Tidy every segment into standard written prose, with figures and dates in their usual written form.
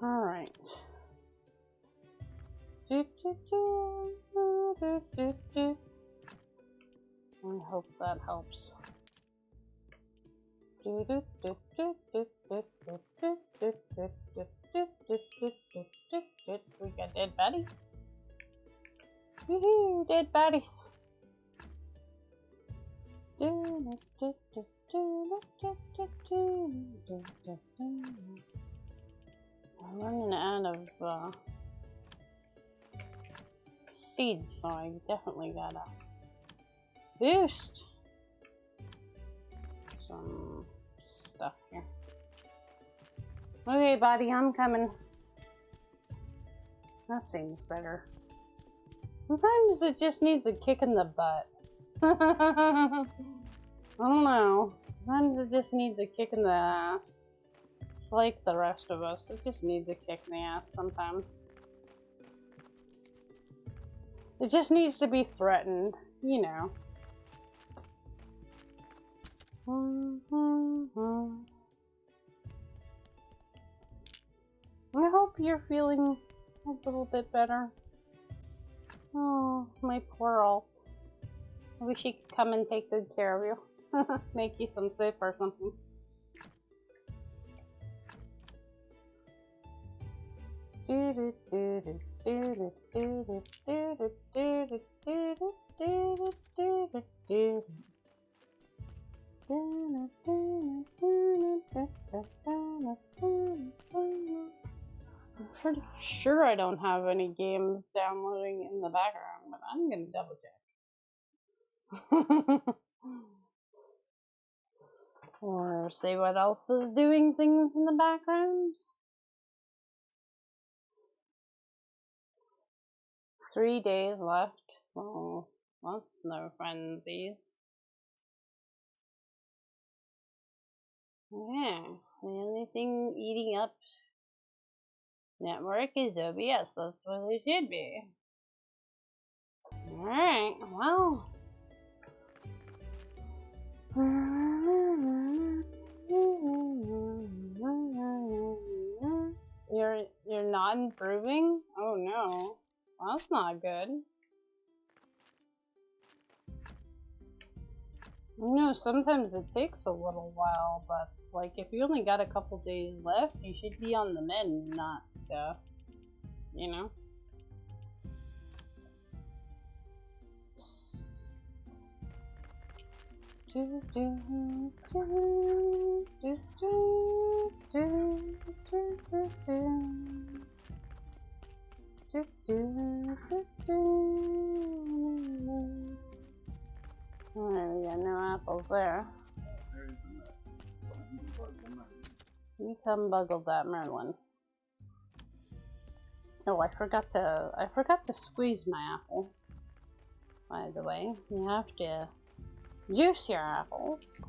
Alright. I hope that helps. We got dead bodies. Woohoo, dead bodies. I'm running out of seeds, so I definitely gotta boost some stuff here. Okay, buddy, I'm coming. That seems better. Sometimes it just needs a kick in the butt. I don't know. Sometimes it just needs a kick in the ass. It's like the rest of us. It just needs a kick in the ass sometimes. It just needs to be threatened, you know. I hope you're feeling a little bit better. Oh, my poor Ulf. I wish he could come and take good care of you. Make you some soup or something. I'm pretty sure I don't have any games downloading in the background, but I'm gonna double check. Or see what else is doing things in the background. 3 days left. Oh, that's no frenzies. Yeah, the only thing eating up network is OBS. That's what it should be. Alright, well. You're not improving? Oh no. Well, that's not good. No, sometimes it takes a little while, but like if you only got a couple days left, you should be on the mend, not you know. Oh, we got no apples there. You come buggle that Merlin. Oh, I forgot to squeeze my apples. By the way, you have to juice your apples.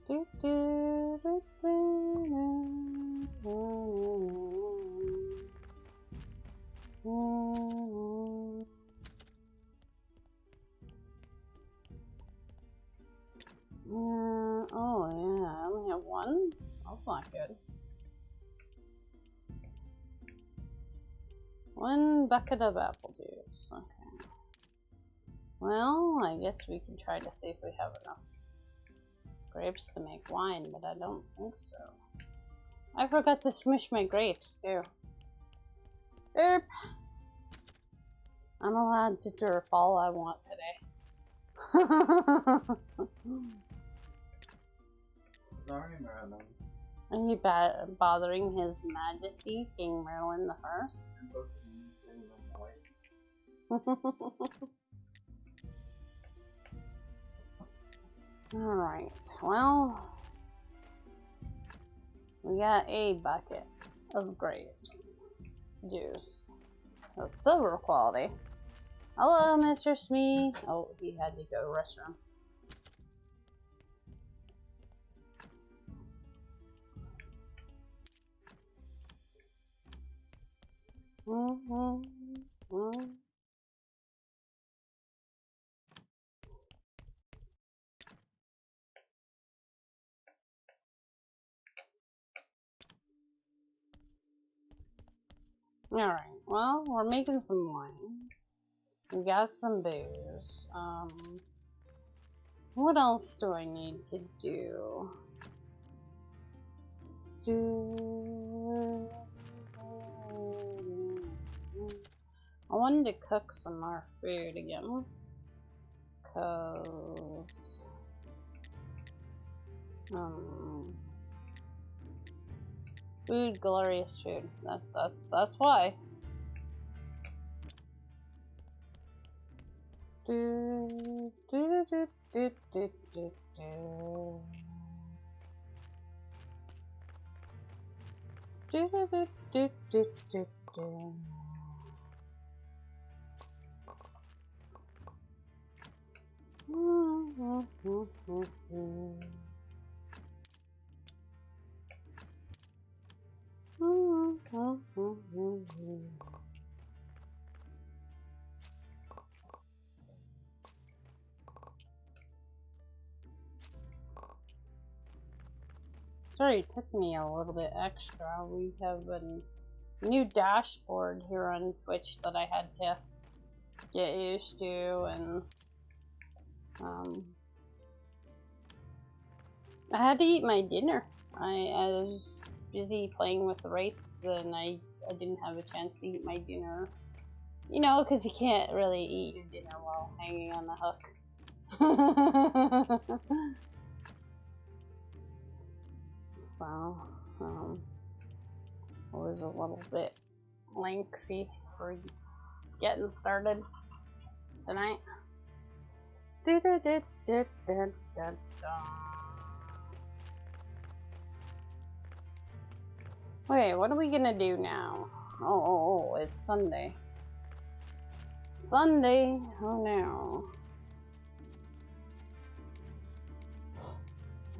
Oh yeah, I only have one? That's not good. 1 bucket of apple juice, okay. Well, I guess we can try to see if we have enough grapes to make wine, but I don't think so. I forgot to smush my grapes too. Derp! I'm allowed to derp all I want today. Sorry, Merlin. Are you bothering His Majesty, King Merlin the First? Alright, well, we got a bucket of grapes juice. So silver quality. Hello, Mr. Smee. Oh, he had to go to the restroom. Alright, well, we're making some wine. We got some booze. What else do I need to do? I wanted to cook some more food again. Cause food, glorious food. That's why. Sorry, it took me a little bit extra. We have a new dashboard here on Twitch that I had to get used to, and I had to eat my dinner. I was busy playing with the wraiths, and I didn't have a chance to eat my dinner. You know, because you can't really eat your dinner while hanging on the hook. So, it was a little bit lengthy for getting started tonight. Okay, what are we gonna do now? Oh, it's Sunday. Sunday, oh no.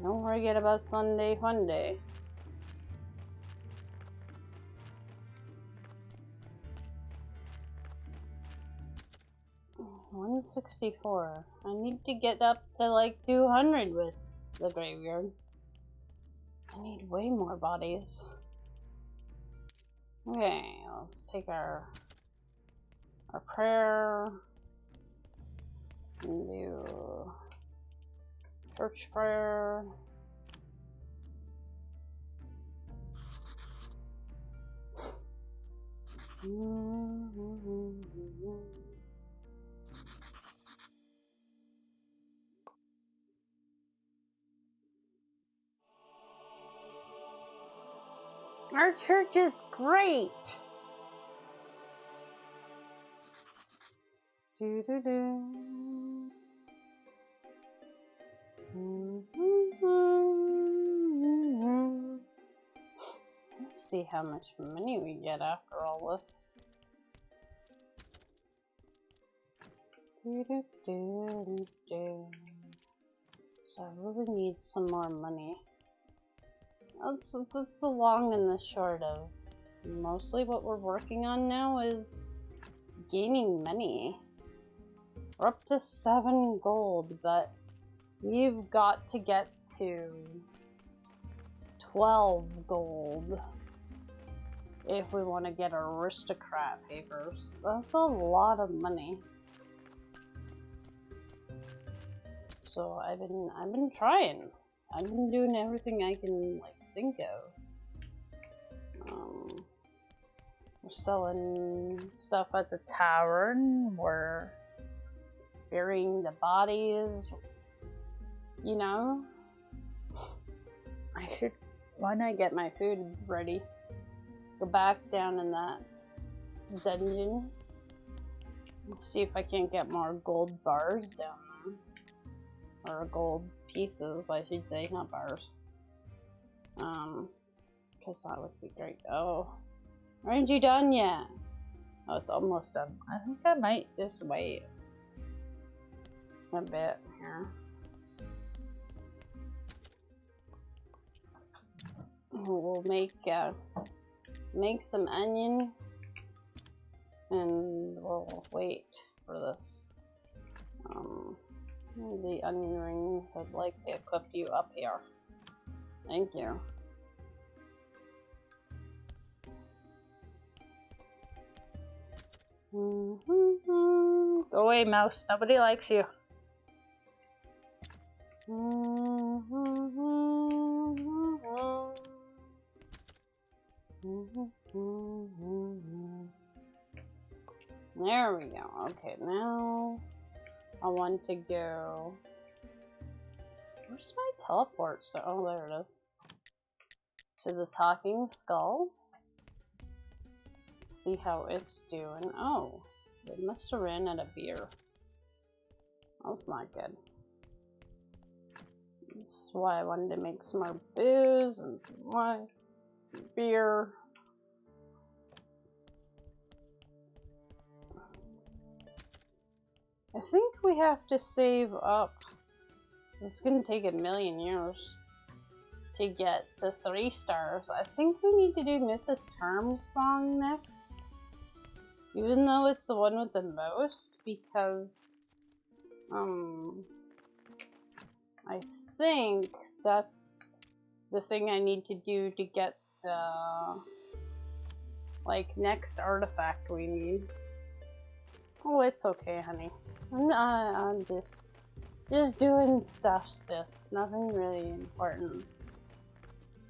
Don't forget about Sunday fun day. $164. I need to get up to like 200 with the graveyard. I need way more bodies. Okay, let's take our prayer and do church prayer. Our church is great. Let's see how much money we get after all this. So I really need some more money. That's the long and the short of mostly what we're working on now is gaining money. We're up to 7 gold, but we've got to get to 12 gold if we want to get Aristocrat papers. That's a lot of money. So I've been trying. I've been doing everything I can like think of. We're selling stuff at the tavern. We're burying the bodies. You know, why not get my food ready? Go back down in that dungeon. Let's see if I can't get more gold bars down there. Or gold pieces, I should say, not bars. Because that would be great. Oh, aren't you done yet? Oh, it's almost done. I think I might just wait a bit here. We'll make some onion, and we'll wait for this. The onion rings, I'd like to equip you up here. Thank you. Go away, mouse. Nobody likes you. There we go. Okay, now I want to go. Where's my teleport? Oh, there it is. To the talking skull. See how it's doing. Oh, they must have ran out of beer. That's not good. That's why I wanted to make some more booze and some wine, some beer. I think we have to save up. This is gonna take 1,000,000 years to get the 3 stars. I think we need to do Mrs. Term's song next. Even though it's the one with the most, because I think that's the thing I need to do to get the next artifact we need. Oh, it's okay, honey. I'm just doing stuff. Nothing really important.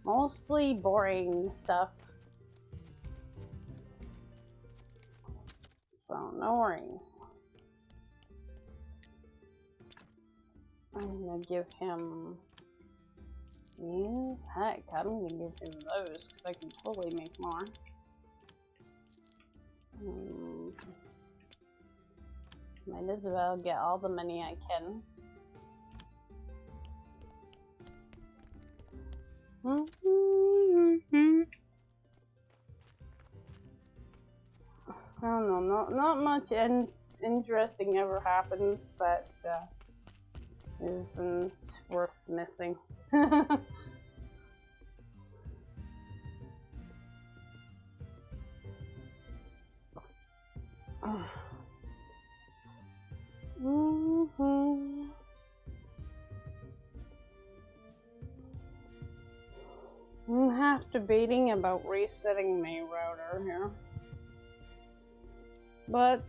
Mostly boring stuff. So no worries. I'm gonna give him these. Heck, I'm gonna give him those because I can totally make more. Might as well get all the money I can. I don't know, not much interesting ever happens that isn't worth missing. I'm half debating about resetting my router here. But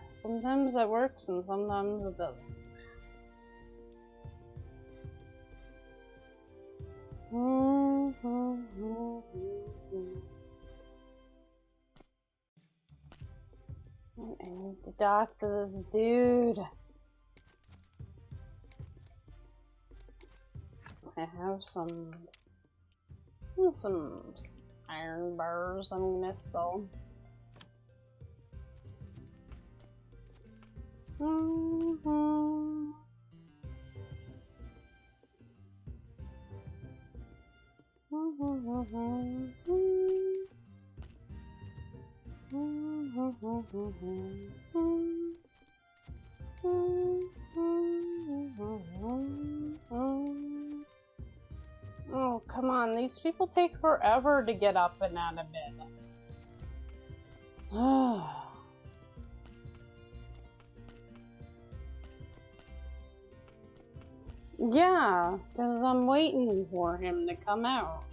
sometimes it works and sometimes it doesn't. I need to talk to this dude. I have some iron bars I'm gonna sell. Oh, come on, these people take forever to get up and out of bed. Yeah, because I'm waiting for him to come out.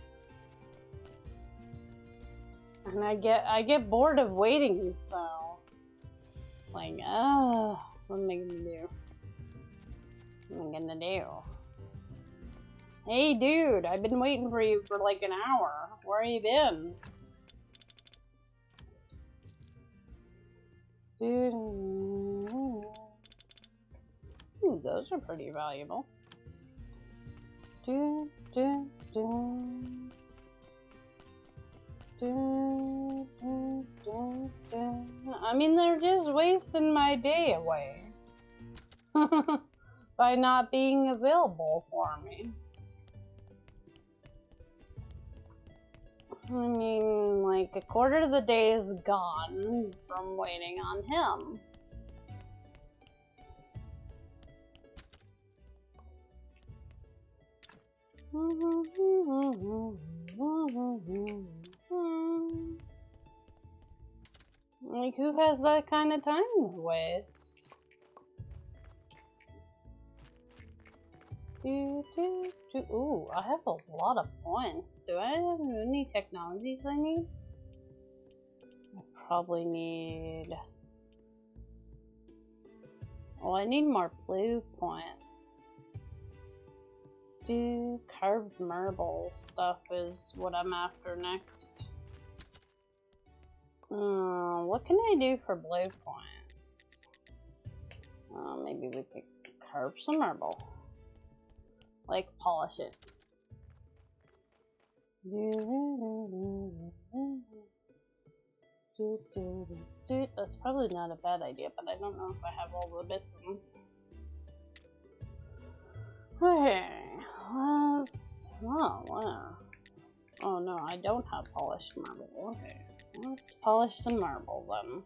And I get bored of waiting, so like, what am I gonna do? What am I gonna do? Hey dude, I've been waiting for you for like an hour. Where have you been? Dude. Ooh, those are pretty valuable. I mean, they're just wasting my day away by not being available for me. I mean, like, a quarter of the day is gone from waiting on him. Like, who has that kind of time to waste? Ooh, I have a lot of points. Do I have any technologies I need? I probably need Oh, I need more blue points. Do carved marble stuff is what I'm after next. What can I do for blue points? Maybe we could carve some marble. Like polish it. That's probably not a bad idea, but I don't know if I have all the bits in this. Okay, oh no, I don't have polished marble. Okay, let's polish some marble then.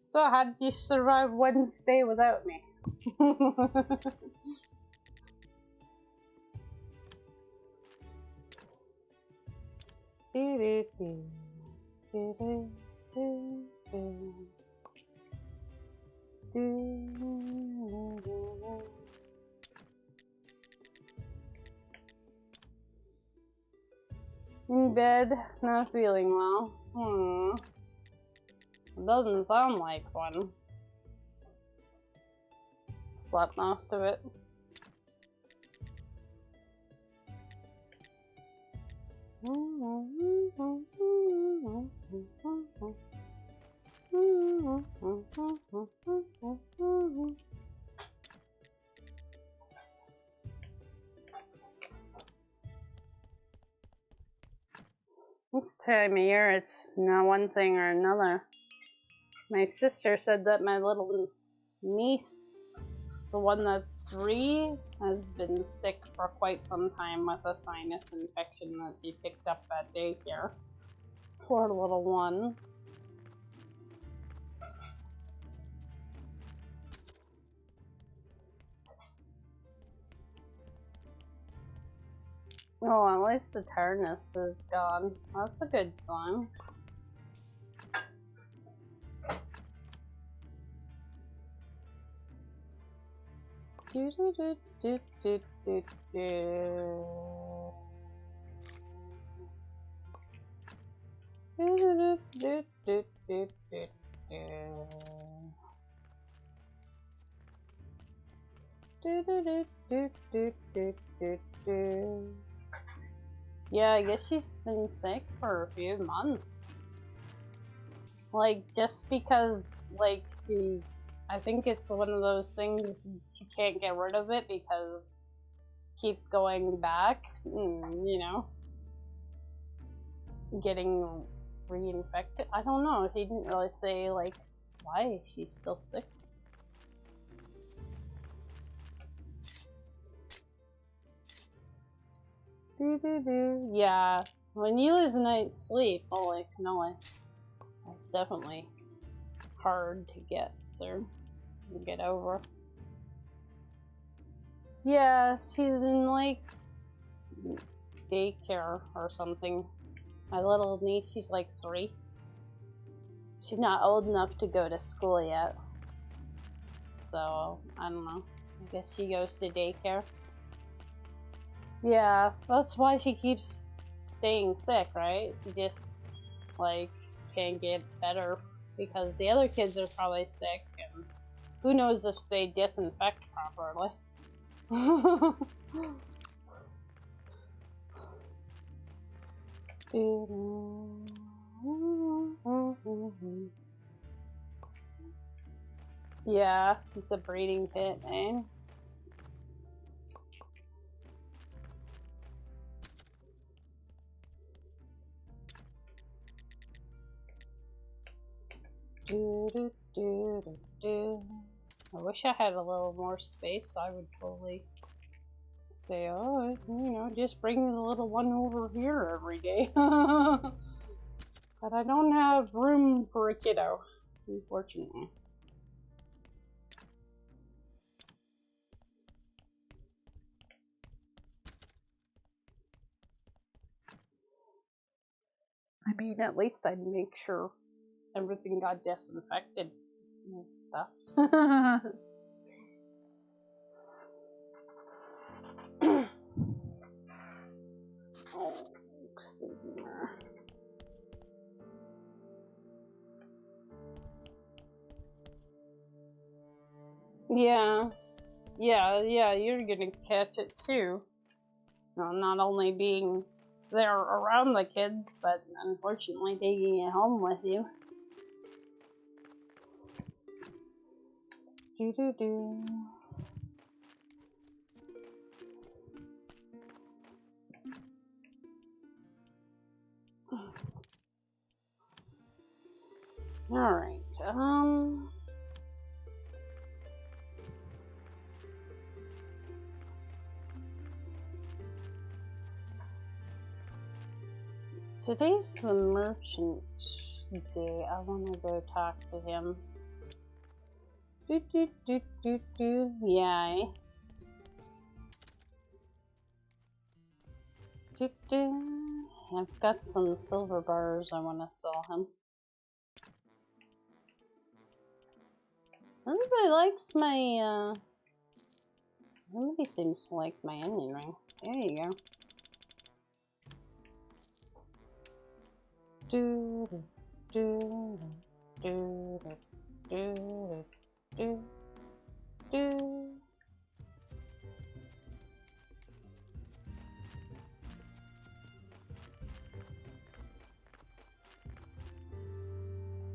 So how did you survive Wednesday without me? In bed, not feeling well. It doesn't sound like one. Slept most of it. This time of year, it's not one thing or another. My sister said that my little niece, the one that's 3, has been sick for quite some time with a sinus infection that she picked up at daycare. Poor little one. Oh, at least the tiredness is gone. That's a good sign. Do do do do do do do. Do do do do do do do. Do do do do do do do do. Yeah, I guess she's been sick for a few months. Like, just because, like, I think it's one of those things she can't get rid of it because keep going back, you know, getting reinfected. I don't know. She didn't really say, like, why she's still sick. Yeah, when you lose a night's sleep, holy cannoli, it's definitely hard to get through and get over. Yeah, she's in like daycare or something. My little niece, she's like 3. She's not old enough to go to school yet. So, I don't know. I guess she goes to daycare. Yeah, that's why she keeps staying sick, right? She just, like, can't get better because the other kids are probably sick, and who knows if they disinfect properly. Yeah, it's a breeding pit, eh? I wish I had a little more space. I would totally say, oh, you know, just bring the little one over here every day. But I don't have room for a kiddo, unfortunately. mean, at least I'd make sure everything got disinfected and stuff. Oh, sleeper. Yeah, you're gonna catch it too. Not only being there around the kids, but unfortunately taking it home with you. Do. Alright, today's the merchant day. I want to go talk to him. Yeah. I've got some silver bars I want to sell him. Everybody likes my, everybody seems to like my onion rings. There you go.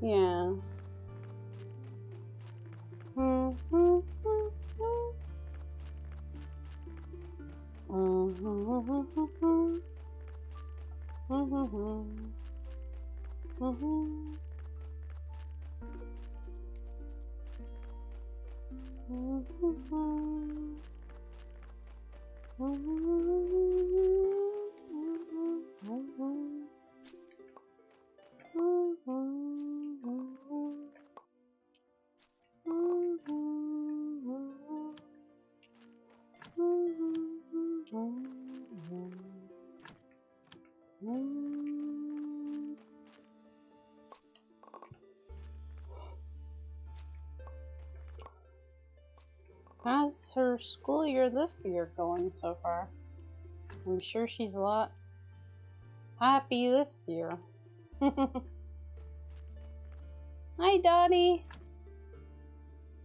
Yeah. How's her school year this year going so far? I'm sure she's a lot happy this year. Hi, Dottie.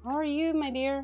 How are you, my dear?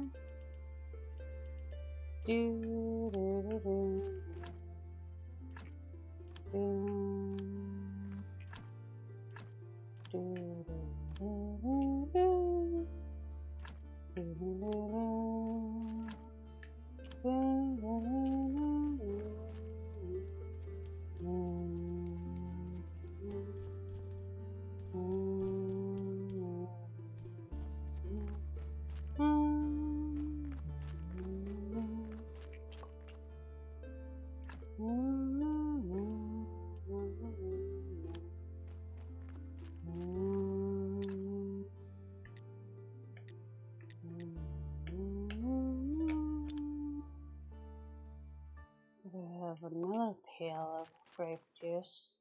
Another pail of grape juice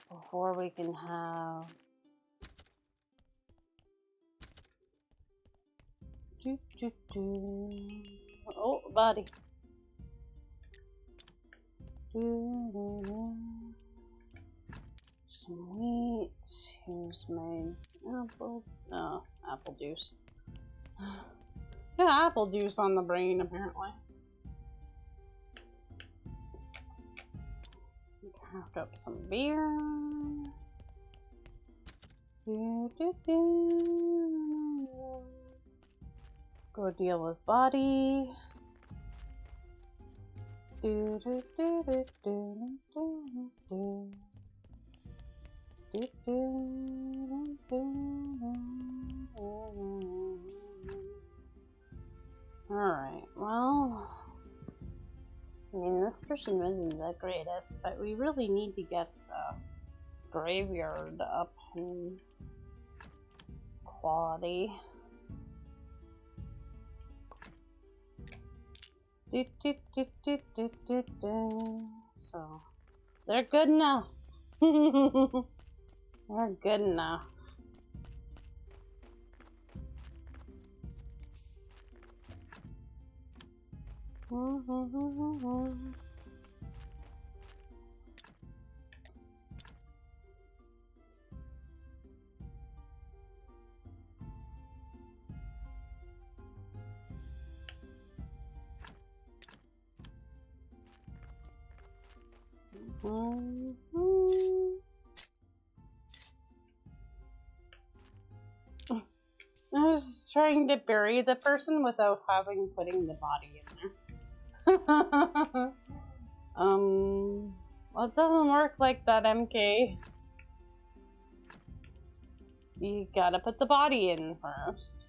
before we can have oh, buddy. Some wheat. Here's my apple. Oh, apple juice. Yeah, apple juice on the brain apparently. Craft up some beer. Go deal with body. Alright, well, I mean, this person isn't the greatest, but we really need to get the graveyard up in quality. So, they're good enough. We're good enough. I was trying to bury the person without putting the body in there. Well, it doesn't work like that, MK. You gotta put the body in first.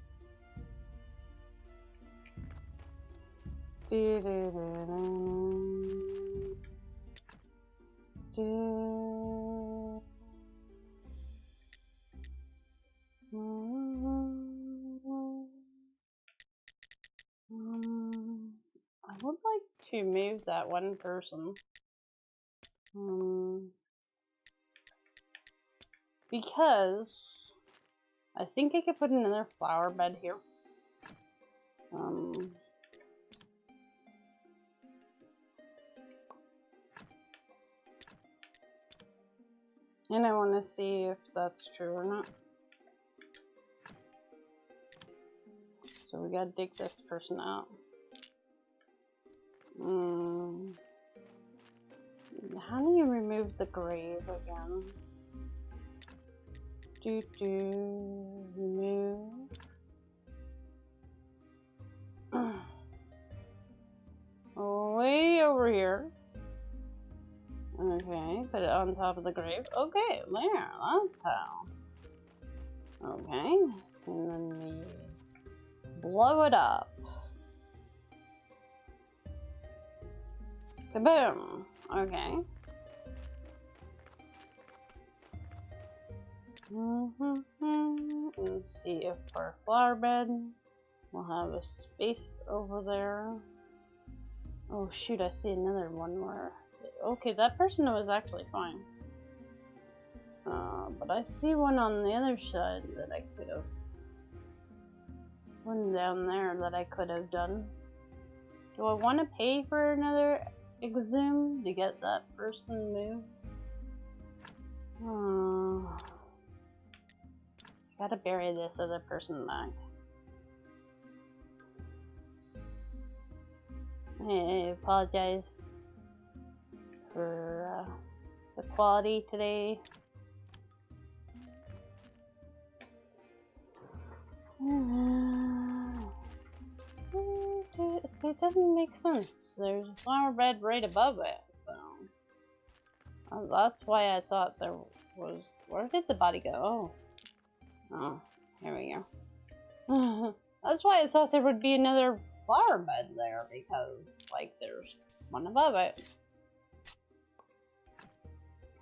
I would like to move that one person. Because I think I could put another flower bed here. And I want to see if that's true or not. So we gotta dig this person out. How do you remove the grave again? Remove. Way over here. Okay, put it on top of the grave. Okay, there, that's how. Okay, and then we blow it up. Kaboom! Okay. Let's see if our flower bed will have a space over there. Oh shoot, I see another one where... Okay, that person was actually fine. But I see one on the other side that I could have... One down there that I could have done. Do I want to pay for another exhume to get that person moved? Gotta bury this other person back. I apologize for the quality today. See, it doesn't make sense. There's a flower bed right above it, so that's why I thought there was. Where did the body go? Oh, here we go. That's why I thought there would be another flower bed there, because like there's one above it.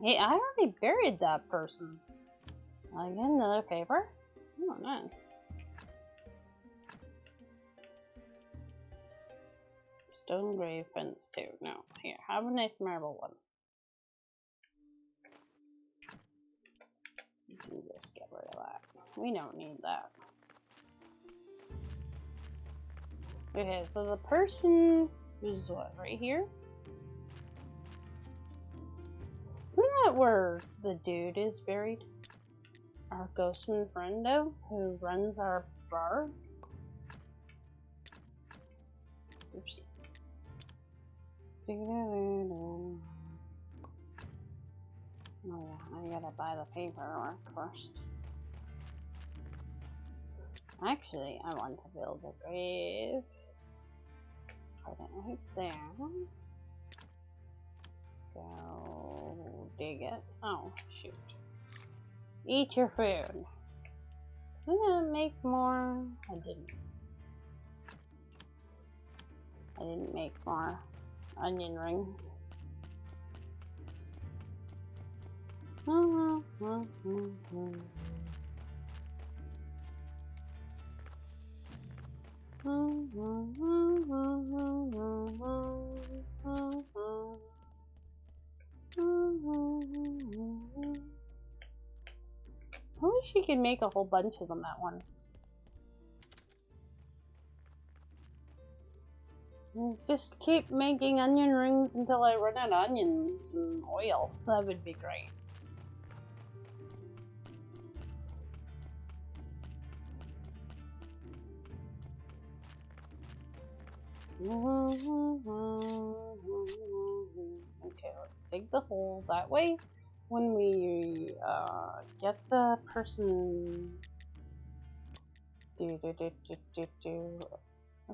Hey, I already buried that person. I get another paper? Oh, nice. Stone grave fence too. No, here, have a nice marble one. You can just get rid of that. We don't need that. Okay, so the person who's what, right here? Isn't that where the dude is buried? Our ghostman friendo who runs our bar? Oops. Oh yeah, I gotta buy the paperwork first. Actually, I want to build a grave. Put it right there. Go dig it. Oh, shoot. Eat your food. Didn't I make more? I didn't. I didn't make more onion rings. she can make a whole bunch of them at once. Just keep making onion rings until I run out of onions and oil. That would be great. Okay, let's dig the hole that way. When we get the person, I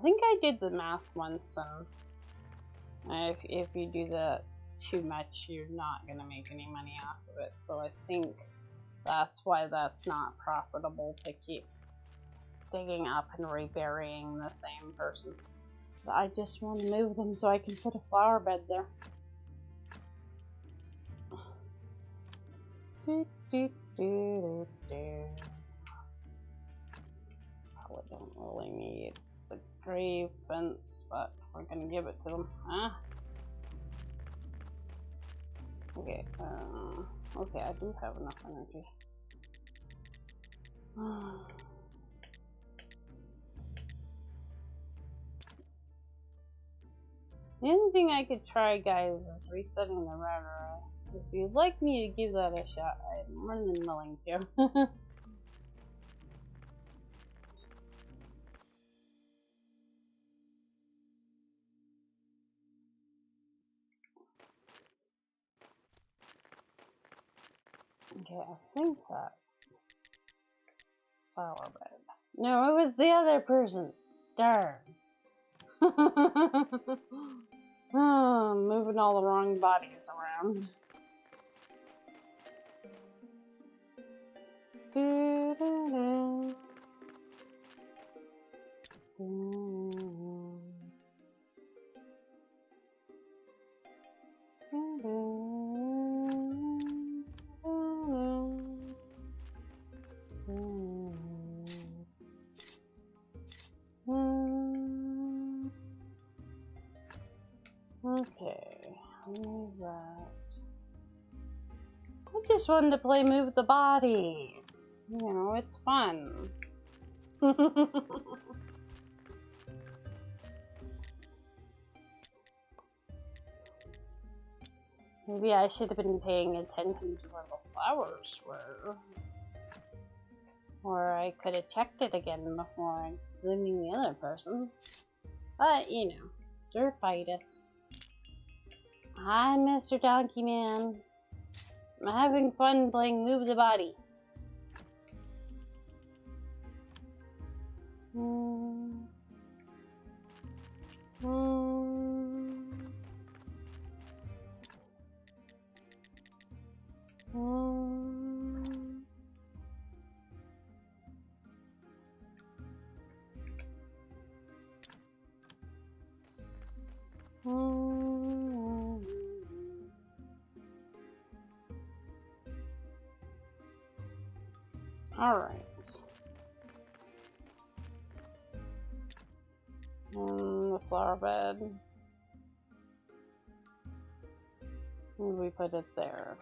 think I did the math once, and if you do that too much, you're not gonna make any money off of it. So I think that's why that's not profitable to keep digging up and reburying the same person. But I just want to move them so I can put a flower bed there. Probably don't really need the grave fence, but we're gonna give it to them. Huh? Okay, okay, I do have enough energy. The only thing I could try, guys, is resetting the router. If you'd like me to give that a shot, I'm more than willing to. Okay, I think that's flower bed. No, it was the other person. Darn. Oh, moving all the wrong bodies around. Okay, move that. I just wanted to play Move the Body. You know, it's fun. Maybe I should have been paying attention to where the flowers were. Or I could have checked it again before zooming the other person. But, you know, derpitis. Hi, Mr. Donkey Man. I'm having fun playing Move the Body. Alright. The flower bed. And we put it there.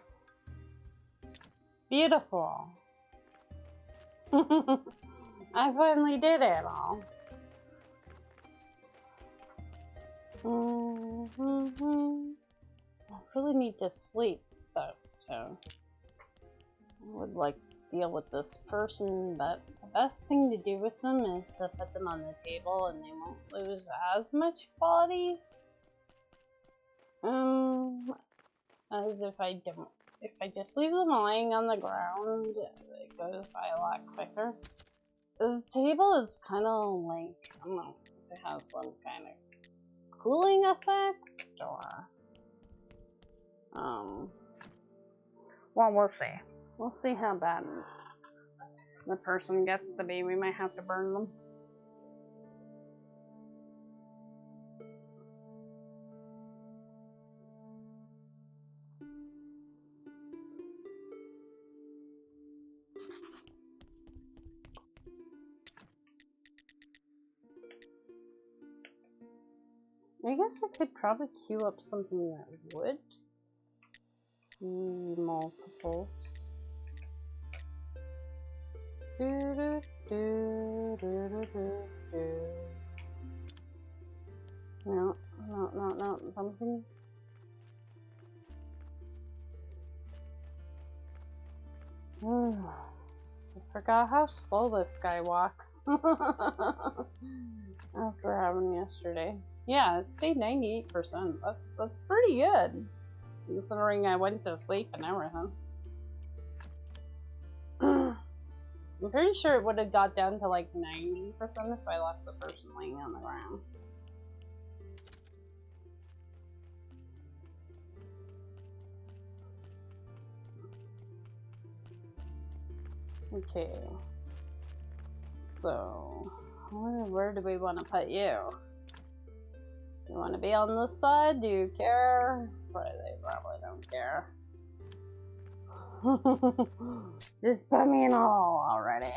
Beautiful. I finally did it all. I really need to sleep, though, so I would like to deal with this person, but the best thing to do with them is to put them on the table and they won't lose as much quality as if I don't. If I just leave them lying on the ground, it goes by a lot quicker. This table is kind of like, I don't know if it has some kind of cooling effect or well, we'll see. We'll see how bad the person gets to be. We might have to burn them. I guess I could probably queue up something that would be multiples. No, no, pumpkins. I forgot how slow this guy walks. After having yesterday. Yeah, it stayed 98%. That's pretty good. Considering I went to sleep and everything. I'm pretty sure it would have got down to like 90% if I left the person laying on the ground. Okay. So, where do we want to put you? You want to be on this side? Do you care? They probably don't care. Just put me in a hole already.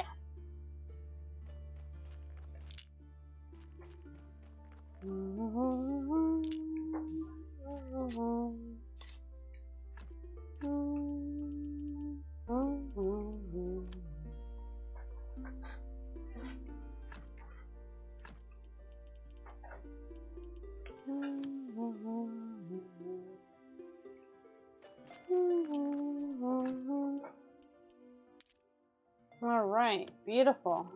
Alright, beautiful.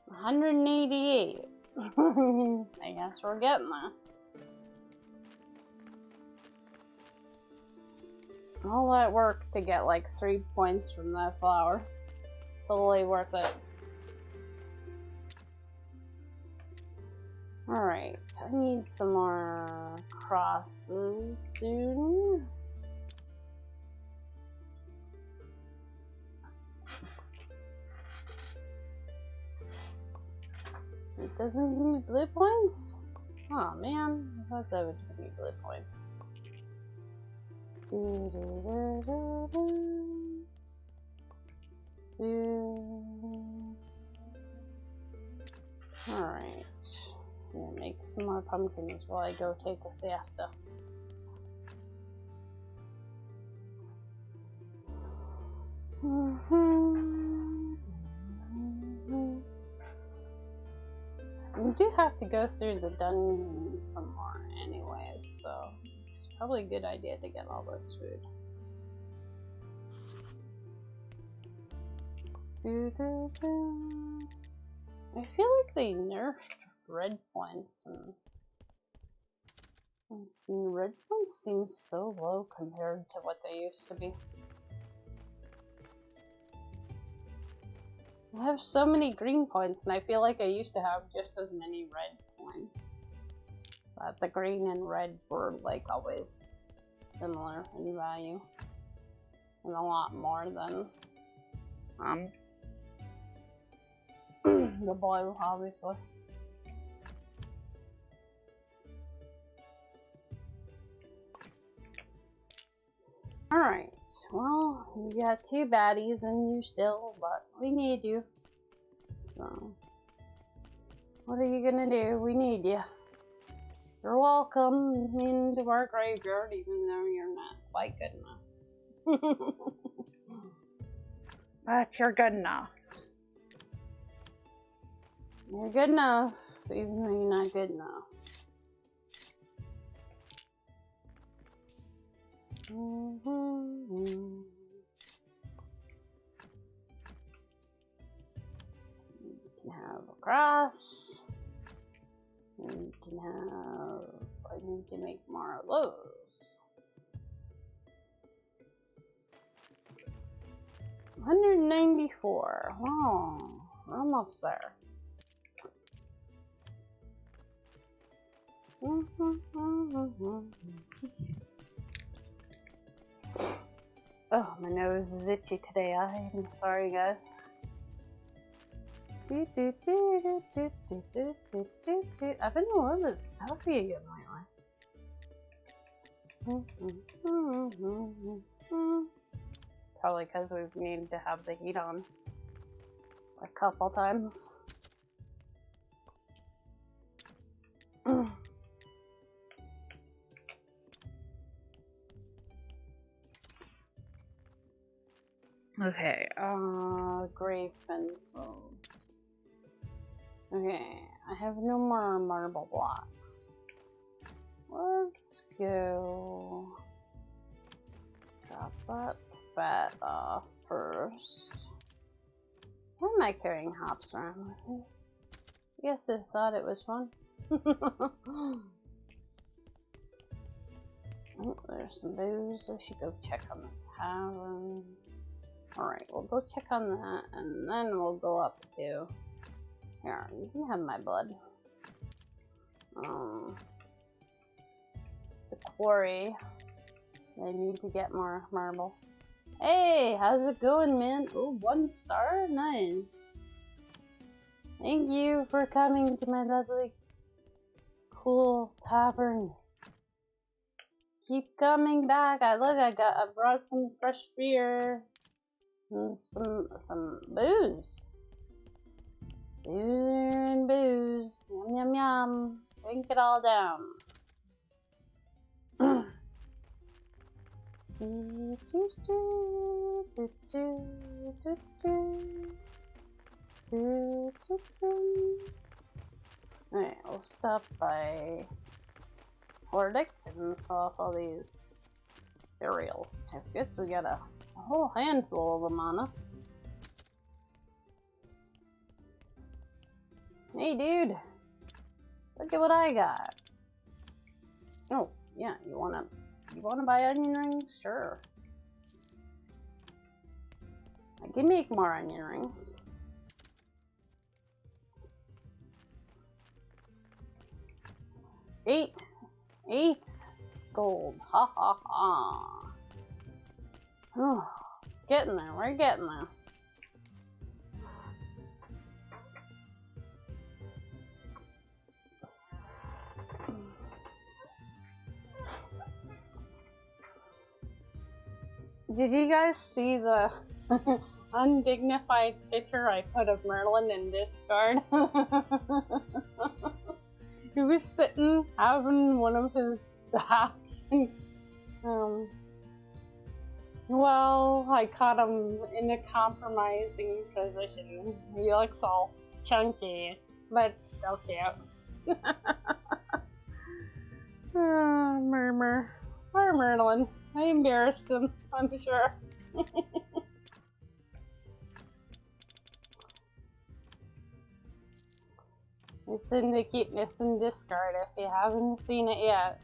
188. I guess we're getting there. All that work to get like 3 points from that flower. Totally worth it. Alright, I need some more crosses soon. It doesn't give me blue points? Oh man, I thought that would give me blue points. Alright, I'm gonna make some more pumpkins while I go take a siesta. We do have to go through the dungeon some more anyways, so it's probably a good idea to get all this food. I feel like they nerfed red points, and red points seem so low compared to what they used to be. I have so many green points, and I feel like I used to have just as many red points. But the green and red were like always similar in value, and a lot more than the blue, obviously. Alright, well, you got 2 baddies in you still, but we need you. So, what are you gonna do? We need you. You're welcome into our graveyard, even though you're not quite good enough. But you're good enough. You're good enough, even though you're not good enough. You can have a cross. You can have. I need to make more of those. 194. Oh, we're almost there. Oh, my nose is itchy today. I'm sorry, guys. I've been a little bit stuffy again lately. Probably because we've needed to have the heat on a couple times. Okay, gray pencils. Okay, I have no more marble blocks. Let's go drop that fat off first. Why am I carrying hops around with me? I guess I thought it was fun. Oh, there's some booze. I should go check on the tavern. Alright, we'll go check on that, and then we'll go up to... Here, you can have my blood. The quarry. I need to get more marble. Hey, how's it going, man? Oh, 1 star? Nice. Thank you for coming to my lovely, cool tavern. Keep coming back. I brought some fresh beer and some booze. Beer and booze. Yum yum yum. Drink it all down. Alright, we'll stop by Hordic and sell off all these burial certificates. We got a whole handful of them on us. Hey dude, look at what I got. Oh yeah, you wanna buy onion rings? Sure. I can make more onion rings. Eight gold. Ha ha ha. Oh, getting there. We're getting there. Did you guys see the undignified picture I put of Merlin in Discord? He was sitting having one of his baths, and well, I caught him in a compromising position. He looks all chunky, but still cute. Murmur. Poor Merlin. I embarrassed him, I'm sure. It's in the cuteness and discard if you haven't seen it yet.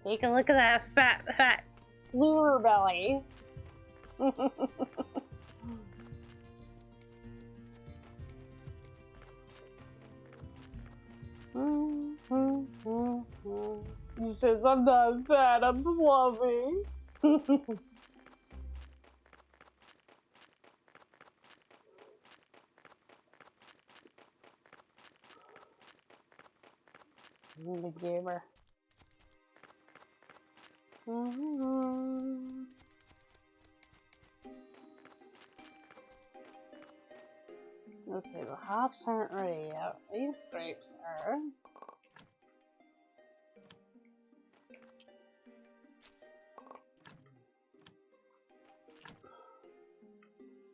Take a look at that fat lure belly. He says, I'm not fat, I'm fluffy. The gamer. Okay, the hops aren't ready yet. These grapes are.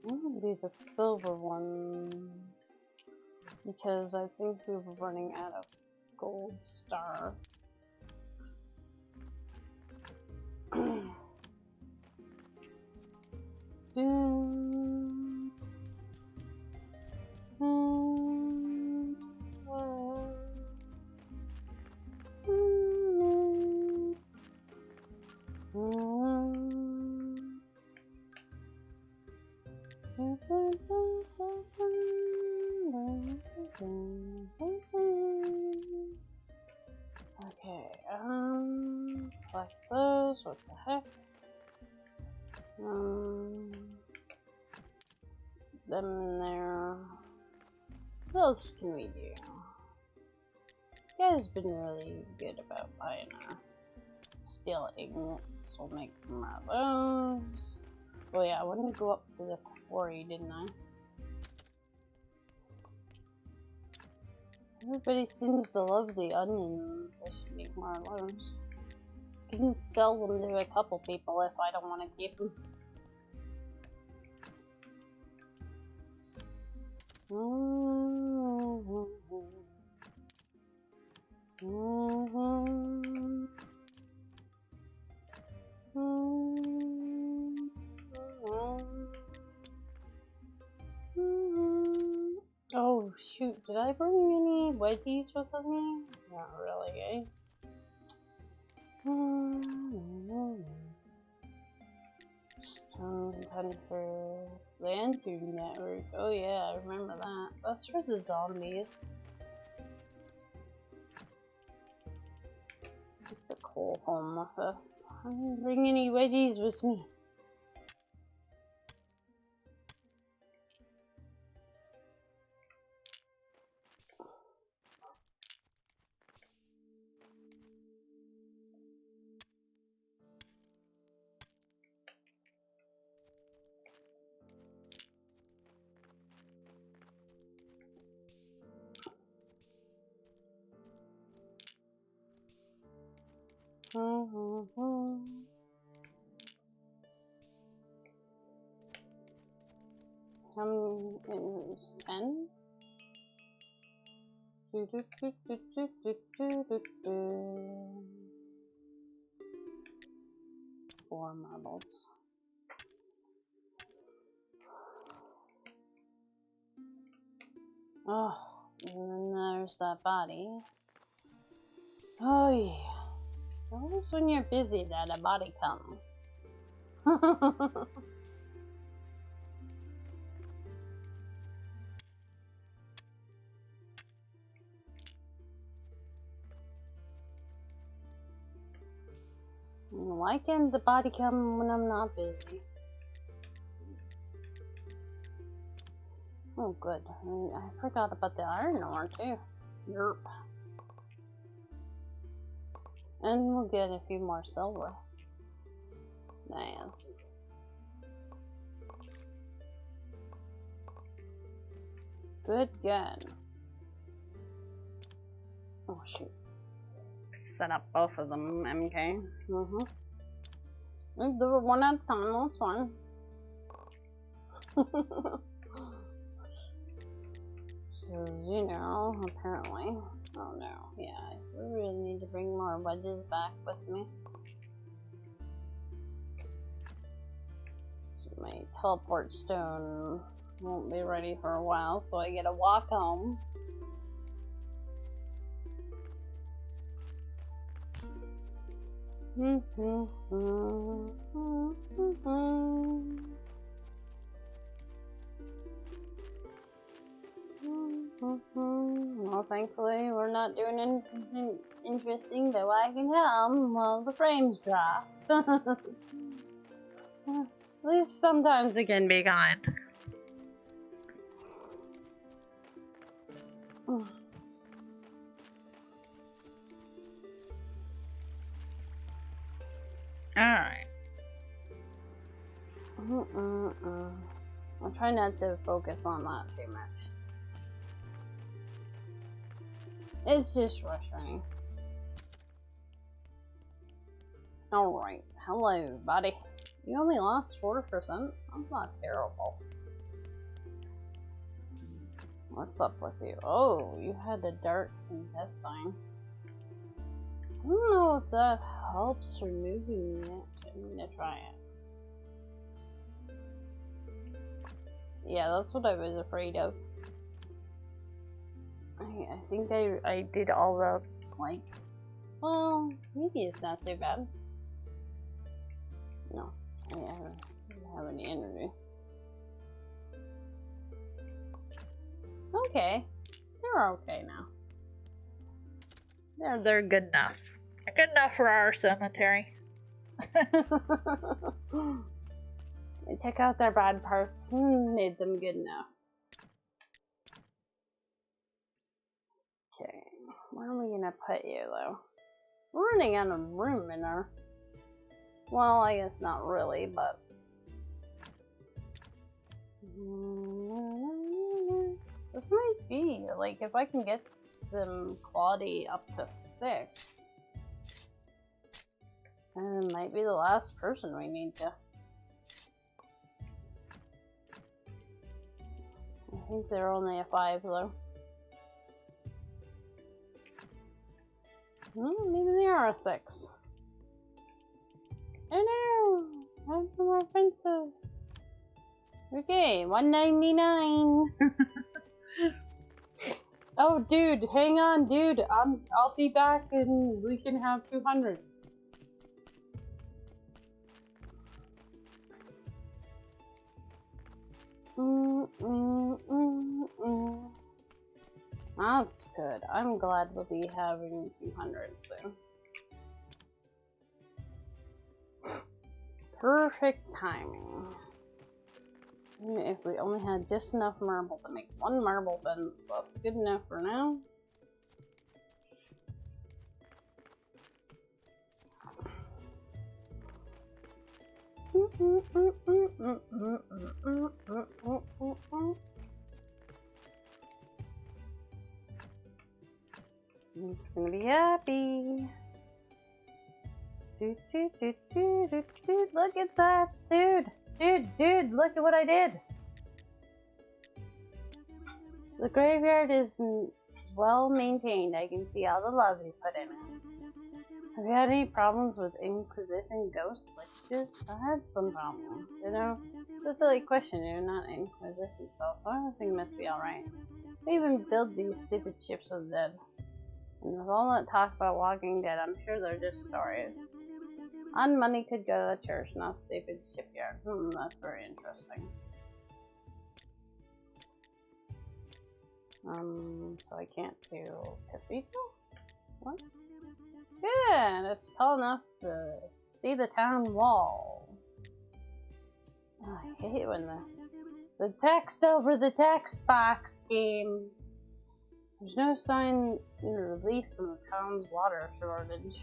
I'm gonna do the silver ones because I think we were running out of gold star. Okay, collect those, what the heck? Them there. What else can we do? You guys been really good about buying our steel ingots. We'll make some more of those. Oh yeah, I wanted to go up to the quarry, didn't I? Everybody seems to love the onions. I should make more of those. I can sell them to a couple people if I don't want to keep them. Oh shoot, did I bring any wedgies with me? Not really, eh? Hunter Lantern Network. Oh yeah, I remember that. That's for the zombies. Take the coal home with us. I didn't bring any wedgies with me. How many? It was 10? 4 marbles. Oh, and then there's that body. Oh yeah. Always when you're busy that a body comes. Why can't the body come when I'm not busy? Oh good. I forgot about the iron ore too. Yerp. And we'll get a few more silver. Nice. Good gun. Oh shoot. Set up both of them, MK. Let's do it one at a time, that's fine. So, you know, apparently. Oh no, yeah, I really need to bring more wedges back with me. So my teleport stone won't be ready for a while, so I get to walk home. Well, thankfully, we're not doing anything interesting, though I can come while the frames drop. At least sometimes it can be kind. Alright. I'll try not to focus on that too much. It's just frustrating. Alright. Hello, buddy. You only lost 4%? That's not terrible. What's up with you? Oh, you had a dark intestine. I don't know if that helps removing it. I'm gonna try it. Yeah, that's what I was afraid of. I think I did all the, like, well, maybe it's not too bad. No, I don't have any energy. Okay, they're okay now. They're good enough. They're good enough for our cemetery. They took out their bad parts and made them good enough. Okay, where are we gonna put you though? We're running out of room in our... Well, I guess not really, but... This might be, like, if I can get them quality up to 6, then it might be the last person we need to... think they're only a 5 though. Maybe they are a 6. Oh no! Time for more fences. Okay, 199. Oh, dude, hang on, dude. I'll be back and we can have 200. That's good. I'm glad we'll be having 200 soon. Perfect timing. If we only had just enough marble to make 1 marble fence, that's good enough for now. He's gonna be happy. Look at that, dude! Dude, look at what I did! The graveyard is well maintained. I can see all the love you put in it. Have you had any problems with Inquisition ghost glitches? I had some problems, you know? It's a silly question, you're not Inquisition, so everything must be alright. They even build these stupid ships of the dead. And with all that talk about Walking Dead, I'm sure they're just stories. On money could go to the church, not stupid shipyard. That's very interesting. So I can't do Cathedral? What? Good! It's tall enough to see the town walls. Oh, I hate when the text over the text box game. There's no sign in relief from the town's water shortage.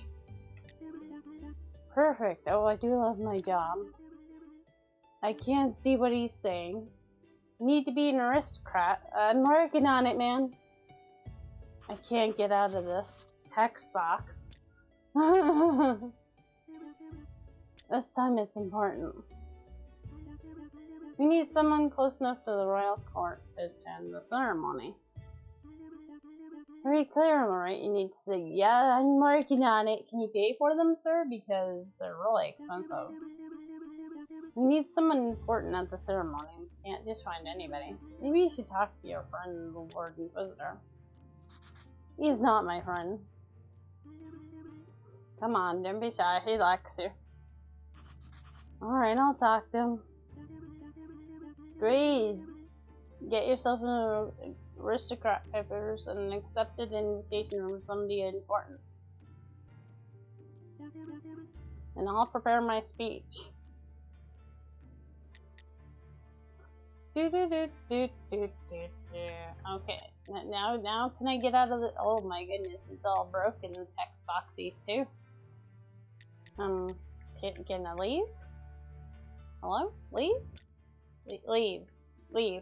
Perfect. Oh, I do love my job. I can't see what he's saying. Need to be an aristocrat. I'm working on it, man. I can't get out of this text box. This time it's important. We need someone close enough to the royal court to attend the ceremony. Very clear, am I right? You need to say, yeah, I'm working on it. Can you pay for them, sir? Because they're really expensive. We need someone important at the ceremony. We can't just find anybody. Maybe you should talk to your friend, the Lord Inquisitor. He's not my friend. Come on, don't be shy. He likes you. Alright, I'll talk to him. Great. Get yourself an Aristocrat papers and an accepted invitation from somebody important. And I'll prepare my speech. Okay, now can I get out of the— oh my goodness, it's all broken text boxies too. Can I leave? Hello? Leave? Leave.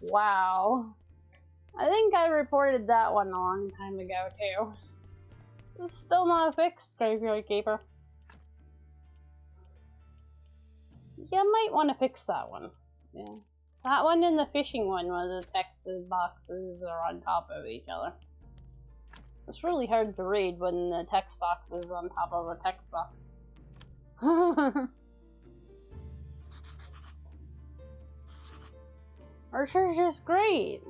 Wow. I think I reported that one a long time ago too. It's still not fixed, Graveyard Keeper. Yeah, I might want to fix that one. Yeah. That one and the fishing one where the text boxes are on top of each other. It's really hard to read when the text box is on top of a text box. Our church is great.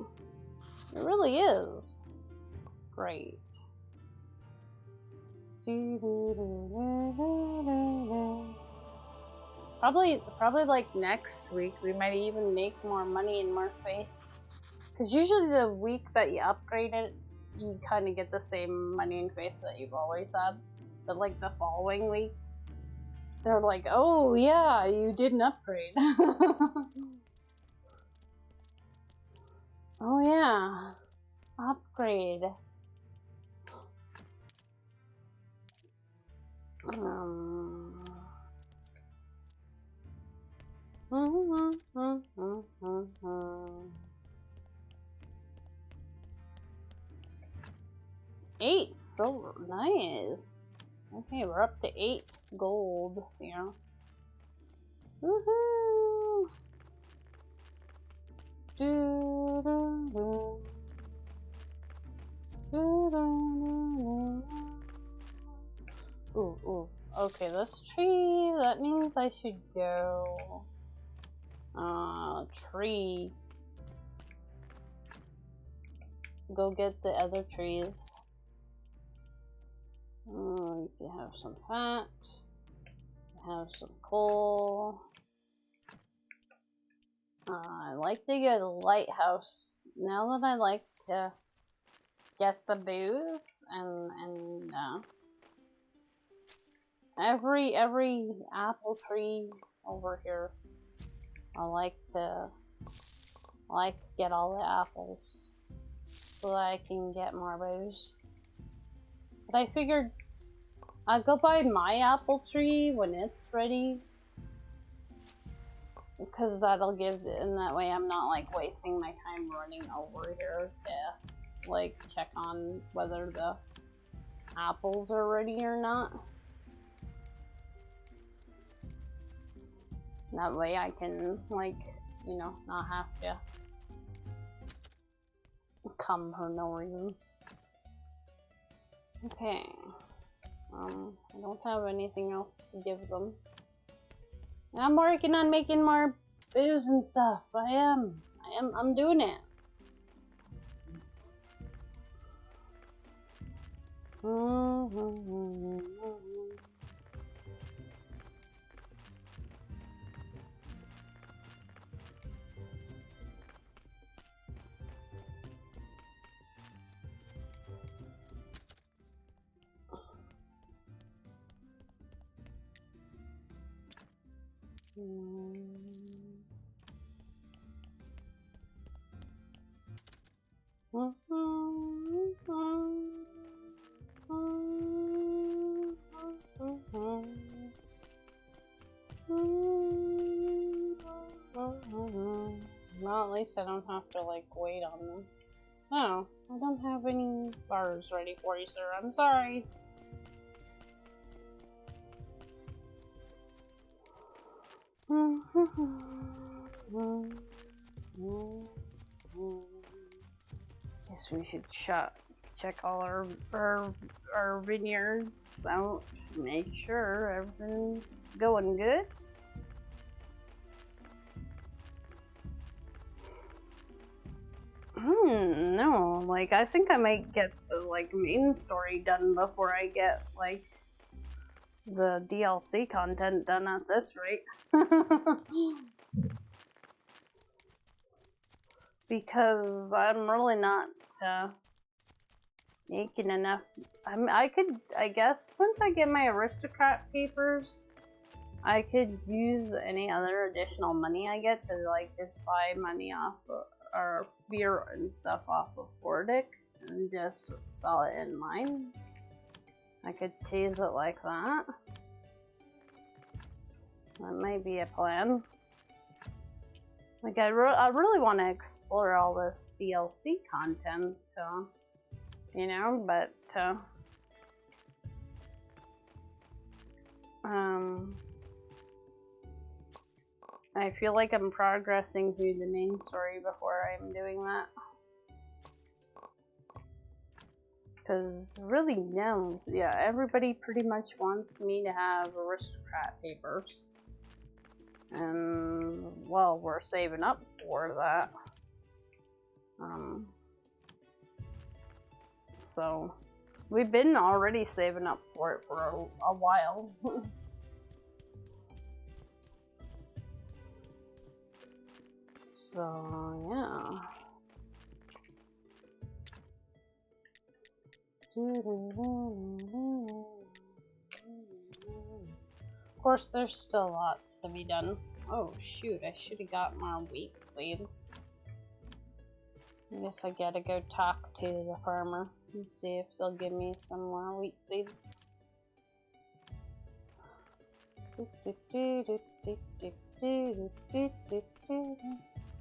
It really is. Great. Probably like next week we might even make more money and more faith. Because usually the week that you upgrade it, you kind of get the same money and faith that you've always had. But like the following week, they're like, oh yeah, you did an upgrade. Oh yeah, upgrade. Eight silver, nice. Okay, we're up to 8 gold here. Woohoo! Ooh. Okay, this tree, that means I should go... tree. Go get the other trees. You can have some fat. Have some coal. I like to go to the lighthouse. Now that I like to get the booze and every apple tree over here, I like to get all the apples so that I can get more booze. But I figured I'll go buy my apple tree when it's ready, because that'll give, and that way I'm not like wasting my time running over here to like check on whether the apples are ready or not. That way I can, like, you know, not have to come for no reason. Okay. I don't have anything else to give them. I'm working on making more booze and stuff. I'm doing it. Well, at least I don't have to like wait on them. Oh, I don't have any bars ready for you, sir. I'm sorry. Guess we should check all our vineyards out, make sure everything's going good. No, like I think I might get the like main story done before I get like the DLC content done at this rate. Because I'm really not making enough. I guess once I get my Aristocrat papers, I could use any other additional money I get to like just buy money off or beer and stuff off of Fordic and just sell it in mine. I could cheese it like that. That might be a plan. Like I really want to explore all this DLC content, so you know, but I feel like I'm progressing through the main story before I'm doing that. Because really, no, yeah, everybody pretty much wants me to have Aristocrat papers. And, well, we're saving up for that. So, we've been already saving up for it for a while. So, yeah. Of course, there's still lots to be done. Oh shoot, I should have got more wheat seeds. I guess I gotta go talk to the farmer and see if they'll give me some more wheat seeds.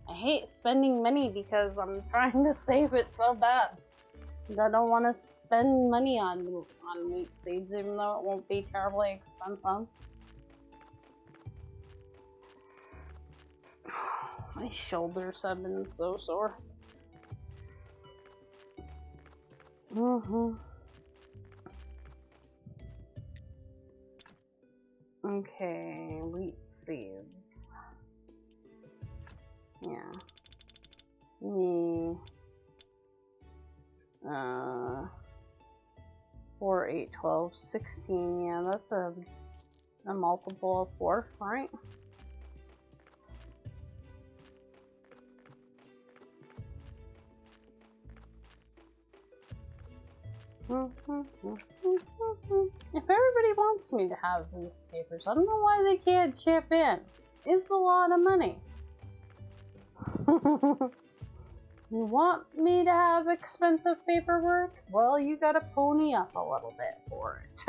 I hate spending money because I'm trying to save it so bad. I don't want to spend money on wheat seeds, even though it won't be terribly expensive. My shoulders have been so sore. Okay, wheat seeds. Yeah. 4, 8, 12, 16. Yeah, that's a multiple of 4, right? If everybody wants me to have these papers, I don't know why they can't chip in. It's a lot of money. You want me to have expensive paperwork? Well, you gotta pony up a little bit for it.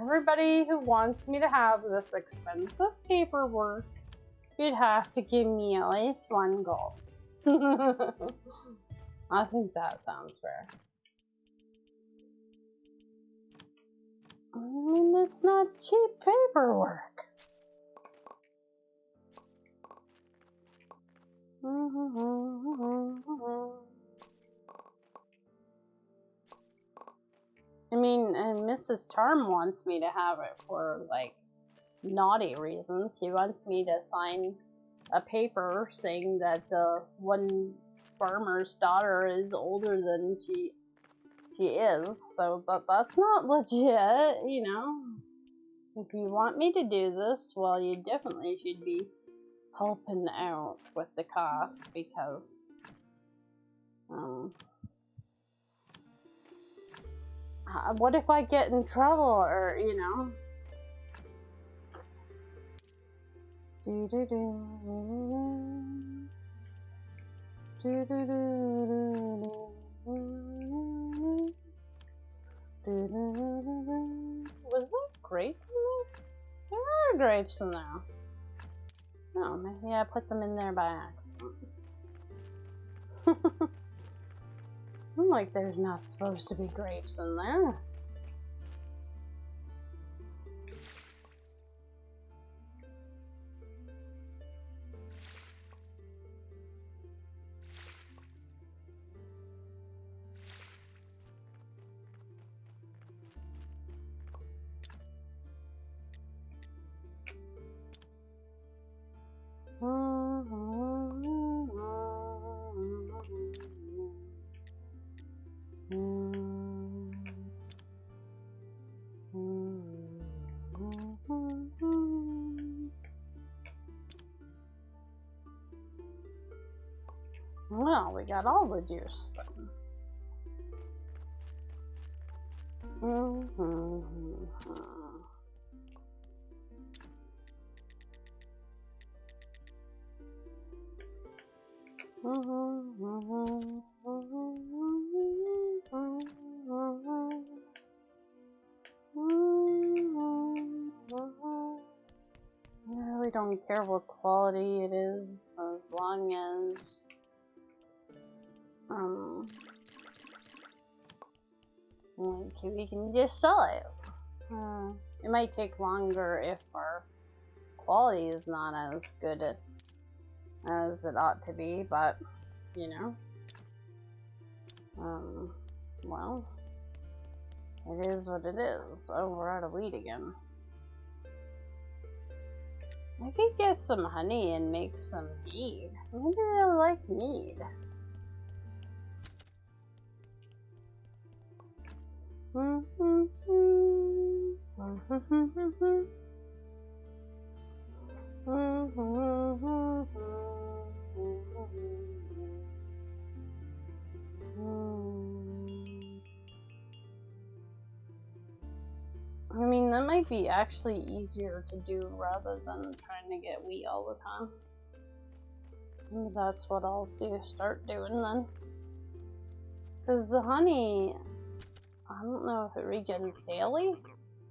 Everybody who wants me to have this expensive paperwork, you'd have to give me at least 1 gold. I think that sounds fair. I mean, it's not cheap paperwork. I mean, and Mrs. Charm wants me to have it for, like, naughty reasons. She wants me to sign a paper saying that the one farmer's daughter is older than she is, so that's not legit, you know? If you want me to do this, well, you definitely should be helping out with the cost, because what if I get in trouble, or, you know? Was that grape in there? There are grapes in there. Oh, maybe I put them in there by accident. I'm like, there's not supposed to be grapes in there. Well, we got all the juice then. I really don't care what quality it is, as long as we can just sell it. It might take longer if our quality is not as good as it ought to be, but you know, well, it is what it is. Oh, we're out of wheat again. I could get some honey and make some mead. Maybe they'll like mead. I mean, that might be actually easier to do rather than trying to get wheat all the time. Maybe that's what I'll start doing then. Because the honey, I don't know if it regens daily.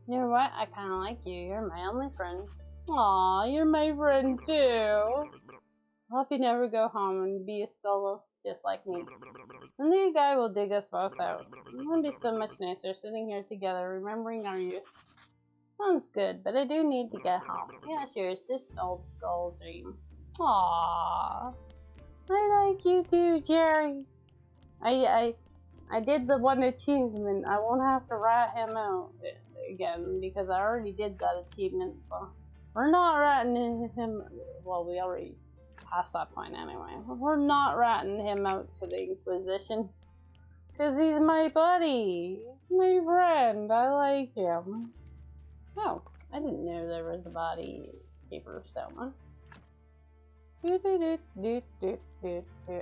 You know what? I kind of like you. You're my only friend. Aw, you're my friend too. I hope you never go home and be a skull just like me. And the guy will dig us both out. It would be so much nicer sitting here together, remembering our youth. Sounds good, but I do need to get home. Yeah, sure, it's just an old skull dream. Aww. I like you too, Jerry. I did the one achievement. I won't have to rat him out again because I already did that achievement, so we're not ratting him. Well, we already passed that point anyway. We're not ratting him out to the Inquisition because he's my buddy, my friend. I like him. Oh, I didn't know there was a body papers down there.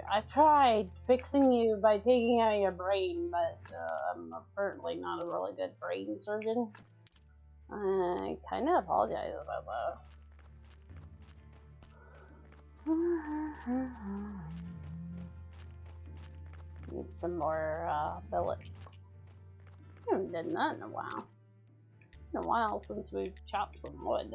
I tried fixing you by taking out your brain, but I'm apparently not a really good brain surgeon. I kind of apologize about that. Need some more billets. I haven't done that in a while. It's been a while since we've chopped some wood.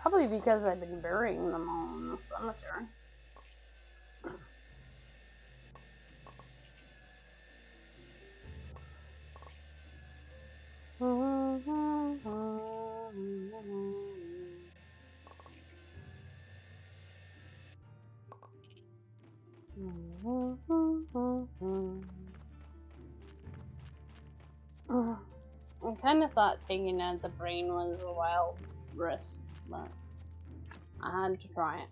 Probably because I've been burying them all in the cemetery. I kind of thought taking out the brain was a wild risk, but I had to try it.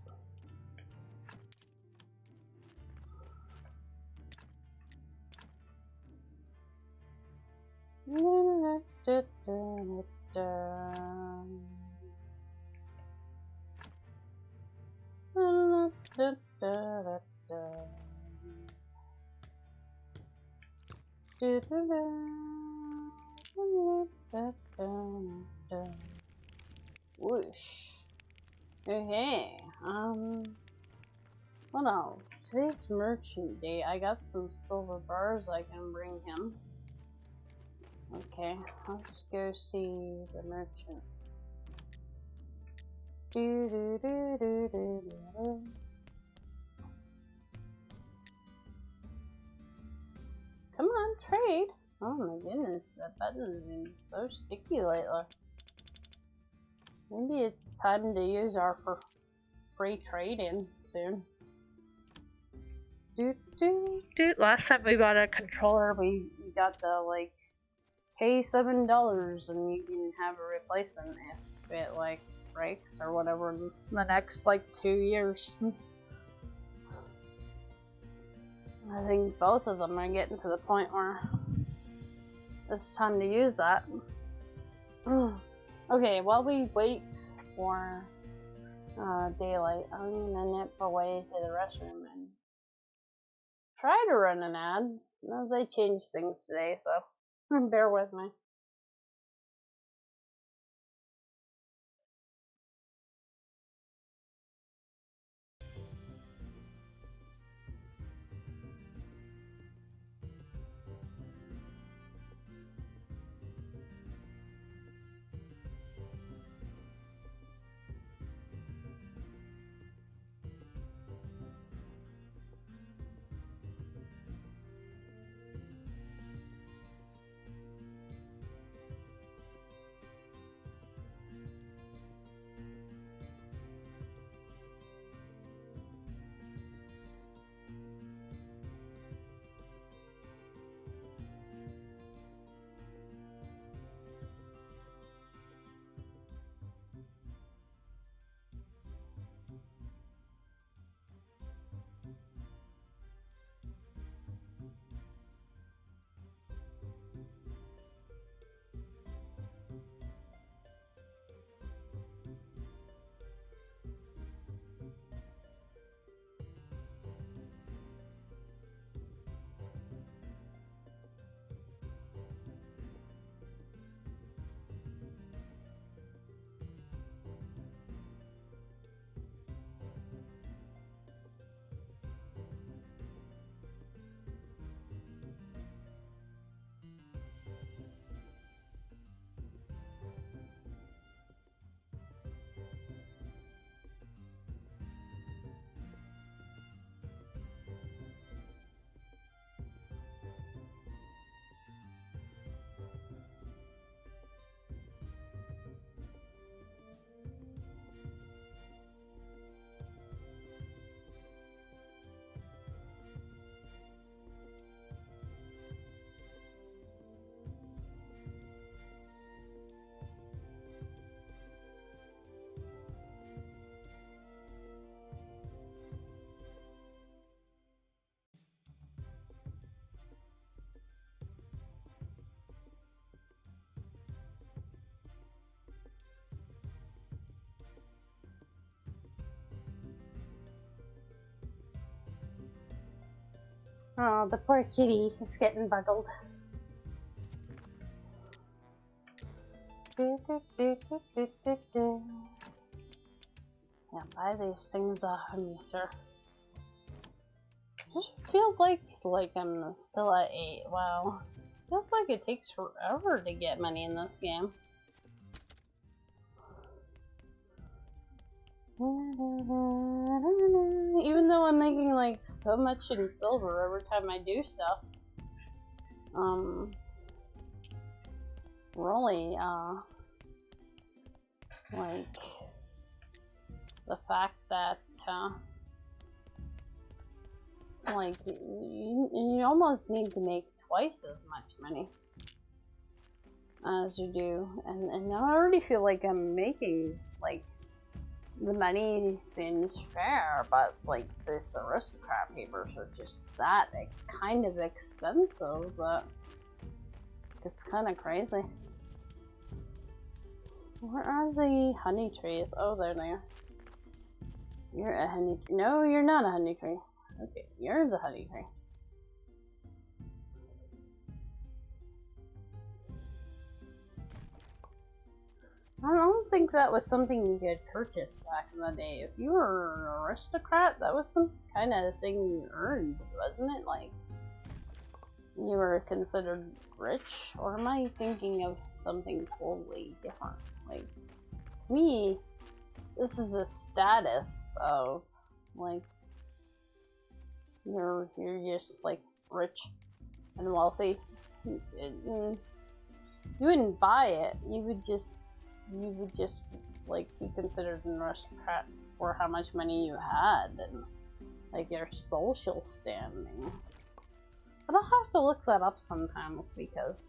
Whoosh. Okay, what else? Today's merchant day. I got some silver bars I can bring him. Okay, let's go see the merchant. Come on, trade. Oh my goodness, that button seems so sticky lately. Maybe it's time to use our free trade-in soon. Last time we bought a controller, we got the like pay $7 and you can have a replacement if it like breaks or whatever in the next like 2 years. I think both of them are getting to the point where it's time to use that. Okay, while we wait for daylight, I'm gonna nip away to the restroom and try to run an ad. No, they changed things today, so bear with me. Oh, the poor kitty is getting buggled. Yeah, buy these things off of me, sir. I feel like I'm still at 8. Wow. Feels like it takes forever to get money in this game. Even though I'm making like so much in silver every time I do stuff. Really, like the fact that like you almost need to make twice as much money as you do, and I already feel like I'm making like the money seems fair, but like this Aristocrat papers are just that kind of expensive that it's kind of crazy. Where are the honey trees? Oh, there they are. You're a honey. No, you're not a honey tree. Okay, you're the honey tree. I don't think that was something you could purchase back in the day. If you were an aristocrat, that was some kind of thing you earned, wasn't it? Like, you were considered rich? Or am I thinking of something totally different? Like, to me, this is a status of, like, you're just, like, rich and wealthy. You wouldn't buy it. You would just like be considered an aristocrat for how much money you had and like your social standing. But I'll have to look that up sometimes because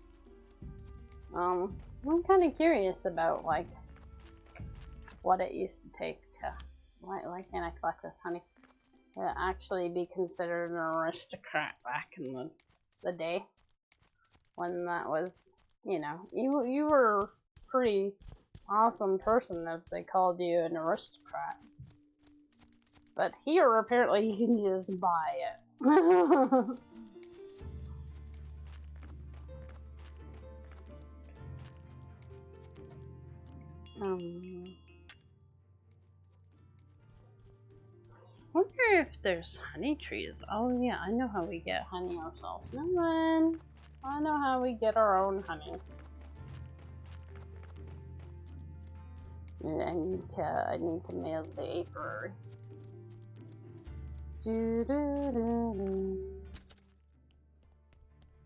I'm kind of curious about like what it used to take to why can't I collect this honey to actually be considered an aristocrat back in the day when that was, you know, you were pretty awesome person if they called you an aristocrat. But here, apparently, you can just buy it. Wonder if there's honey trees. Oh yeah, I know how we get honey ourselves. Never mind. I know how we get our own honey. I need to mail the apiary.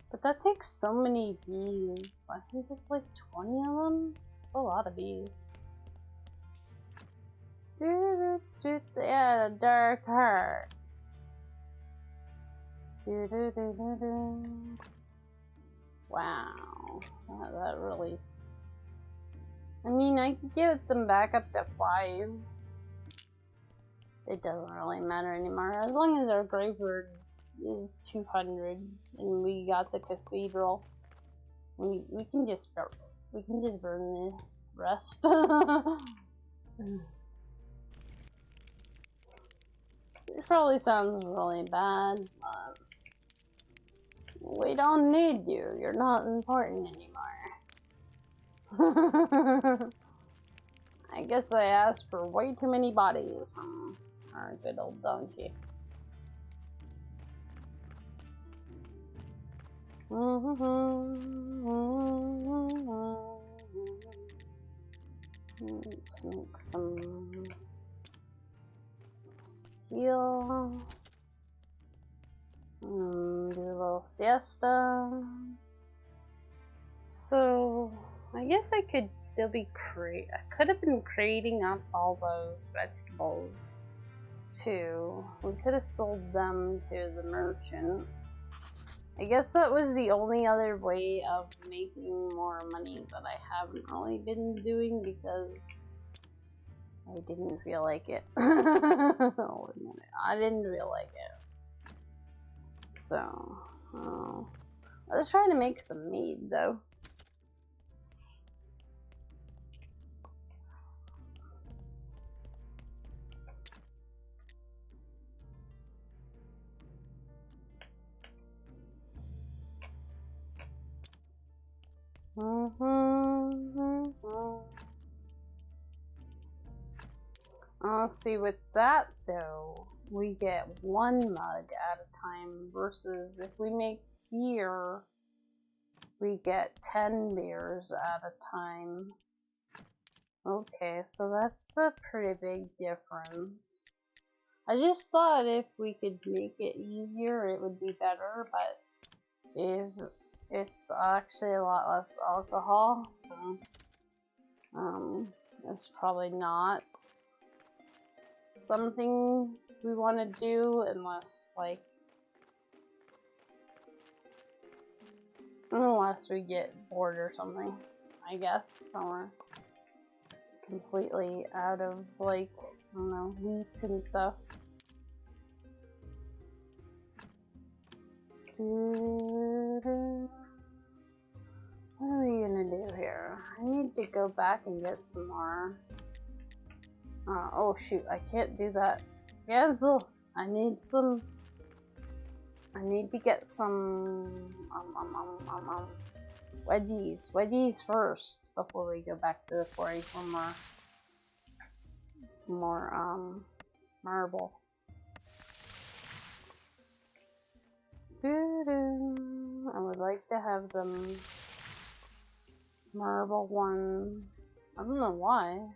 But that takes so many bees. I think it's like 20 of them. It's a lot of bees. Yeah, dark heart. Wow, that really. I mean, I could get them back up to 5. It doesn't really matter anymore. As long as our graveyard is 200 and we got the cathedral, we can just burn the rest. It probably sounds really bad, but we don't need you. You're not important anymore. I guess I asked for way too many bodies from our good old donkey. Let's make some steel. Do a little siesta. So I guess I could still be I could have been creating up all those vegetables too. We could have sold them to the merchant. I guess that was the only other way of making more money that I haven't really been doing because I didn't feel like it. Oh, wait a minute. I didn't feel like it. So, I was trying to make some mead though. See, with that though, we get 1 mug at a time versus if we make beer, we get 10 beers at a time. Okay, so that's a pretty big difference. I just thought if we could make it easier, it would be better, but if it's actually a lot less alcohol, so it's probably not something we want to do unless we get bored or something, I guess, or completely out of I don't know, wheat and stuff. What are we gonna do here? I need to go back and get some more. Oh shoot, I can't do that. Cancel! I need to get some wedgies first before we go back to the quarry for more marble. I would like to have some marble one. I don't know why.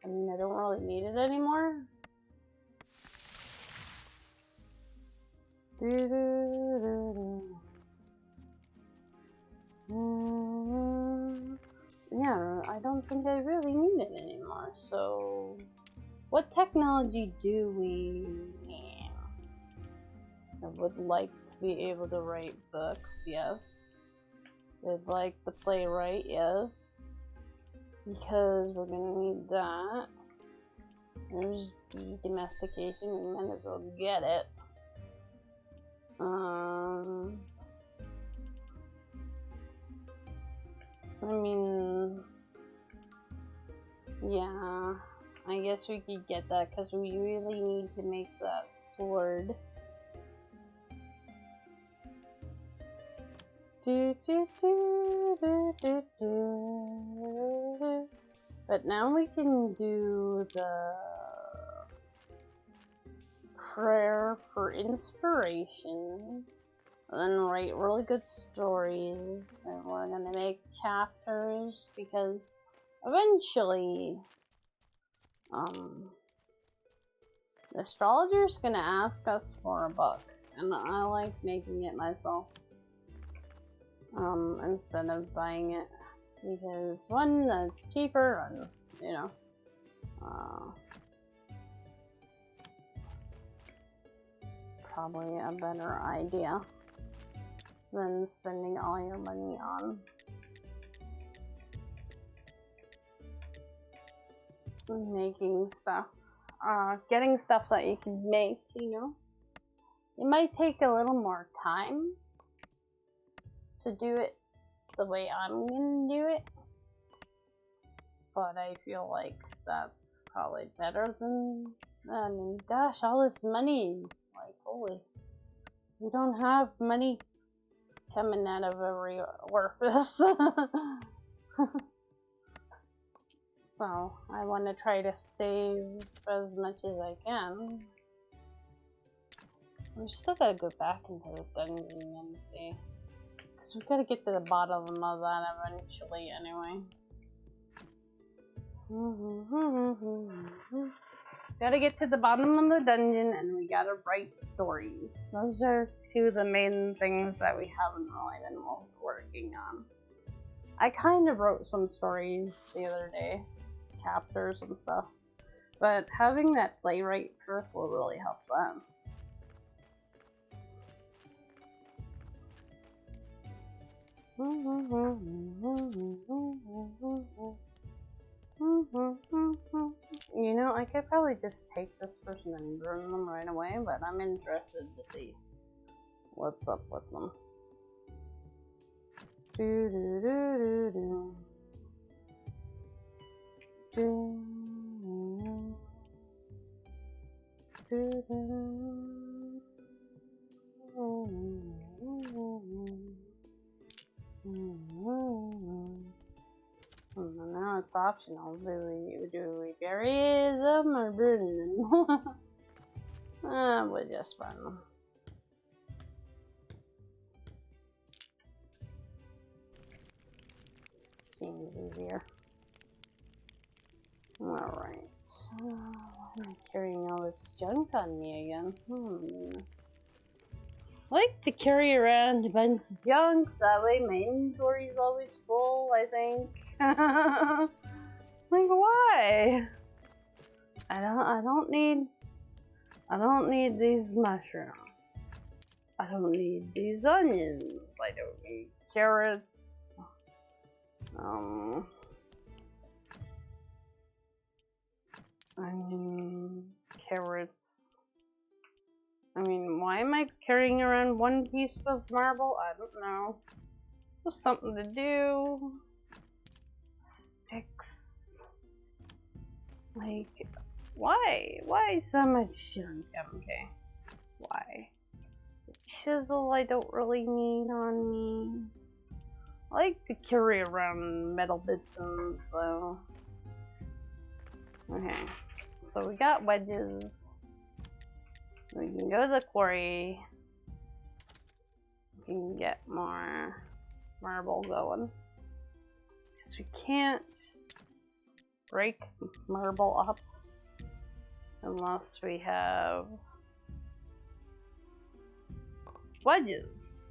I mean, I don't really need it anymore. Yeah, I don't think I really need it anymore. So, what technology do we need? I would like to be able to write books, yes. I'd like to playwright, yes. Because we're gonna need that. There's the domestication, we might as well get it. I mean, yeah, I guess we could get that because we really need to make that sword. But now we can do the prayer for inspiration, and then write really good stories, and we're gonna make chapters because eventually the astrologer's gonna ask us for a book, and I like making it myself instead of buying it, because one, that's cheaper, and you know, probably a better idea than spending all your money on making stuff, getting stuff that you can make, you know. It might take a little more time to do it the way I'm gonna do it, but I feel like that's probably better than, I mean, gosh, all this money, like, holy, we don't have money coming out of every orifice. So I want to try to save as much as I can. We still gotta go back into the dungeon and see, because we gotta get to the bottom of that eventually anyway. Gotta get to the bottom of the dungeon, and we gotta write stories. Those are two of the main things that we haven't really been working on. I kind of wrote some stories the other day, chapters and stuff, but having that playwright perk will really help them. You know, I could probably just take this person and burn them right away, but I'm interested to see what's up with them. And now it's it's optional. Do we bury them or burn them? We'll just burn them. Seems easier. Alright. Why am I carrying all this junk on me again? I like to carry around a bunch of junk, that way my inventory is always full, I think. Like, why? I don't need these mushrooms. I don't need these onions. I don't need carrots. Onions, carrots. I mean, why am I carrying around one piece of marble? I don't know. There's something to do. Sticks. Like, why? Why so much junk, MK? Why? The chisel I don't really need on me. I like to carry around metal bits and so. Okay, so we got wedges. We can go to the quarry. We can get more marble going. Because we can't break marble up unless we have wedges.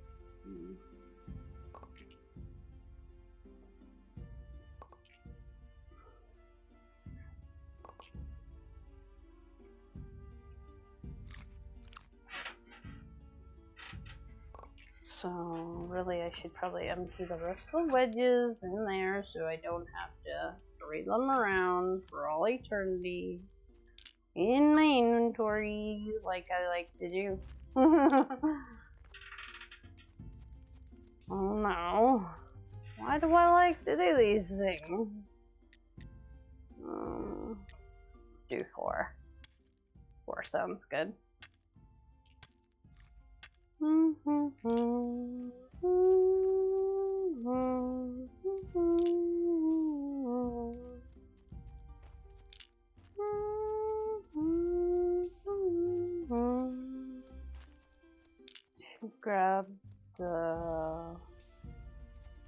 So really I should probably empty the rest of the wedges in there so I don't have to carry them around for all eternity in my inventory like I like to do. Oh no. Why do I like to do these things? Let's do 4. 4 sounds good. To grab the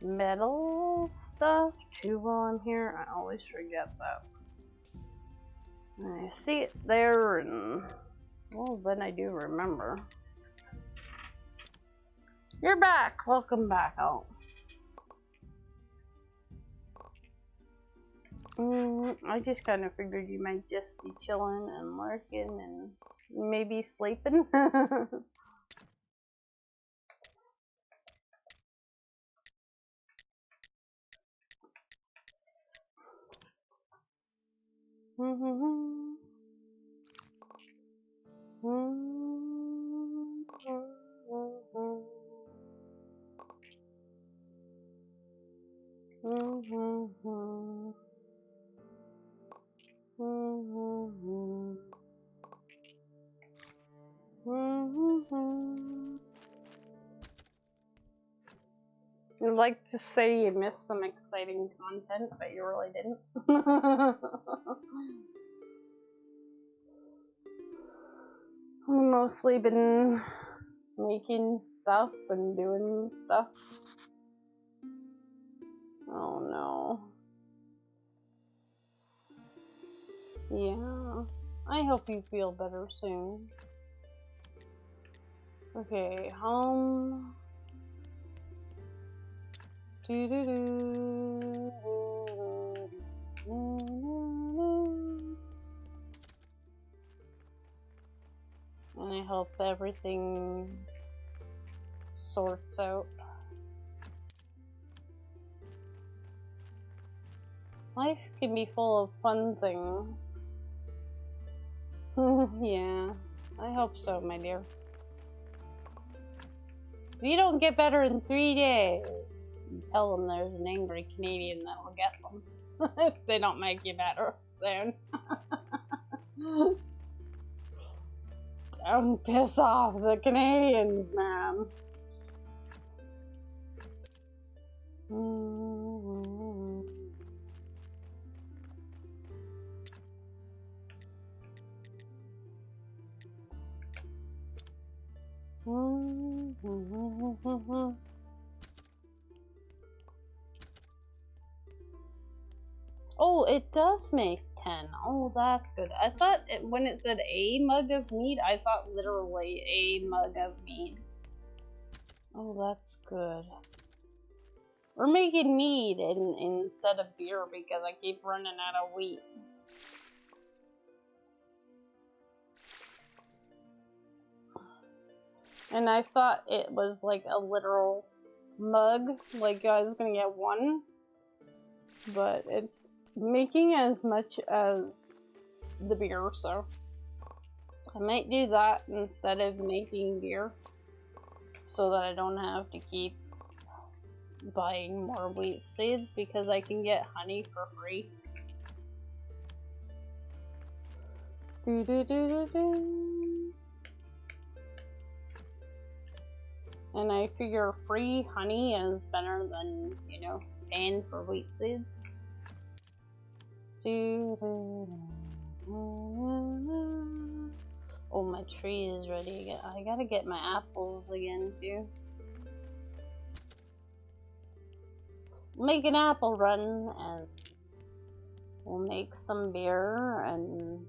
metal stuff too while I'm here, I always forget that. I see it there and well then I do remember. You're back! Welcome back out. I just kind of figured you might just be chilling and lurking and maybe sleeping. You'd like to say you missed some exciting content, but you really didn't. I've mostly been making stuff and doing stuff. Oh no. Yeah. I hope you feel better soon. Okay, and I hope everything sorts out. Life can be full of fun things. Yeah, I hope so, my dear. If you don't get better in 3 days, tell them there's an angry Canadian that will get them. If they don't make you better soon. Don't piss off the Canadians, man. Oh, it does make 10. Oh, that's good. I thought when it said a mug of mead, I thought literally a mug of mead. Oh, that's good. We're making mead instead of beer because I keep running out of wheat. And I thought it was like a literal mug, like I was gonna get one. But it's making as much as the beer, so I might do that instead of making beer so that I don't have to keep buying more wheat seeds because I can get honey for free. And I figure free honey is better than, you know, paying for wheat seeds. Oh, my tree is ready again. I gotta get my apples again, too. Make an apple run, and we'll make some beer, and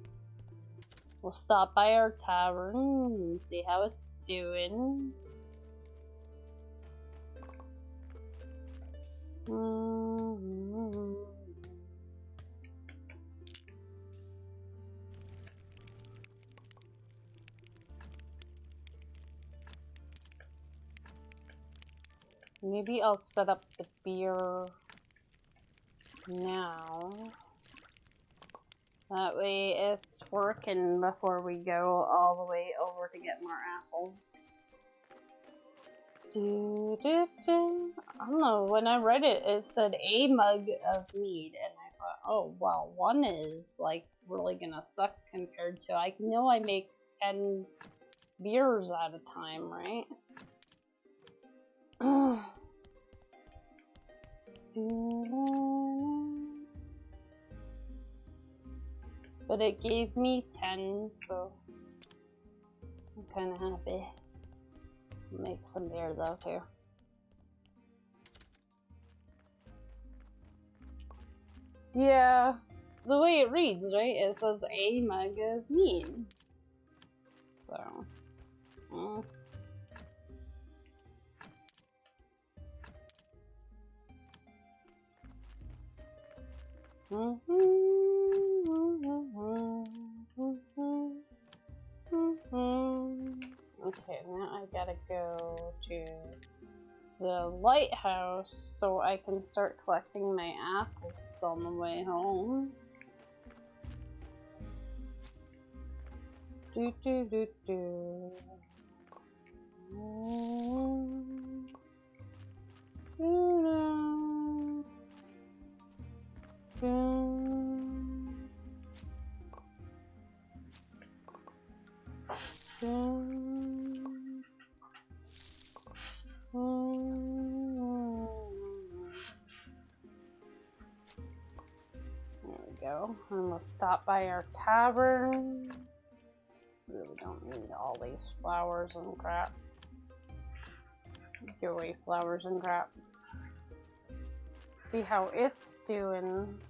we'll stop by our tavern and see how it's doing. Maybe I'll set up the beer now. That way it's working before we go all the way over to get more apples. I don't know, when I read it, it said a mug of mead, and I thought, oh, well, one is, like, really gonna suck compared to, I know I make 10 beers at a time, right? But it gave me 10, so I'm kind of happy. Make some beer though too. Yeah, the way it reads, right? It says a mug of mead. So, Okay, now I gotta go to the lighthouse so I can start collecting my apples on the way home. There we go. And we'll stop by our tavern. Really don't need all these flowers and crap. Give away flowers and crap. See how it's doing.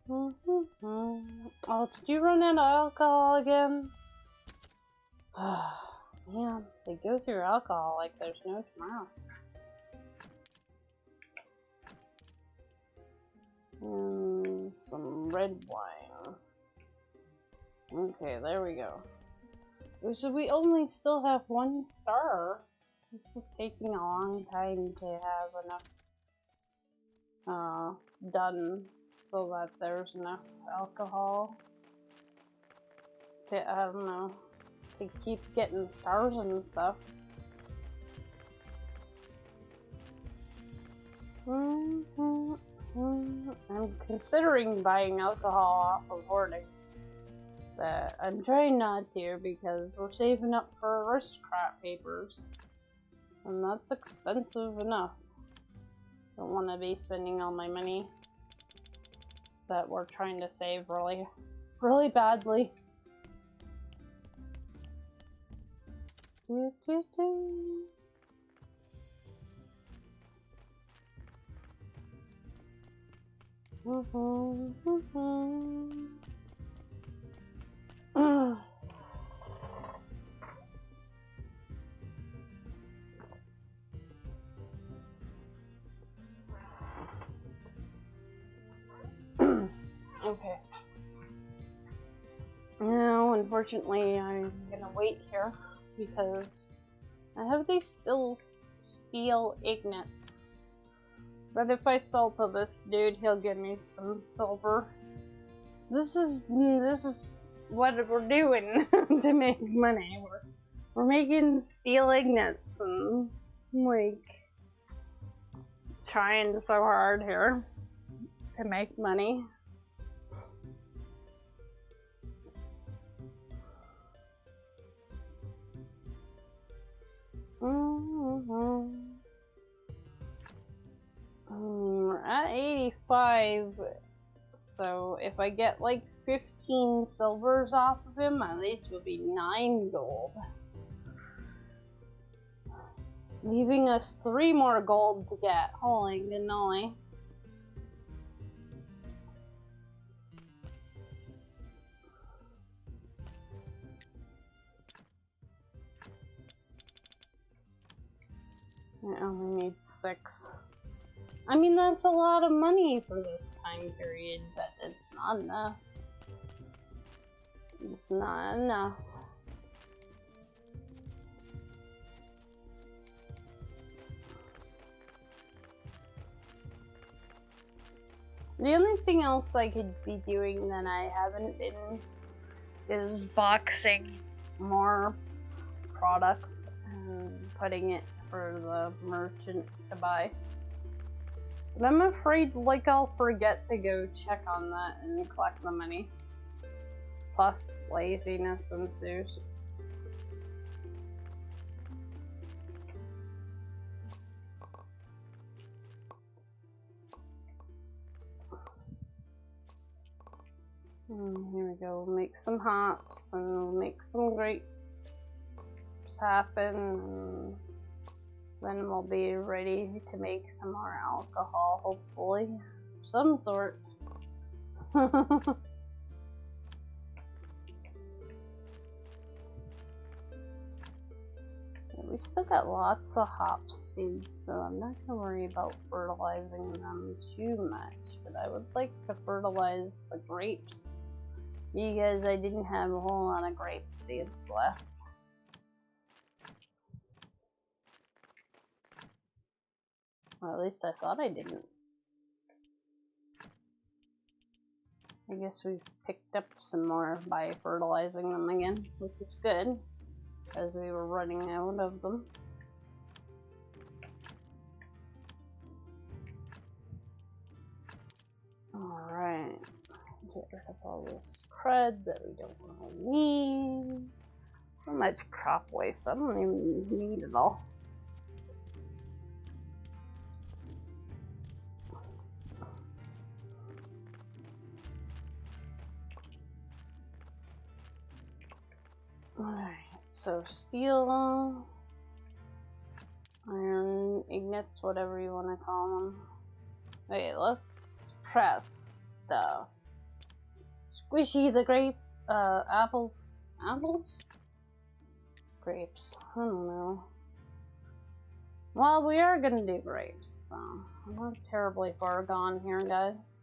Oh, did you run out of alcohol again? Man, they go through alcohol like there's no tomorrow. Some red wine. Okay, there we go. So we only still have 1 star. This is taking a long time to have enough done so that there's enough alcohol to, I don't know, to keep getting stars and stuff. I'm considering buying alcohol off of hoarding, but I'm trying not to because we're saving up for Aristocrat papers, and that's expensive enough. Don't want to be spending all my money that we're trying to save really badly. do, do, do. Okay. Now, unfortunately, I'm gonna wait here because I have these steel ignits. But if I sell to this dude, he'll give me some silver. This is what we're doing to make money. We're making steel ignits and like trying so hard here to make money. We're at 85, so if I get like 15 silvers off of him, at least will be 9 gold. Leaving us 3 more gold to get. Holy cannoli. I only need 6. I mean, that's a lot of money for this time period, but it's not enough. It's not enough. The only thing else I could be doing that I haven't been is boxing more products and putting it for the merchant to buy. But I'm afraid like I'll forget to go check on that and collect the money. Plus laziness ensues. Here we go, we'll make some hops and we'll make some grapes happen, and then we'll be ready to make some more alcohol, hopefully. Some sort. We still got lots of hop seeds, so I'm not gonna worry about fertilizing them too much, but I would like to fertilize the grapes because I didn't have a whole lot of grape seeds left. Or at least I thought I didn't. I guess we've picked up some more by fertilizing them again, which is good, as we were running out of them. Alright, get rid of all this crud that we don't really need. So much crop waste, I don't even need it all. Alright, so steel, iron, ignits, whatever you want to call them. Okay, let's press stuff. Squishy the grape, apples? Grapes, I don't know. Well, we are gonna do grapes, so I'm not terribly far gone here, guys.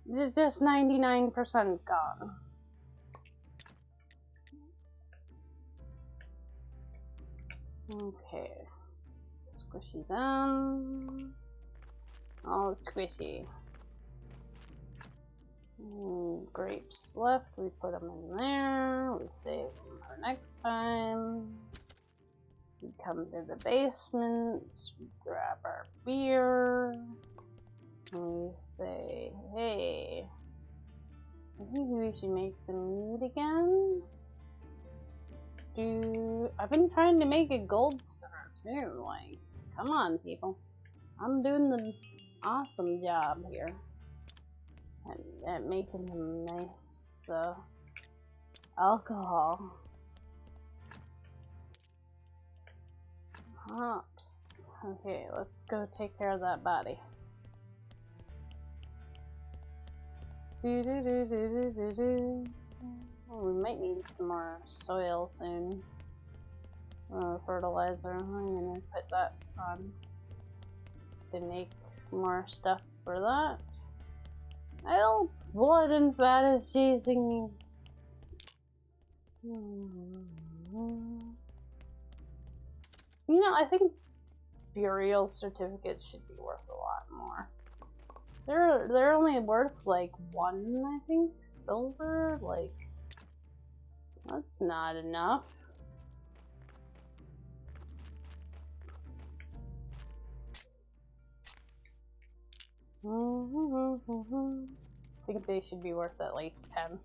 It's just 99% gone. Okay, squishy them. All squishy. Grapes left, we put them in there. We save them for next time. We come to the basement, we grab our beer, and we say, hey, I think we should make them meet again. I've been trying to make a gold star too, like, come on people. I'm doing the awesome job here at making them nice alcohol. Ops. Okay, let's go take care of that body. Oh, we might need some more soil soon. Fertilizer. I'm gonna put that on to make more stuff for that. Oh, blood and fat is chasing me. You know, I think burial certificates should be worth a lot more. They're only worth like 1, I think, silver. Like, that's not enough. I think they should be worth at least 10.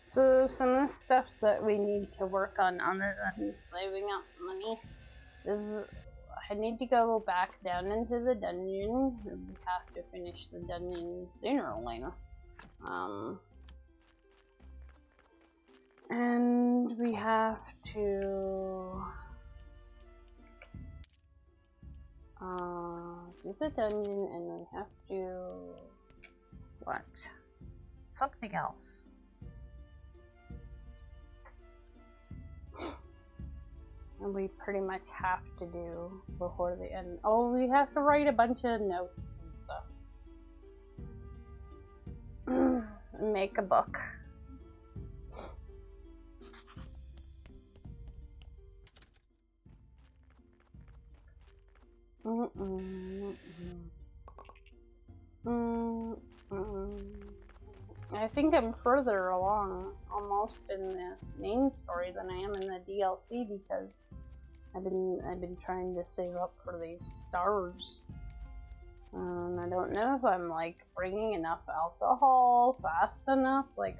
So some of the stuff that we need to work on other than saving up money is I need to go back down into the dungeon. We have to finish the dungeon sooner or later. And we have to do the dungeon, and we have to what? Something else. And we pretty much have to do before the end. Oh, we have to write a bunch of notes and stuff. And make a book. I think I'm further along almost in the main story than I am in the DLC because I've been trying to save up for these stars. I don't know if I'm like bringing enough alcohol fast enough. Like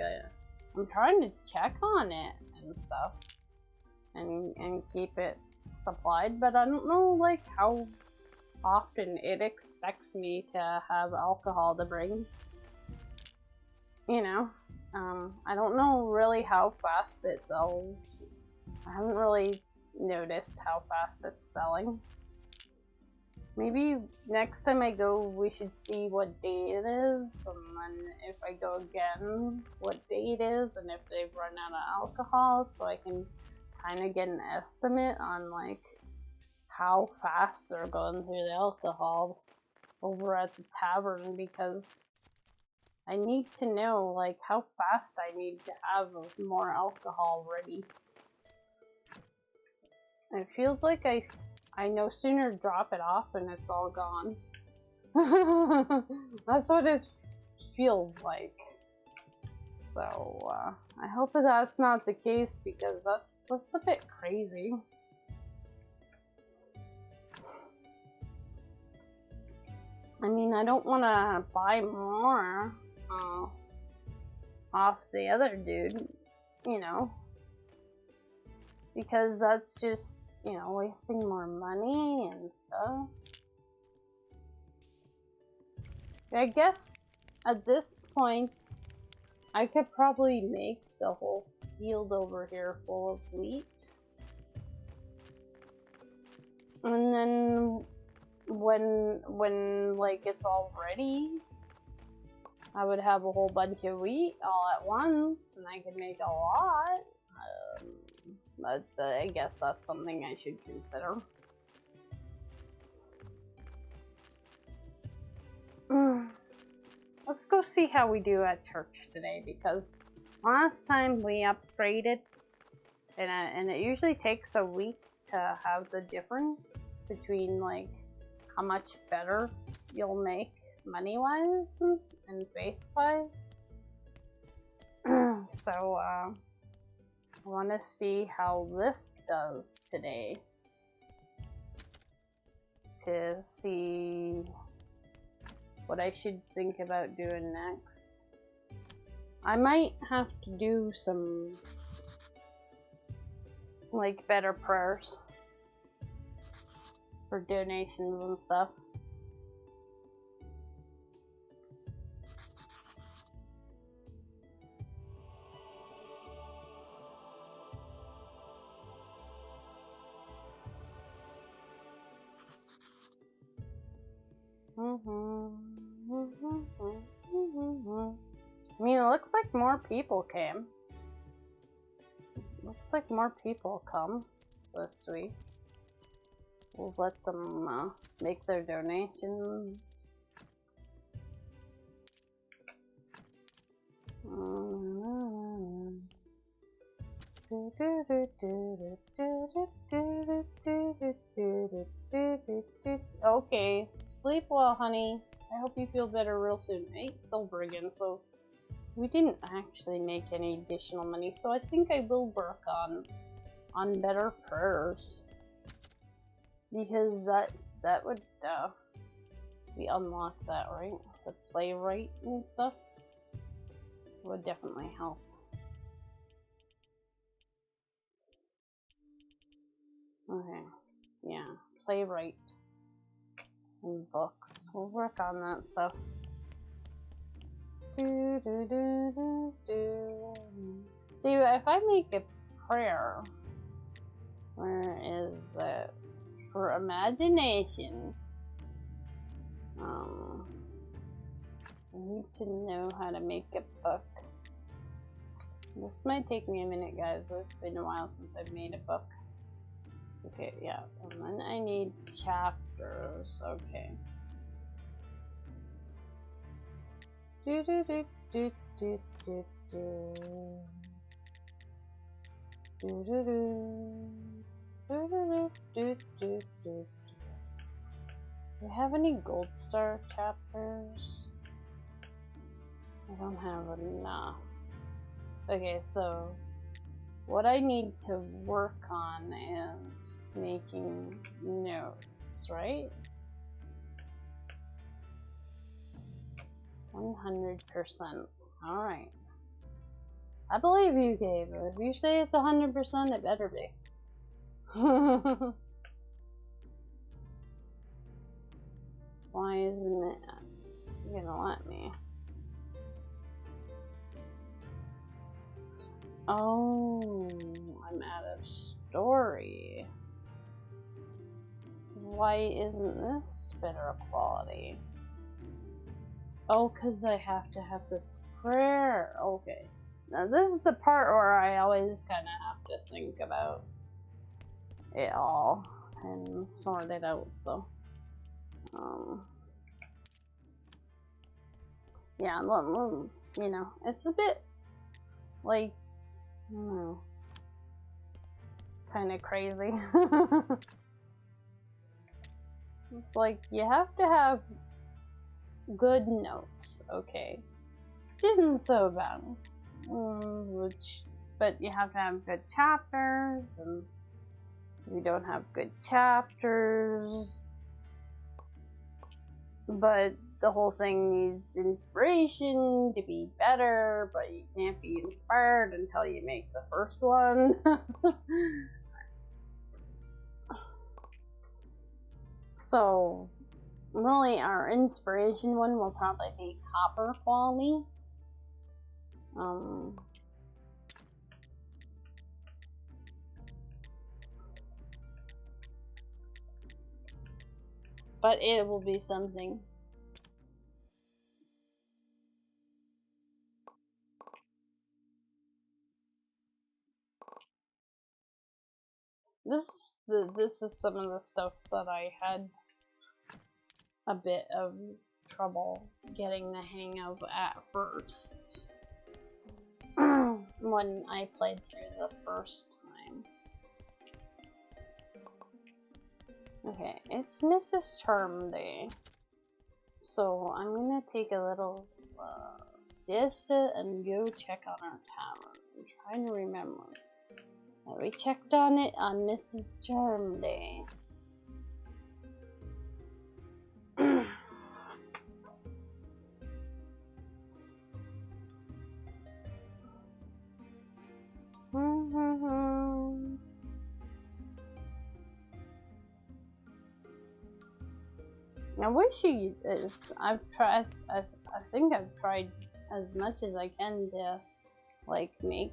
I'm trying to check on it and stuff and keep it supplied, but I don't know like how often it expects me to have alcohol to bring. You know, I don't know really how fast it sells. I haven't really noticed how fast it's selling. Maybe next time I go, we should see what day it is, and then if I go again, what day it is, and if they've run out of alcohol, so I can kind of get an estimate on like how fast they're going through the alcohol over at the tavern, because I need to know like how fast I need to have more alcohol ready. It feels like I no sooner drop it off and it's all gone. That's what it feels like. So I hope that that's not the case, because that's a bit crazy. I mean, I don't want to buy more off the other dude, you know, because that's just, you know, wasting more money and stuff. I guess at this point I could probably make the whole field over here full of wheat, and then when like it's all ready, I would have a whole bunch of wheat all at once, and I could make a lot. But I guess that's something I should consider. Let's go see how we do at church today, because last time we upgraded, and it usually takes a week to have the difference between like how much better you'll make money-wise and faith-wise. So I want to see how this does today. To see what I should think about doing next. I might have to do some like better prayers for donations and stuff. I mean, it looks like more people came. Looks like more people come this week. We'll let them make their donations. Okay, sleep well, honey. I hope you feel better real soon. I ate silver again, so we didn't actually make any additional money. So I think I will work on better prayers, because that would we unlock that, right? The playwright and stuff would definitely help. Okay, yeah, playwright and books. We'll work on that stuff. See, if I make a prayer, where is it? For imagination. I need to know how to make a book. This might take me a minute, guys. It's been a while since I've made a book. Okay, yeah, and then I need chapters. Okay. Do you have any gold star chapters? I don't have enough. Okay, so what I need to work on is making notes, right? 100%. Alright. I believe you, Gabe. If you say it's 100%, it better be. Why isn't it gonna let me? Oh, I'm out of story. Why isn't this better quality? Oh, because I have to have the prayer. Okay. Now this is the part where I always kind of have to think about it all and sort it out, so. Yeah, you know, it's a bit like, I don't know, kind of crazy. It's like you have to have good notes, okay, which isn't so bad. But you have to have good chapters, and we don't have good chapters. But the whole thing needs inspiration to be better, but you can't be inspired until you make the first one. So, really, our inspiration one will probably be copper quality. But it will be something. This is some of the stuff that I had a bit of trouble getting the hang of at first. When I played through the first time. Okay, it's Mrs. Charm Day. So I'm gonna take a little siesta and go check on our tavern. I'm trying to remember. We checked on it on Mrs. Germ Day. I wish he is. I think I've tried as much as I can to like make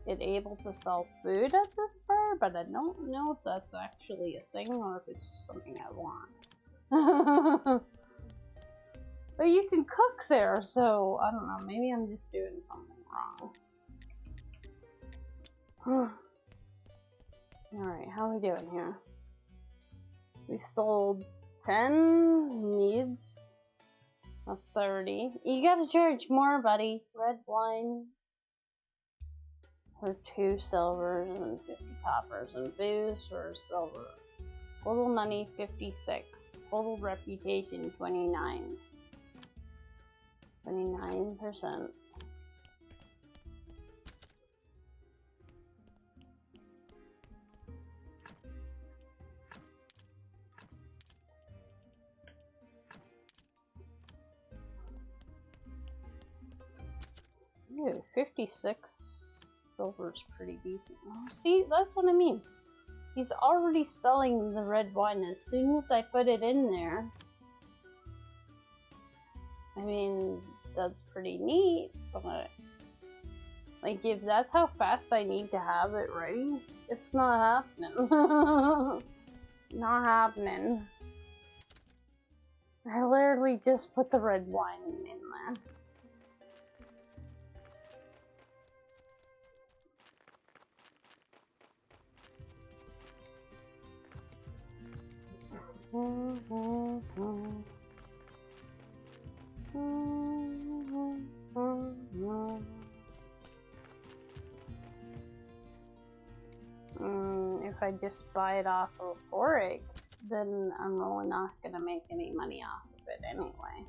it able to sell food at this bar, but I don't know if that's actually a thing or if it's just something I want. But you can cook there, so I don't know, maybe I'm just doing something wrong. Alright, how are we doing here? We sold 10 meads of 30. You gotta charge more, buddy. Red wine for 2 silvers and 50 coppers, and booze for silver. Total money 56. Total reputation 29. 29%. Ew, 56 silver's pretty decent. Oh, see, that's what I mean. He's already selling the red wine as soon as I put it in there. I mean, that's pretty neat, but like, if that's how fast I need to have it ready, it's not happening. Not happening. I literally just put the red wine in there. If I just buy it off of Forex, then I'm really not gonna make any money off of it anyway.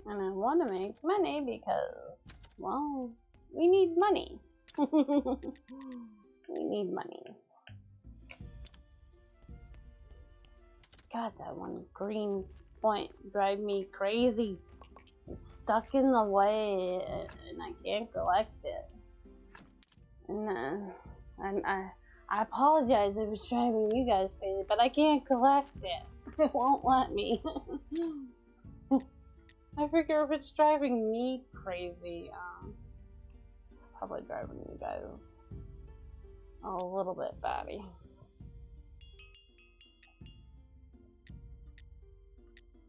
And I want to make money because, well, we need monies. We need monies. God, that one green point drive me crazy. It's stuck in the way and I can't collect it. And I apologize if it's driving you guys crazy, but I can't collect it. It won't let me. I figure if it's driving me crazy, it's probably driving you guys a little bit batty.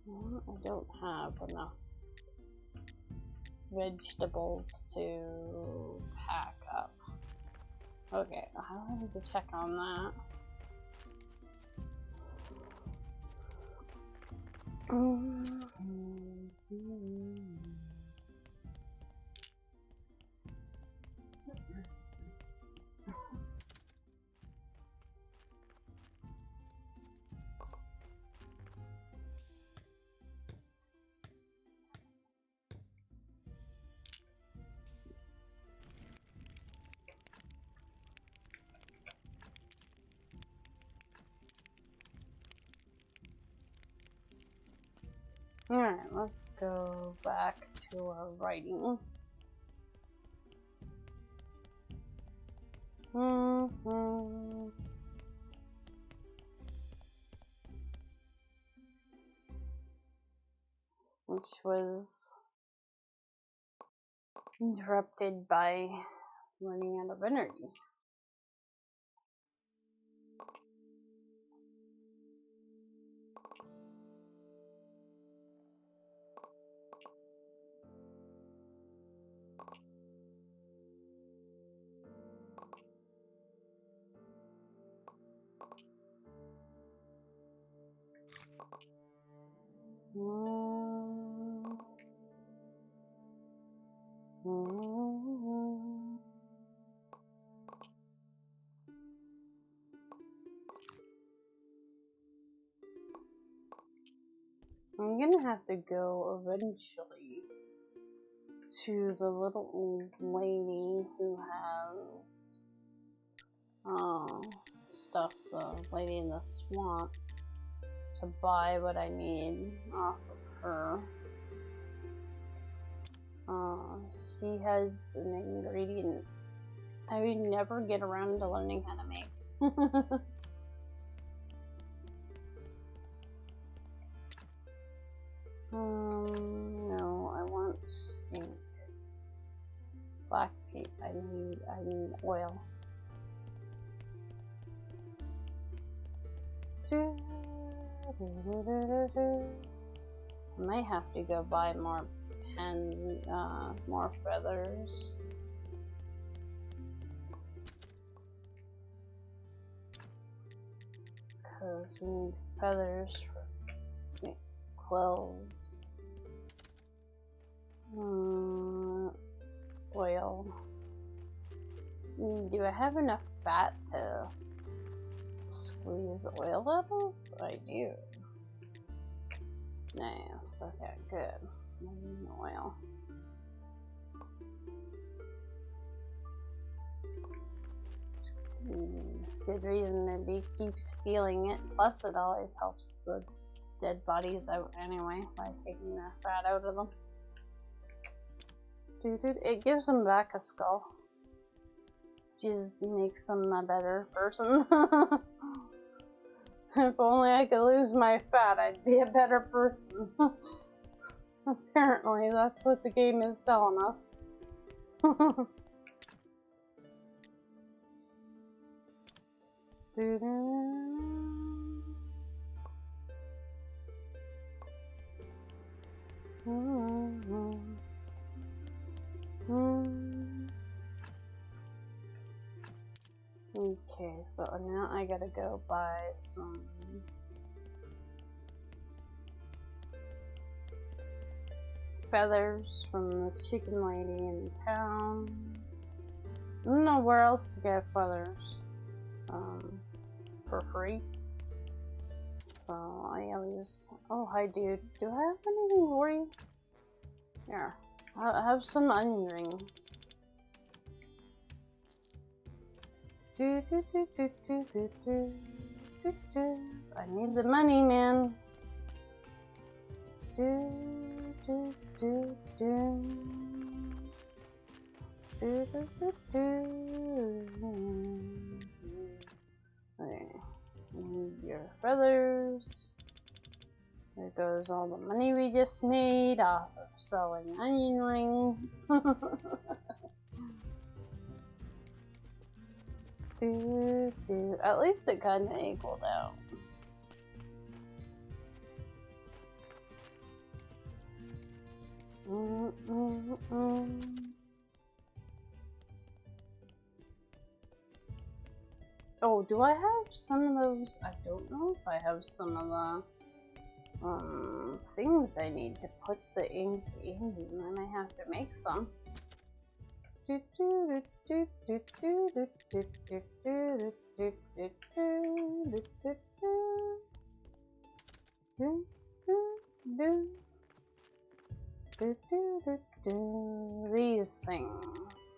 Well, I don't have enough vegetables to pack up. Okay, I need to check on that. Alright, let's go back to our writing. Which was interrupted by running out of energy. have to go eventually to the little old lady who has stuff, the lady in the swamp, to buy what I need off of her. She has an ingredient I would never get around to learning how to make. No, I want ink. Black ink. I need oil. I might have to go buy more pens, more feathers. Because we need feathers for quills. Oil. Do I have enough fat to squeeze oil out of? I do. Nice. Okay, good. Oil. Good reason to keep stealing it. Plus, it always helps the dead bodies out anyway by taking their fat out of them. It gives them back a skull. Just makes them a better person. If only I could lose my fat, I'd be a better person. Apparently, that's what the game is telling us. Okay, so now I gotta go buy some feathers from the chicken lady in town. I don't know where else to get feathers for free. So I always... Oh, hi dude. Do I have anything for you? Here. I have some onion rings. I need the money, man. Okay, need your feathers. There goes all the money we just made off of selling onion rings. At least it kind of equaled out. Oh, do I have some of those? I don't know if I have some of the things I need to put the ink in. I might have to make some. These things.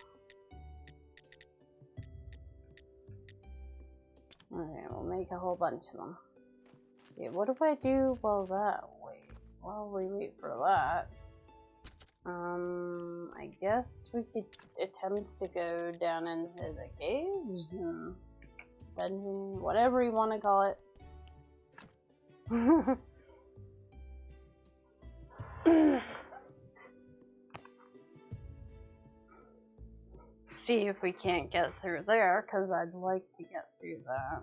Okay, we'll make a whole bunch of them. Okay, what do I do while we wait for that? I guess we could attempt to go down into the caves and dungeon, whatever you want to call it. See if we can't get through there, because I'd like to get through that.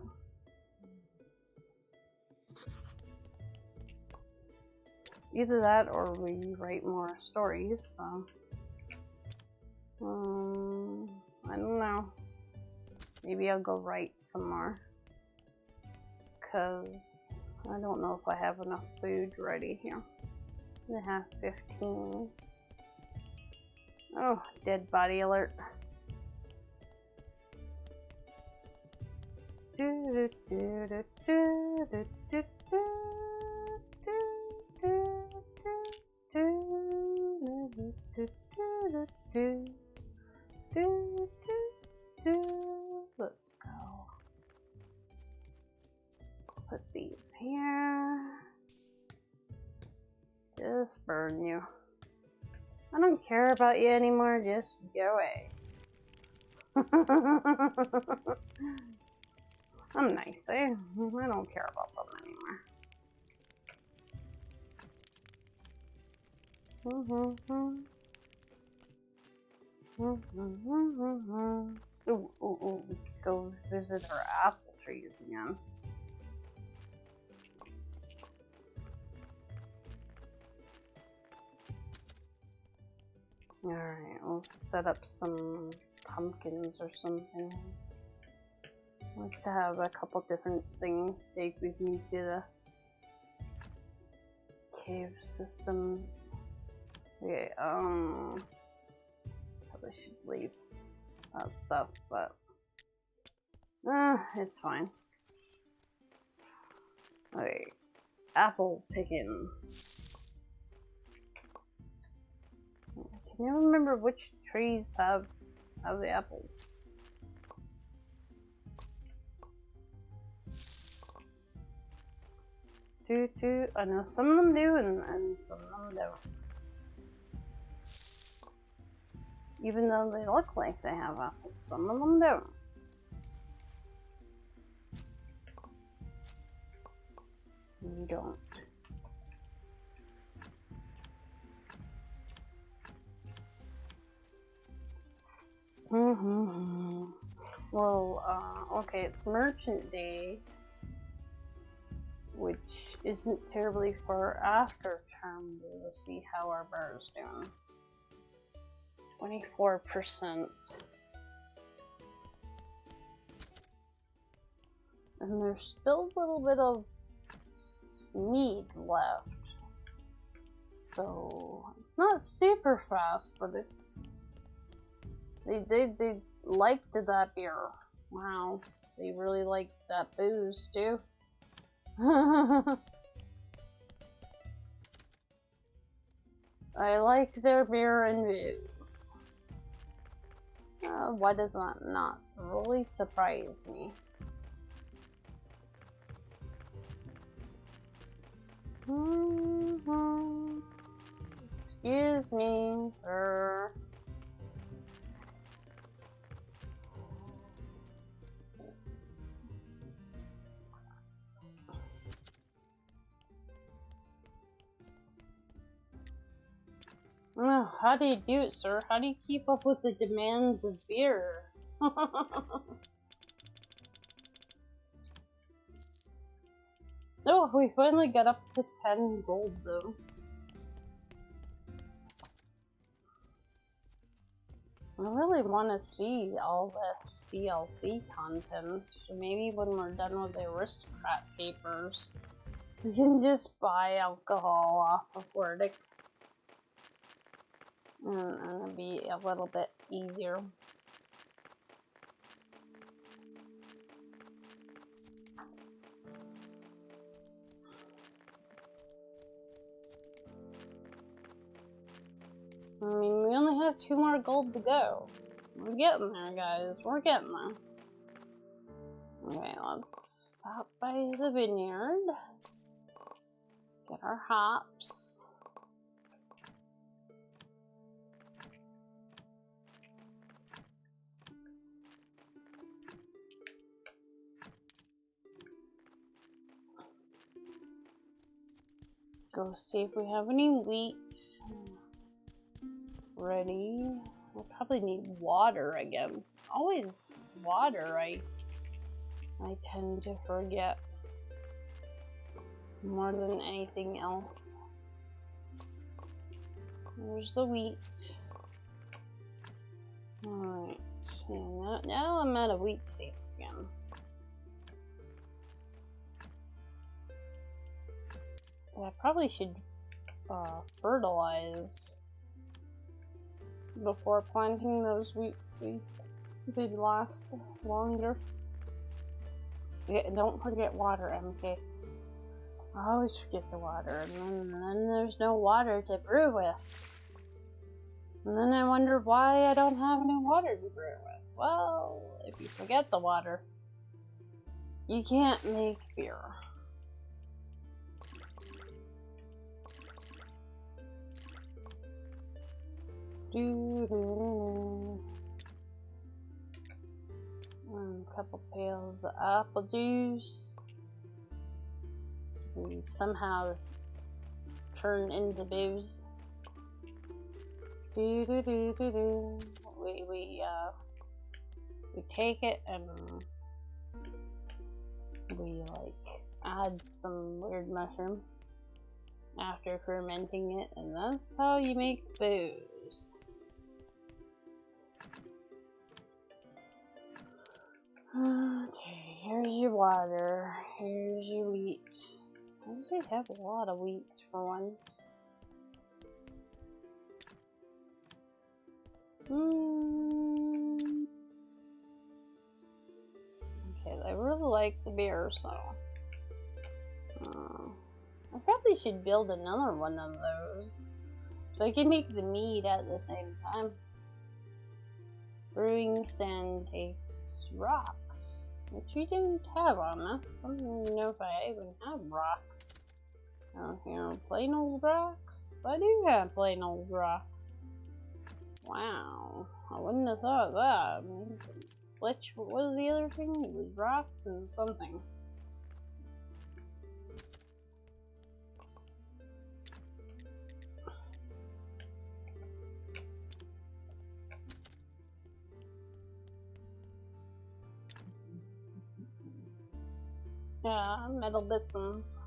Either that or we write more stories, so... I don't know. Maybe I'll go write some more. Because I don't know if I have enough food ready here. I have 15. Oh, dead body alert. Let's go. Put these here. Just burn you. I don't care about you anymore, just go away. I'm nice, eh? I don't care about them anymore. Ooh, we could go visit our apple trees again. Alright, we'll set up some pumpkins or something. I'd like to have a couple different things take with me to the cave systems. Okay, probably should leave that stuff, but it's fine. Okay, apple picking. Can you remember which trees have the apples? I know some of them do and some of them don't. Even though they look like they have apples, some of them don't. You don't. Well, okay, it's Merchant Day, which isn't terribly far after term. We'll see how our bar's doing. 24%. And there's still a little bit of meat left. So it's not super fast, but it's they liked that beer. Wow. They really liked that booze too. I like their beer and booze. Why does that not really surprise me? Excuse me, sir. How do you do it, sir? How do you keep up with the demands of beer? Oh, we finally got up to 10 gold though. I really want to see all this DLC content. So maybe when we're done with the Aristocrat papers, we can just buy alcohol off of Wordic. And it'll be a little bit easier. I mean, we only have 2 more gold to go. We're getting there, guys. We're getting there. Okay, let's stop by the vineyard. Get our hops. Go see if we have any wheat ready. We'll probably need water again. Always water, I tend to forget more than anything else. There's the wheat. Alright, now I'm out of wheat seeds again. I probably should fertilize before planting those wheat seeds. They'd last longer. Yeah, don't forget water, MK. I always forget the water, and then there's no water to brew with. And then I wonder why I don't have any water to brew with. Well, if you forget the water, you can't make beer. A couple pails of apple juice. We somehow turn into booze. We take it and we like add some weird mushroom after fermenting it, and that's how you make booze. Okay, here's your water. Here's your wheat. I usually have a lot of wheat for once. Okay, I really like the beer, so I probably should build another one of those so I can make the mead at the same time. Brewing stand takes rocks, which we didn't have on us. I don't even know if I even have rocks. I don't hear plain old rocks. I do have plain old rocks. Wow, I wouldn't have thought of that. Which, what was the other thing? It was rocks and something. Yeah, metal bitsons.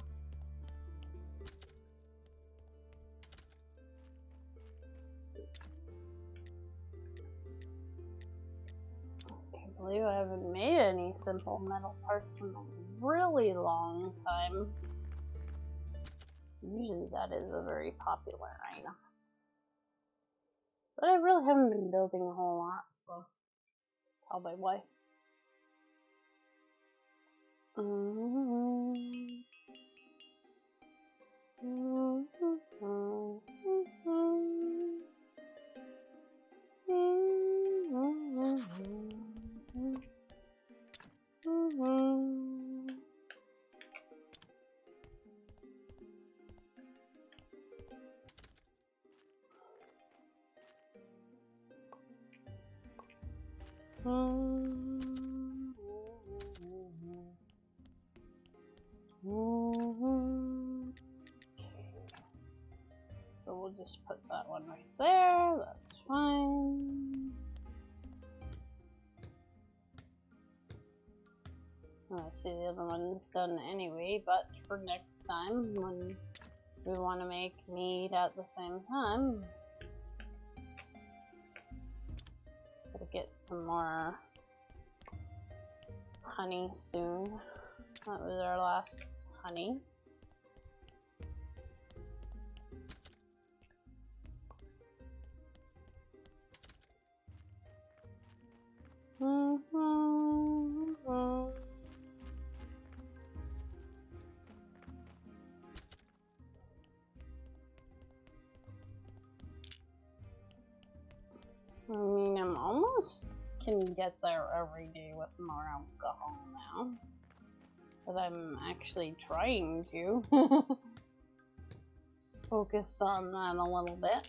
I believe I haven't made any simple metal parts in a really long time. Usually that is a very popular item. But I really haven't been building a whole lot, so probably why. So we'll just put that one right there, that's fine. I see the other one's done anyway, but for next time when we want to make mead at the same time, gotta get some more honey soon. That was our last honey. I mean, I'm almost can get there every day with more alcohol now. But I'm actually trying to focus on that a little bit.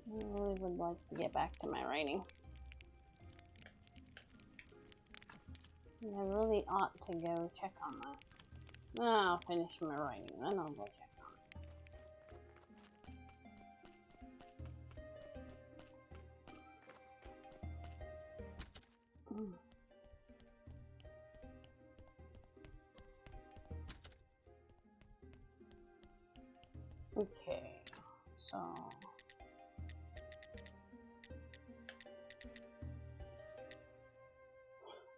I really would like to get back to my writing. I really ought to go check on that. I'll finish my writing, then I'll go check on it. Okay, so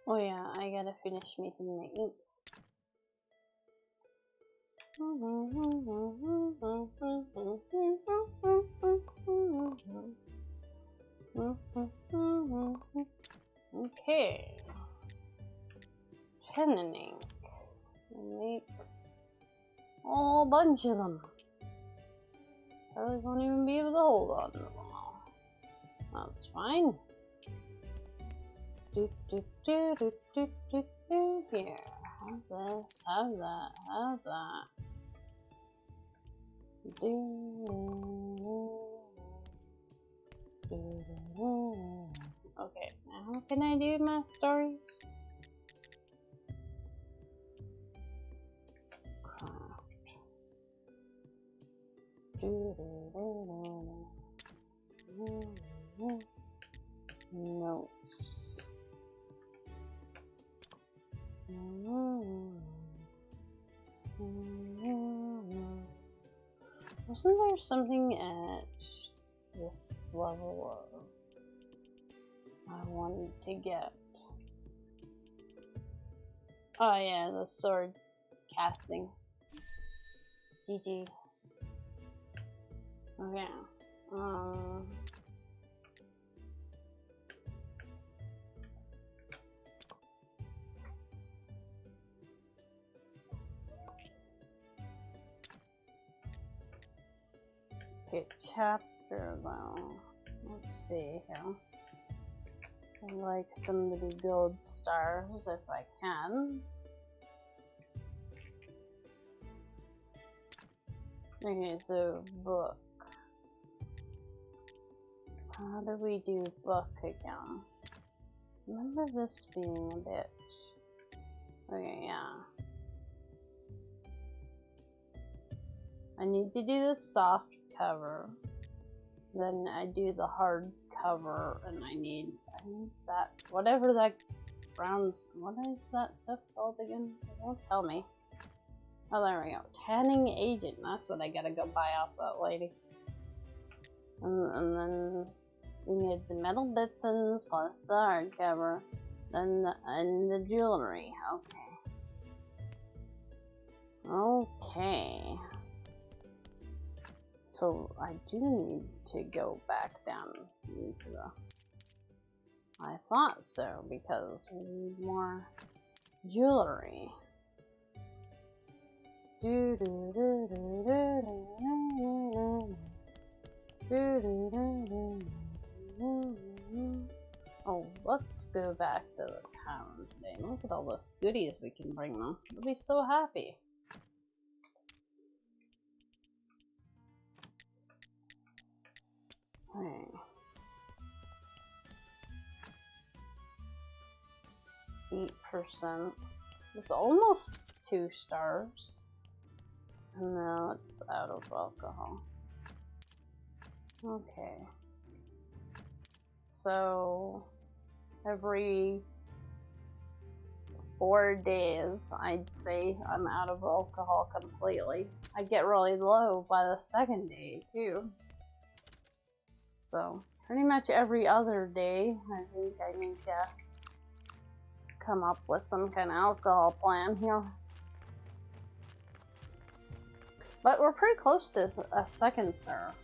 oh yeah, I gotta finish making the ink. Okay, pen and ink. Make a whole bunch of them. Probably won't even be able to hold on to them all. That's fine. Here, have this, have that, have that. Okay, now how can I do my stories? Notes. Wasn't there something at this level of I wanted to get? Oh yeah, the sword casting. GG. Okay. Okay, chapter though. Let's see here. I'd like them to be gold stars if I can. Okay, so book. How do we do book again? Remember this being a bit... Okay, yeah. I need to do the soft cover. Then I do the hard cover, and I need that, whatever that brown, what is that stuff called again? It won't tell me. Oh, there we go. Tanning agent. That's what I gotta go buy off that lady. And then we need the metal bitsons plus the hardcover. Then and the jewelry. Okay. Okay. So I do need to go back down into the... I thought so, because we need more jewelry. Oh, let's go back to the town today. Look at all the goodies we can bring them. They'll be so happy. Okay. 8%. It's almost 2 stars. And now it's out of alcohol. Okay. So every 4 days, I'd say I'm out of alcohol completely. I get really low by the 2nd day too. So pretty much every other day, I think I need to come up with some kind of alcohol plan here. But we're pretty close to a 2nd star.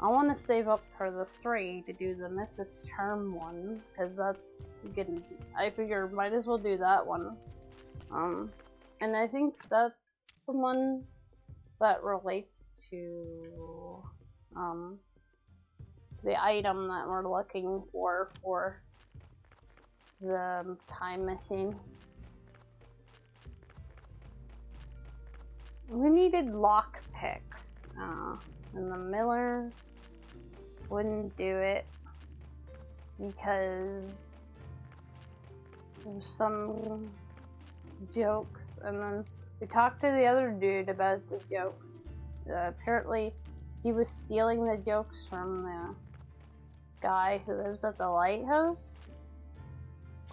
I want to save up for the 3 to do the Mrs. Charm one, because that's good. I figure might as well do that one. And I think that's the one that relates to the item that we're looking for the time machine. We needed lock picks, and the miller wouldn't do it because there's some jokes, and then we talked to the other dude about the jokes. Apparently he was stealing the jokes from the guy who lives at the lighthouse,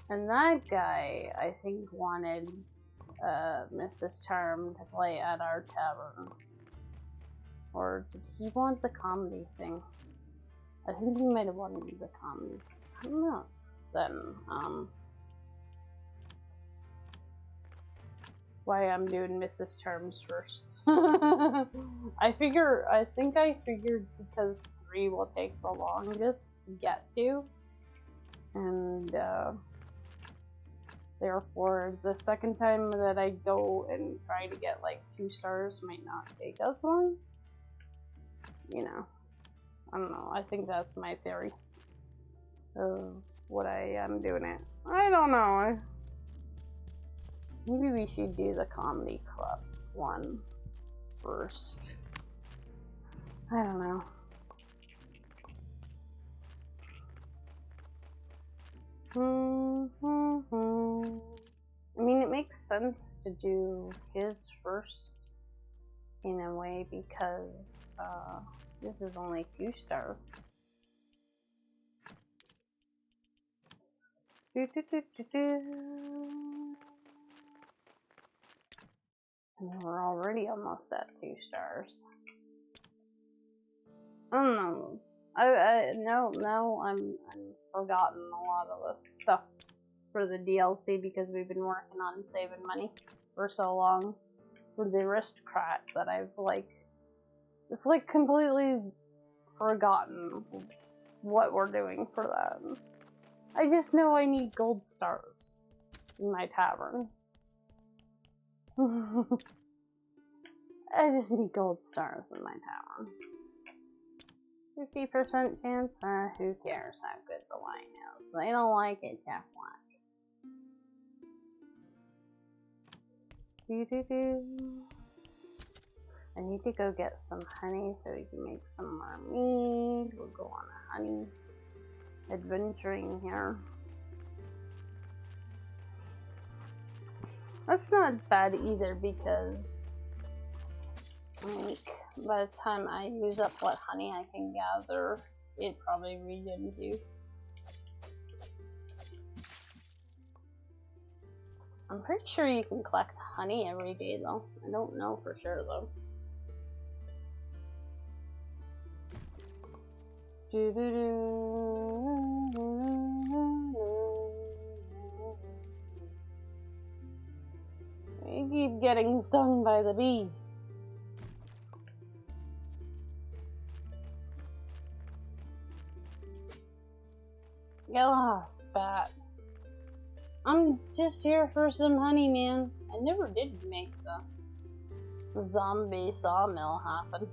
and that guy I think wanted Mrs. Charm to play at our tavern. Or did he want the comedy thing? I think he might have wanted the comedy. I don't know. Then, why I'm doing Mrs. Charms first. I think I figured because 3 will take the longest to get to. And, Therefore, the second time that I go and try to get like 2 stars might not take as long. You know, I don't know. I think that's my theory of what I am doing it. I don't know. Maybe we should do the comedy club one first. I don't know. I mean, it makes sense to do his first in a way because this is only 2 stars. And we're already almost at 2 stars. I don't know. Now I'm forgotten a lot of the stuff for the DLC because we've been working on saving money for so long for the Aristocrat that I've it's like completely forgotten what we're doing for that. I just know I need gold stars in my tavern. I just need gold stars in my tavern. 50% chance? Who cares how good the wine is? They don't like it, Jeff wine. I need to go get some honey so we can make some more mead. We'll go on a honey adventuring here. That's not bad either because like by the time I use up what honey I can gather, it probably regens you. I'm pretty sure you can collect honey every day though. I don't know for sure though. I keep getting stung by the bee. Get lost, bat. I'm just here for some honey, man. I never did make the zombie sawmill happen.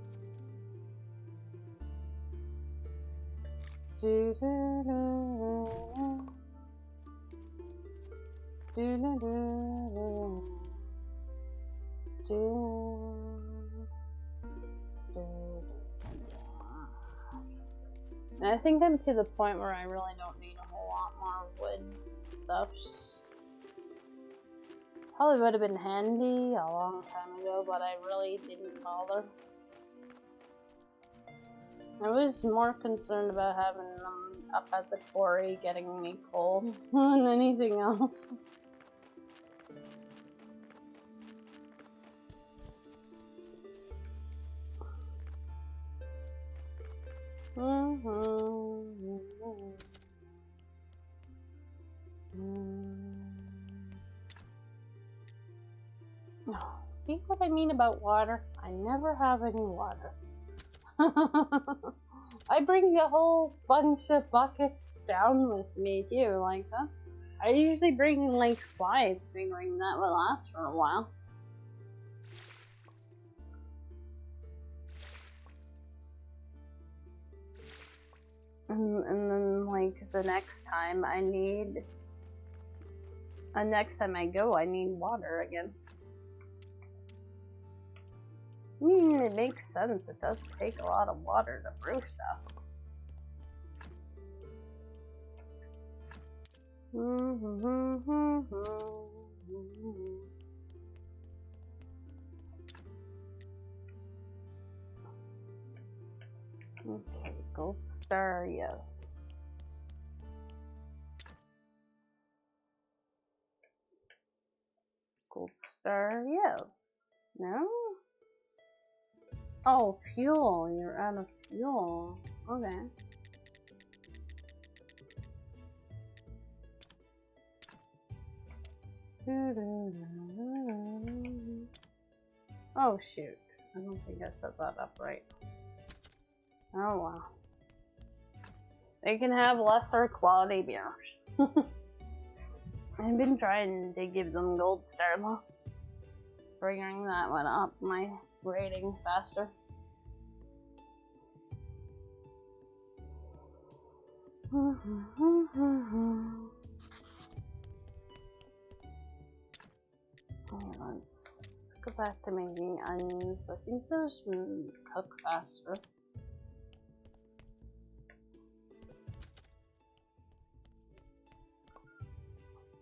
I think I'm to the point where I really don't need a whole lot more wood stuff. Probably would have been handy a long time ago, but I really didn't bother. I was more concerned about having them up at the quarry getting me coal than anything else. See what I mean about water? I never have any water. I bring a whole bunch of buckets down with me too, like that. I usually bring like 5, figuring that will last for a while. And then like the next time I go, I need water again. I mean, it makes sense. It does take a lot of water to brew stuff. Okay, gold star, yes. Gold star, yes. No? Oh, fuel. You're out of fuel. Okay. Oh, shoot. I don't think I set that up right. Oh, wow. They can have lesser quality beers. I've been trying to give them gold star though. Bringing that one up my rating faster. Okay, let's go back to making onions. I think those cook faster.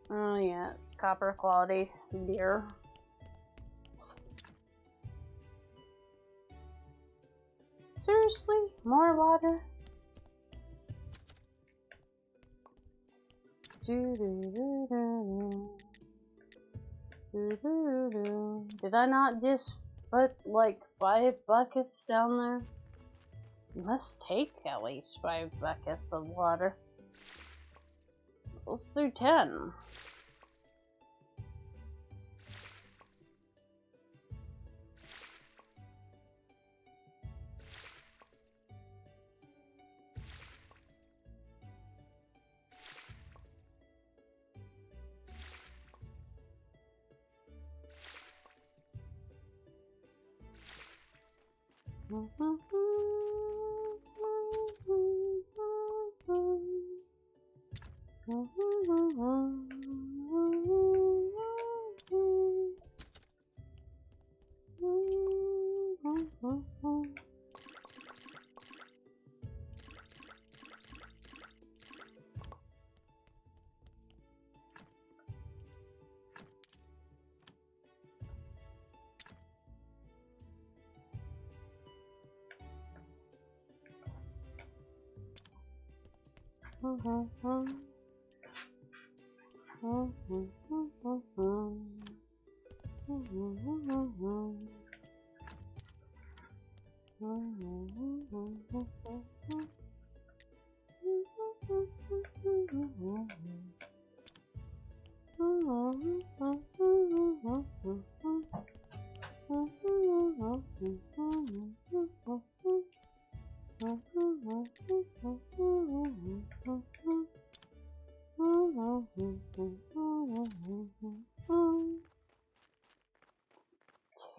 Oh yeah, it's copper quality beer. Seriously? More water? Did I not just put like 5 buckets down there? You must take at least 5 buckets of water. Let's do 10.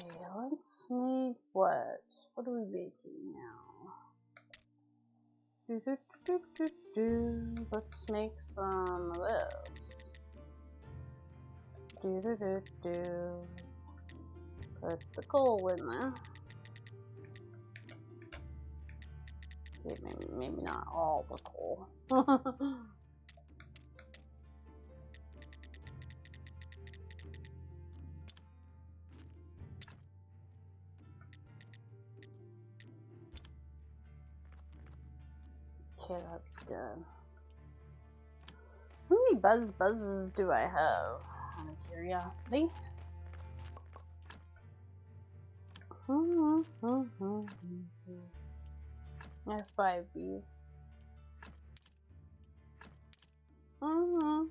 Okay, let's make what? What are we making now? Let's make some of this. Put the coal in there. Okay, maybe not all the coal. Okay, that's good. How many buzzes do I have? Out of curiosity. I have 5 bees. You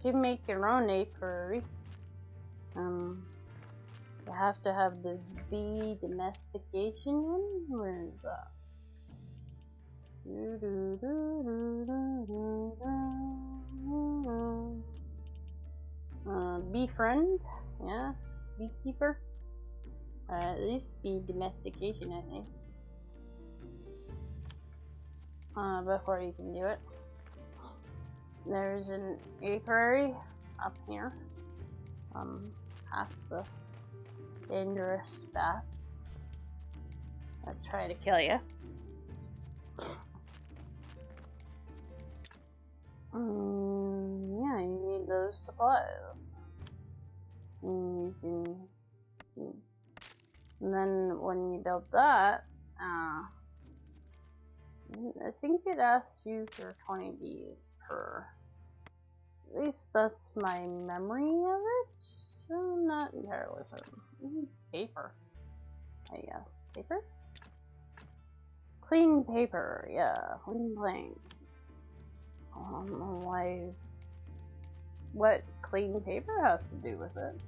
can make your own apiary. You have to have the bee domestication one. Where is that? Bee friend, yeah, beekeeper. At least bee domestication, I think. Before you can do it. There's an apiary up here. Past the dangerous bats that try to kill you. Yeah, you need those supplies. And then when you build that, I think it asks you for 20 bees per. At least that's my memory of it. I'm not entirely certain. It's paper, I guess. Paper? Clean paper, yeah. Clean blanks. I don't know why. What clean paper has to do with it.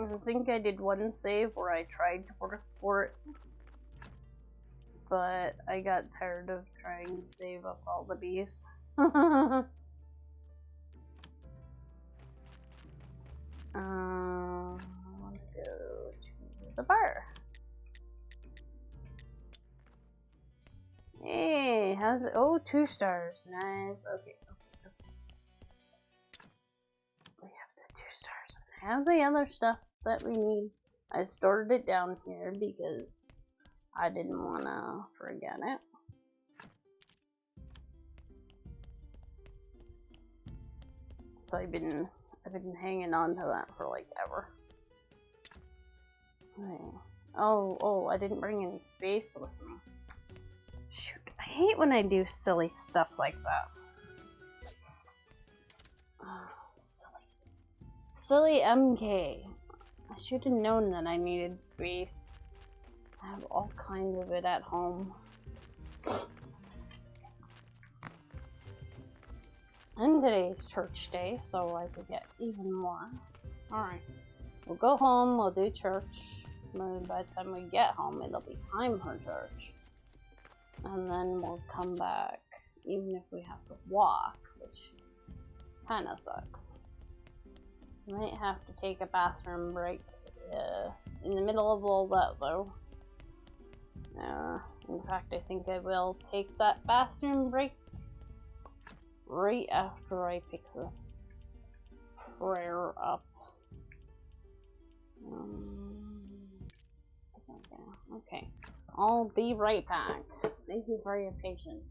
I think I did one save where I tried to work for it, but I got tired of trying to save up all the bees. I want to go to the bar. Hey, how's it? Oh, 2 stars. Nice. Okay. We have the 2 stars. I have the other stuff that we need. I stored it down here because I didn't want to forget it. So I've been hanging on to that for like ever. Okay. Oh, I didn't bring any base with me. Shoot, I hate when I do silly stuff like that. Oh, silly MK. I should have known that I needed base. I have all kinds of it at home. And today's church day, so I could get even more. Alright. We'll go home, we'll do church. By the time we get home, it'll be time for church. And then we'll come back, even if we have to walk, which kinda sucks. Might have to take a bathroom break in the middle of all that, though. In fact, I think I will take that bathroom break right after I pick this prayer up. Okay, I'll be right back. Thank you for your patience.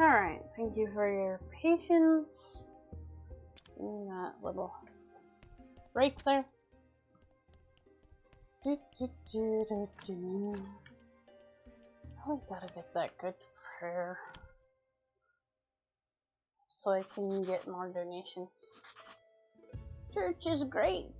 Alright, thank you for your patience. In that little break there. Probably gotta get that good prayer so I can get more donations. Church is great.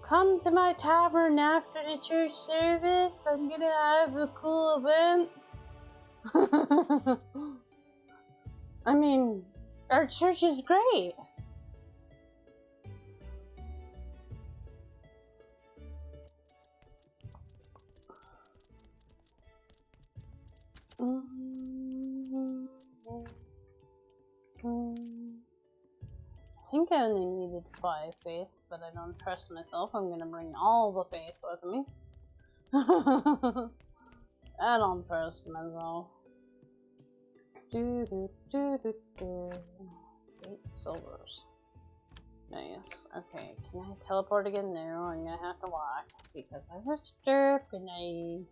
Come to my tavern after the church service. I'm gonna have a cool event. I mean, our church is great. I think I only needed 5 faith, but I don't trust myself. I'm gonna bring all the faith with me. I don't trust myself. 8 silvers. Nice. Okay, can I teleport again? No, I'm gonna have to walk because I was derp and I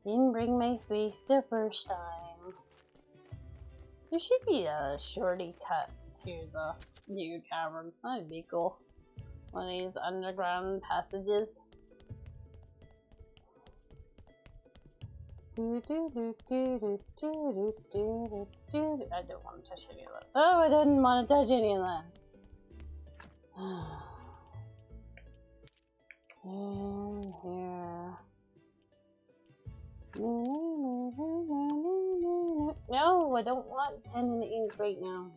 didn't bring my faith the first time. There should be a shorty cut to the new cavern. That'd be cool. One of these underground passages. I don't want to touch any of that. Oh, I didn't want to touch any of that. And here. No, I don't want pen and ink right now.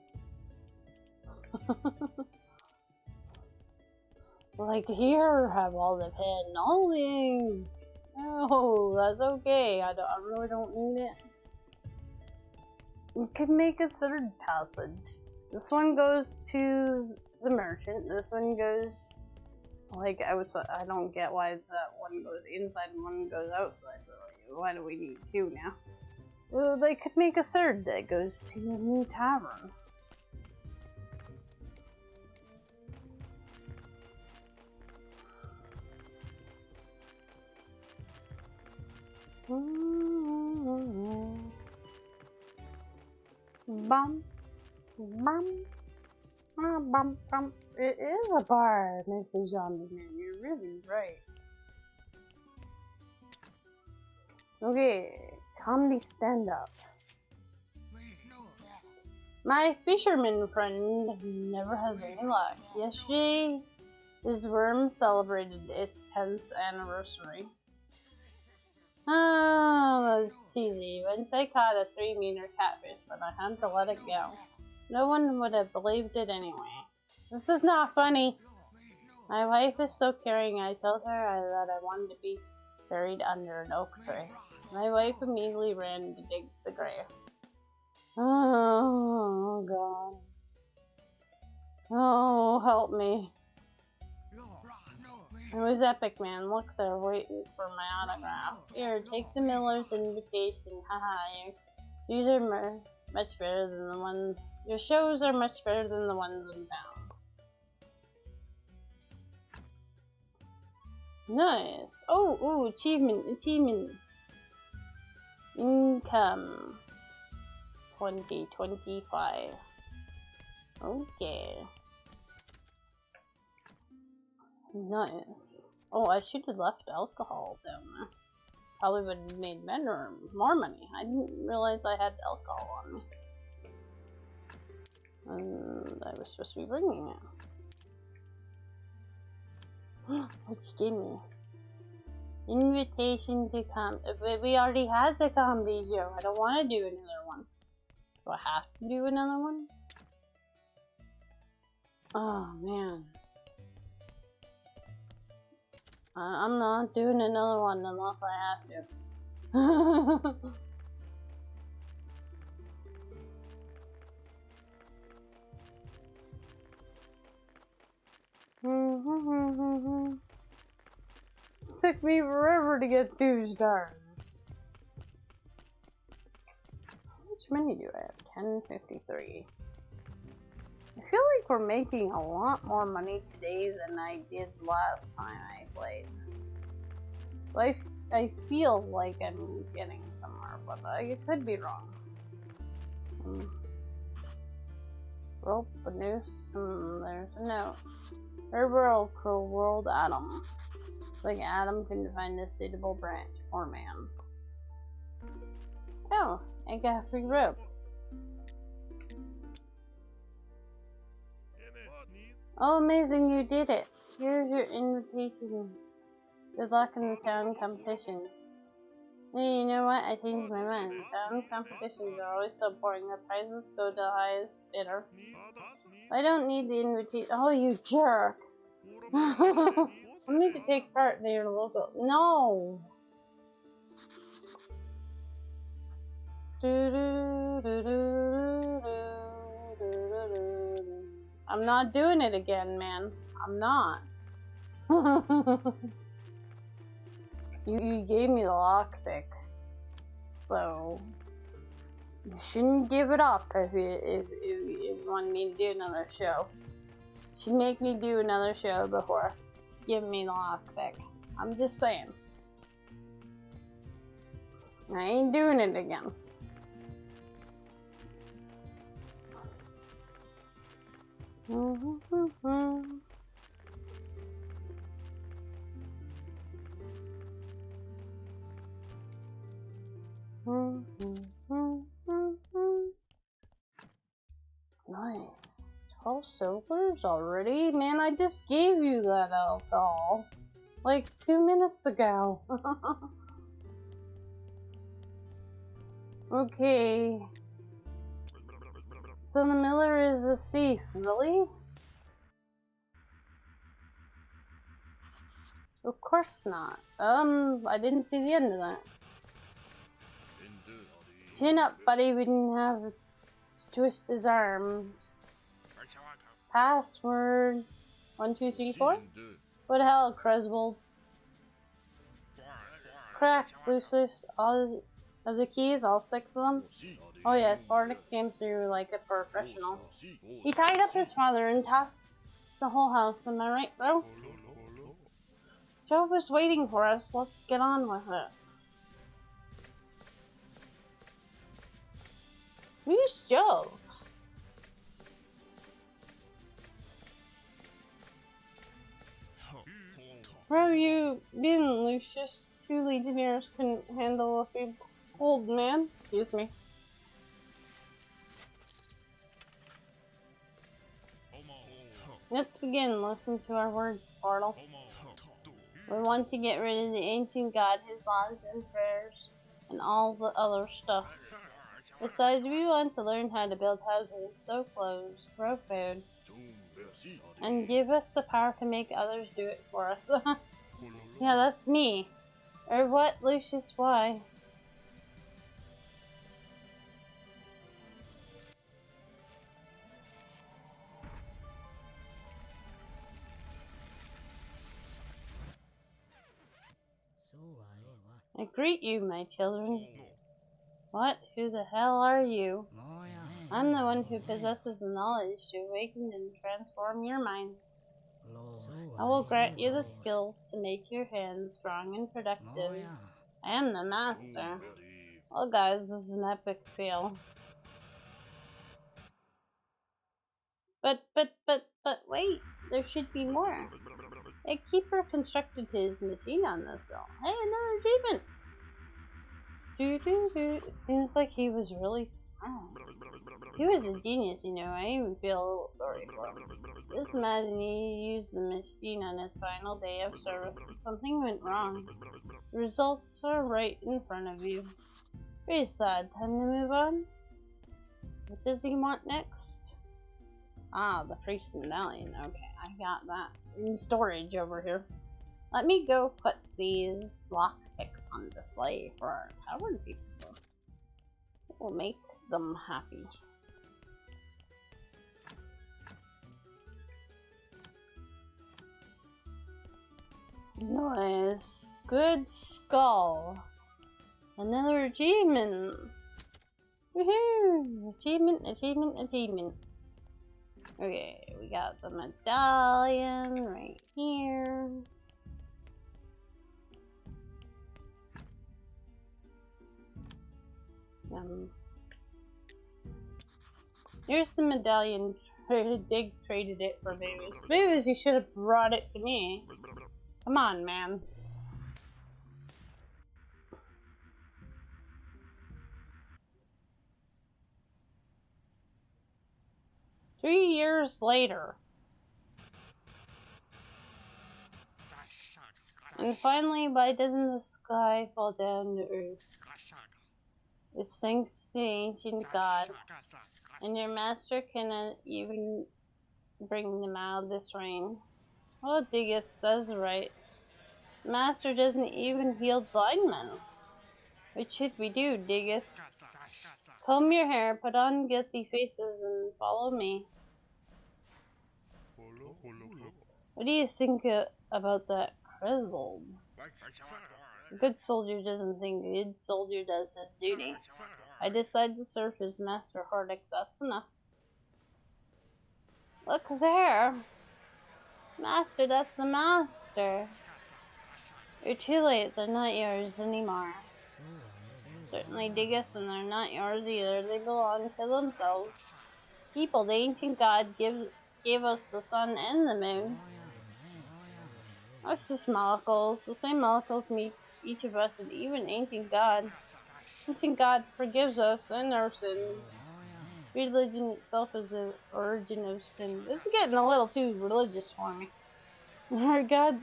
Like here, have all the pen, all the ink. No, that's okay. I really don't need it. We could make a third passage. This one goes to the merchant. This one goes, like, I don't get why that one goes inside and one goes outside. Really. Why do we need 2 now? Well, they could make a third that goes to the new tavern. Bum, bum, bum, bum. It is a bar, Mr. Zombie Man. You're really right. Okay, comedy stand-up. My fisherman friend never has any luck. Yesterday, his worm celebrated its 10th anniversary. Oh, that's cheesy. Once I caught a 3-meter catfish, but I had to let it go. No one would have believed it anyway. This is not funny. My wife is so caring. I told her that I wanted to be buried under an oak tree. My wife immediately ran to dig the grave. Oh, God. Oh, help me. It was epic, man. Look, they're waiting for my autograph. Here, take the Miller's invitation. Haha, these are much better than the ones. Your shows are much better than the ones in town. Nice. Oh, achievement. Income. 2025. Okay. Nice. Oh, I should have left alcohol down there. Probably would have made more money. I didn't realize I had alcohol on me. And I was supposed to be bringing it. What you gave me? Invitation to come. We already had the comedy show. I don't want to do another one. Do I have to do another one? Oh, man. I'm not doing another one unless I have to. Took me forever to get 2 stars. How much money do I have? 1053. I feel like we're making a lot more money today than I did last time I played. I feel like I'm getting somewhere, but I could be wrong. Rope, a noose, there's a note. Herbal cruel world Adam. Like Adam couldn't find a suitable branch or man. Oh, I got a free rope. Oh, amazing, you did it. Here's your invitation. Good luck in the town competition. Hey, you know what? I changed my mind. Town competitions are always so boring. The prizes go to the highest bidder. I don't need the invitation. Oh, you jerk. I need to take part in your local. No! I'm not doing it again, man. I'm not. You gave me the lockpick, so you shouldn't give it up if you want me to do another show. You should make me do another show before giving me the lockpick. I'm just saying. I ain't doing it again. Nice. 12 silvers already? Man, I just gave you that alcohol like 2 minutes ago. Okay. So the miller is a thief, really? Of course not. I didn't see the end of that. Chin up, buddy. We didn't have to twist his arms. Password 1, 2, 3, 4. What the hell, Creswold? Crack, Lucius. All of the keys, all 6 of them. Oh yes, Bardic came through like a professional. He tied up his father and tossed the whole house. Am I right, bro? Joe was waiting for us. Let's get on with it. Who's Joe? Where have you been, Lucius? 2 legionnaires couldn't handle a feeble old man. Excuse me. Let's begin. Listen to our words, Bartle. We want to get rid of the ancient god, his laws and prayers, and all the other stuff. Besides, we want to learn how to build houses, sew clothes, grow food, and give us the power to make others do it for us. Yeah, that's me. Or what, Lucius? Why? I greet you, my children. What? Who the hell are you? I'm the one who possesses the knowledge to awaken and transform your minds. I will grant you the skills to make your hands strong and productive. I am the master. Well, guys, this is an epic fail. But wait, there should be more. A keeper constructed his machine on this hill. Hey, another achievement! It seems like he was really smart. He was a genius, you know. I even feel a little sorry for him. Just imagine he used the machine on his final day of service and something went wrong. The results are right in front of you. Very sad. Time to move on. What does he want next? Ah, the priest medallion. Okay, I got that in storage over here. Let me go put these lockpicks on display for our tavern people. It will make them happy. Nice. Good skull. Another achievement. Woohoo! Achievement. Okay, we got the medallion right here. Here's the medallion. Dig traded it for booze. Booze, you should have brought it to me. Come on, man. Three years later. And finally, why doesn't the sky fall down to earth? It's thanks to the ancient god. And your master cannot even bring them out of this rain. Well, Diggis says right. Master doesn't even heal blind men. What should we do, Diggis? Comb your hair, put on guilty faces, and follow me. What do you think about that Griswold? A good soldier doesn't think a good soldier does his duty. I decide to serve his master Hardic, that's enough. Look there! Master, that's the master! You're too late, they're not yours anymore. Certainly Diggis, and they're not yours either, they belong to themselves. People, the ancient god gave us the sun and the moon. That's just molecules. The same molecules meet each of us, and even ancient god. Ancient god forgives us and our sins. Religion itself is the origin of sin. This is getting a little too religious for me. Our god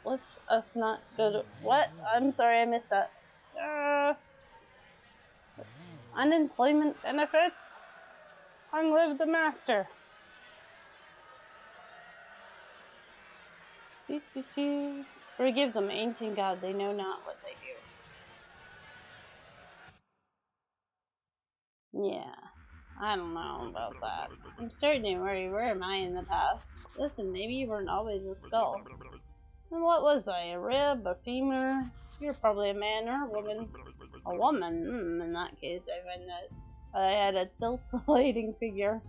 lets us not go to... What? I'm sorry, I missed that. Unemployment benefits? Long live the master. Forgive them, ancient god, they know not what they do. Yeah, I don't know about that. I'm certain where you were am I in the past. Listen, maybe you weren't always a skull. And what was I, a rib, a femur? You're probably a man or a woman. A woman? In that case, I find that I had a titillating figure.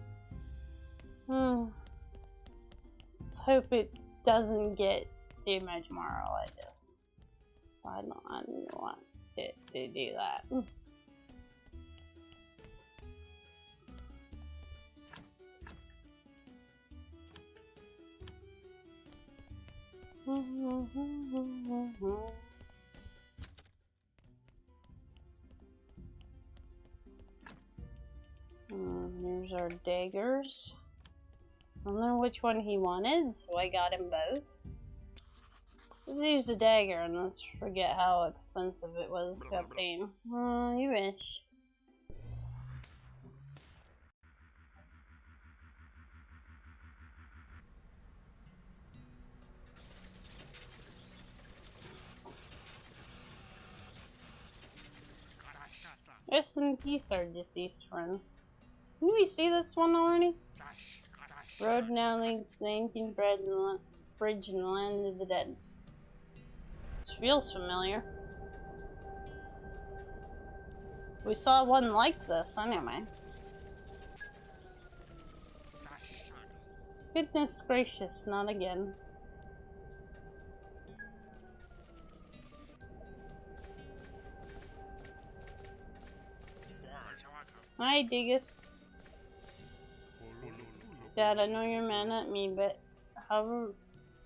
Let's hope it doesn't get too much more religious. I don't want to do that. Here's our daggers. I don't know which one he wanted, so I got him both. Let's use the dagger and let's forget how expensive it was to obtain. You wish. Rest in peace, our deceased friend. Didn't we see this one already? Road now leads to the ancient bridge in the land of the dead. This feels familiar. We saw one like this, anyways. Goodness gracious, not again. Hi, Diggis. Dad, I know you're mad at me, but however,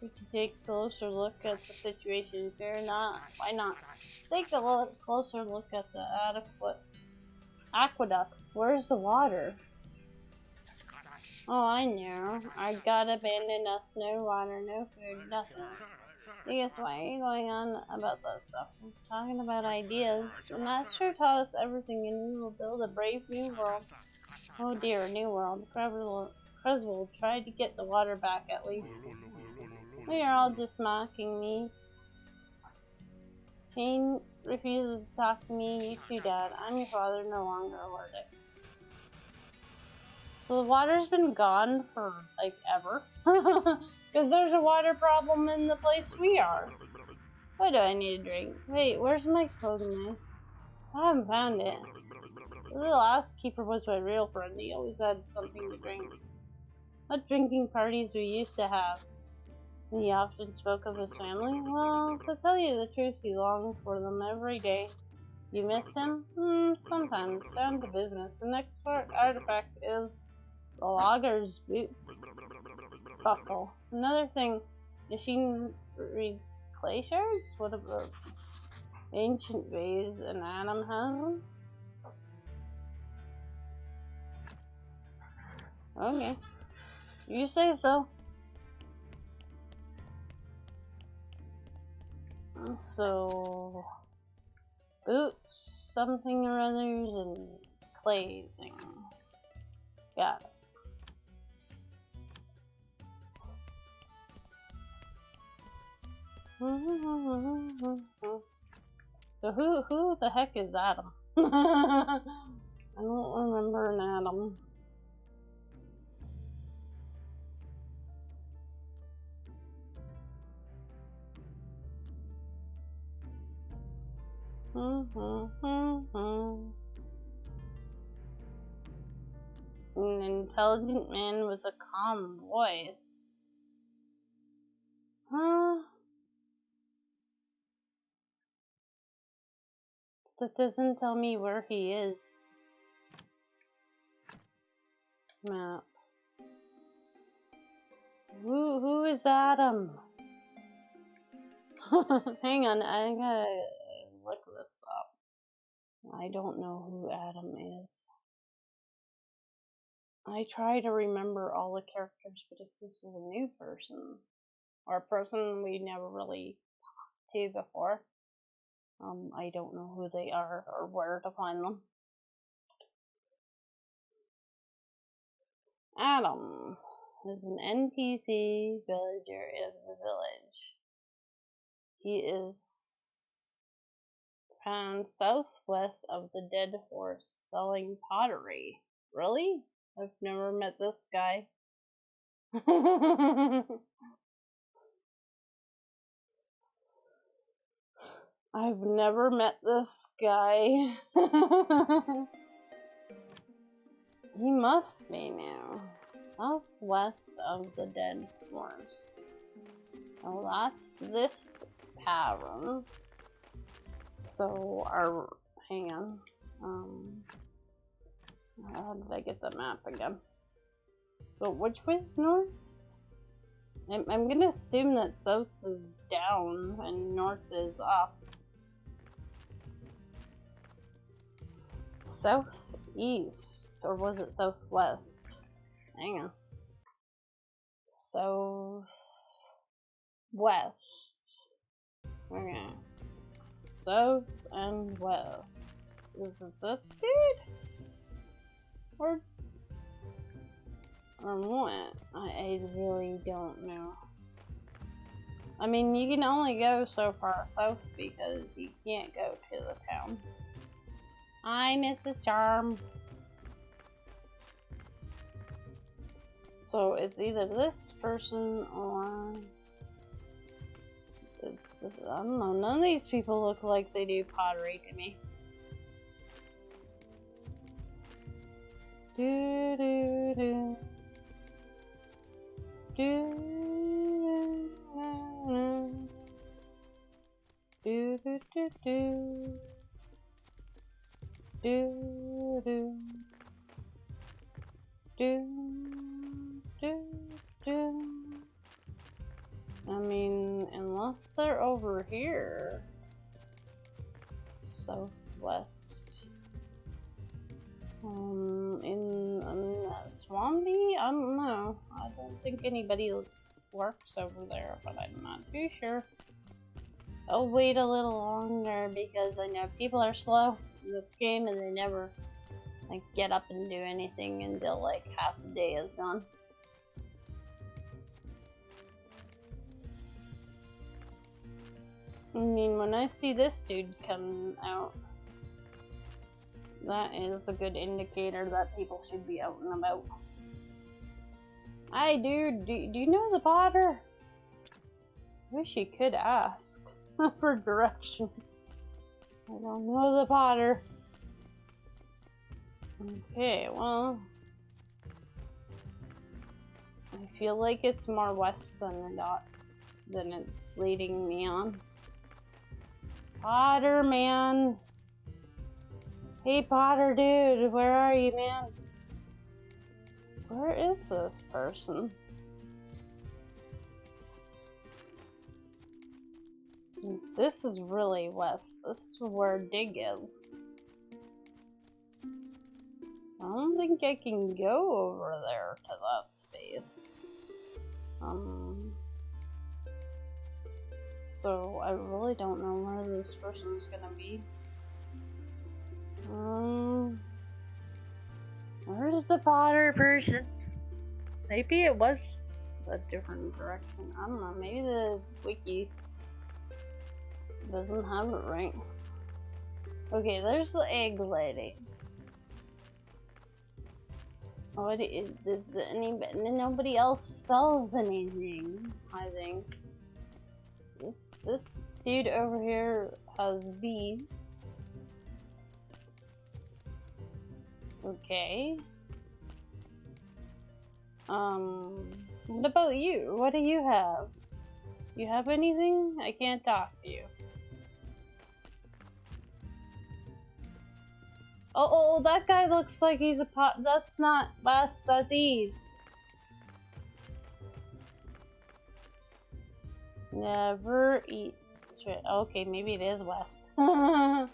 we can take a closer look at the situation. If you're not, why not? Take a closer look at the aqueduct. Where's the water? Oh, I know. Our God abandoned us. No water, no food, nothing. Diggis, why are you going on about that stuff? I'm talking about ideas. The master taught us everything, and we will build a brave new world. Oh dear, a new world. Griswold tried to get the water back at least. We are all just mocking me. Shane refuses to talk to me. You too, Dad. I'm your father, no longer a Hardic. So the water's been gone for, like, ever? Because there's a water problem in the place we are. Why do I need a drink? Wait, where's my clothing knife? I haven't found it. The last keeper was my real friend. He always had something to drink. What drinking parties we used to have. He often spoke of his family. Well, to tell you the truth, he longed for them every day. You miss him? Sometimes. Down to business. The next artifact is the logger's boot buckle. Another thing, machine reads clay shards? What about ancient vase and Adam has them? Okay. You say so. So, boots, something or others, and clay things. Got it. So who the heck is Adam? I don't remember an Adam. An intelligent man with a calm voice. Huh? That doesn't tell me where he is. Map. Who is Adam? Hang on, I gotta look this up. I don't know who Adam is. I try to remember all the characters, but if this is a new person, or a person we never really talked to before, I don't know who they are or where to find them. Adam is an NPC villager in the village. He is found southwest of the dead horse selling pottery. Really? I've never met this guy. I've never met this guy. He must be new. Southwest of the dead horse. Oh, that's this tavern. So, hang on. How did I get the map again? So, which way's north? I'm gonna assume that south is down and north is up. Southeast, or was it southwest? Hang on. Southwest. Okay. South and west. Is it this dude? Or what? I really don't know. I mean, you can only go so far south because you can't go to the town. Hi, Mrs. Charm. So it's either this person or it's this. I don't know. None of these people look like they do pottery to me. Do do do. Do do do do do. Do do do do do. I mean, unless they're over here, southwest. In Swampy? I don't know. I don't think anybody works over there, but I'm not too sure. I'll wait a little longer because I know people are slow in this game and they never like get up and do anything until like half the day is gone. I mean, when I see this dude come out, that is a good indicator that people should be out and about. Hi dude, do you know the potter? Wish you could ask for directions. I don't know the potter. Okay, well, I feel like it's more west than it's leading me on. Potter man. Hey Potter dude, where are you, man? Where is this person? This is really west. This is where Dig is. I don't think I can go over there to that space. So I really don't know where this person is gonna be. Where's the Potter person? Maybe it was a different direction. I don't know. Maybe the wiki doesn't have it right. Okay, there's the egg lady. What is nobody else sells anything, I think. This dude over here has bees. Okay. What about you? What do you have? You have anything? I can't talk to you. Oh, that guy looks like he's a pot. That's not west, that's east. Never eat. Okay, maybe it is west. How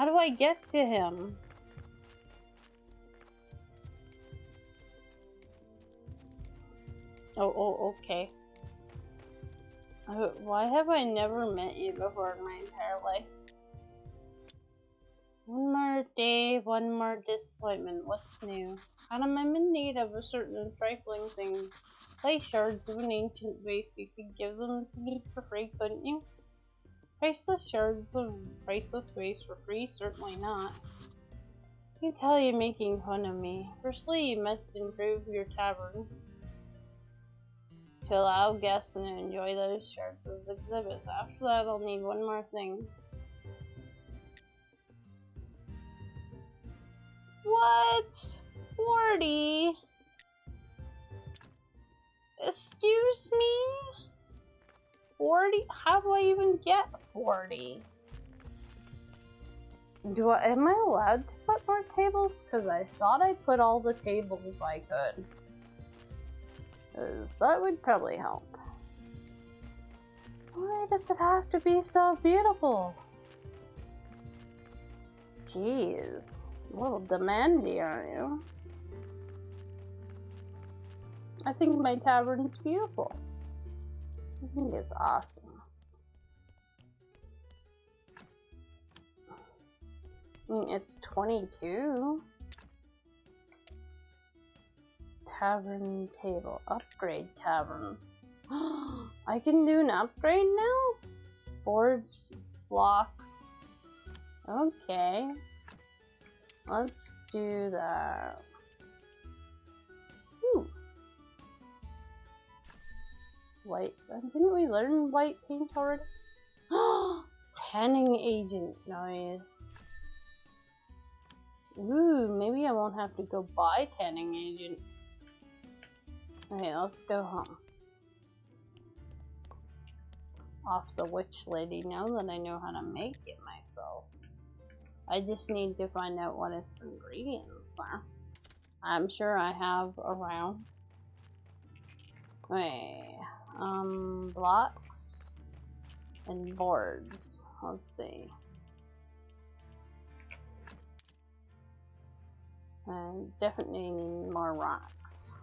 do I get to him? Oh, okay. Why have I never met you before in my entire life? One more day, one more disappointment. What's new? I'm in need of a certain trifling thing. Play shards of an ancient waste. You could give them to me for free, couldn't you? Priceless shards of priceless waste for free? Certainly not. I can tell you're making fun of me. Firstly, you must improve your tavern to allow guests to enjoy those shards as exhibits. After that, I'll need one more thing. What? 40? Excuse me? 40? How do I even get 40? Am I allowed to put more tables? Because I thought I put all the tables I could. Because that would probably help. Why does it have to be so beautiful? Jeez. A little demandy, aren't you? I think my tavern's beautiful. I think it's awesome. I mean, it's 22. Tavern table. Upgrade tavern. I can do an upgrade now? Boards, blocks. Okay. Let's do that. Ooh. White. Didn't we learn white paint already? Tanning agent. Nice. Ooh, maybe I won't have to go buy tanning agent. Okay, let's go home. Off the witch lady now that I know how to make it myself. I just need to find out what its ingredients are. I'm sure I have around. Okay, blocks and boards. Let's see. I definitely need more rocks.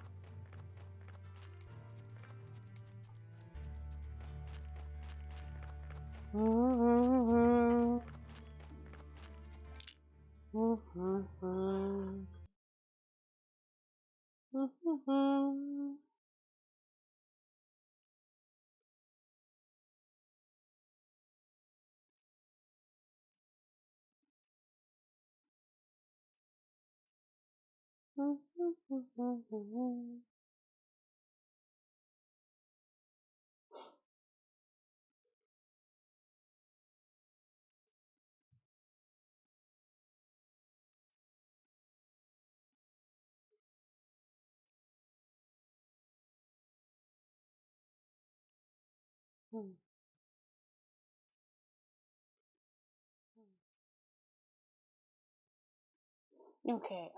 Okay,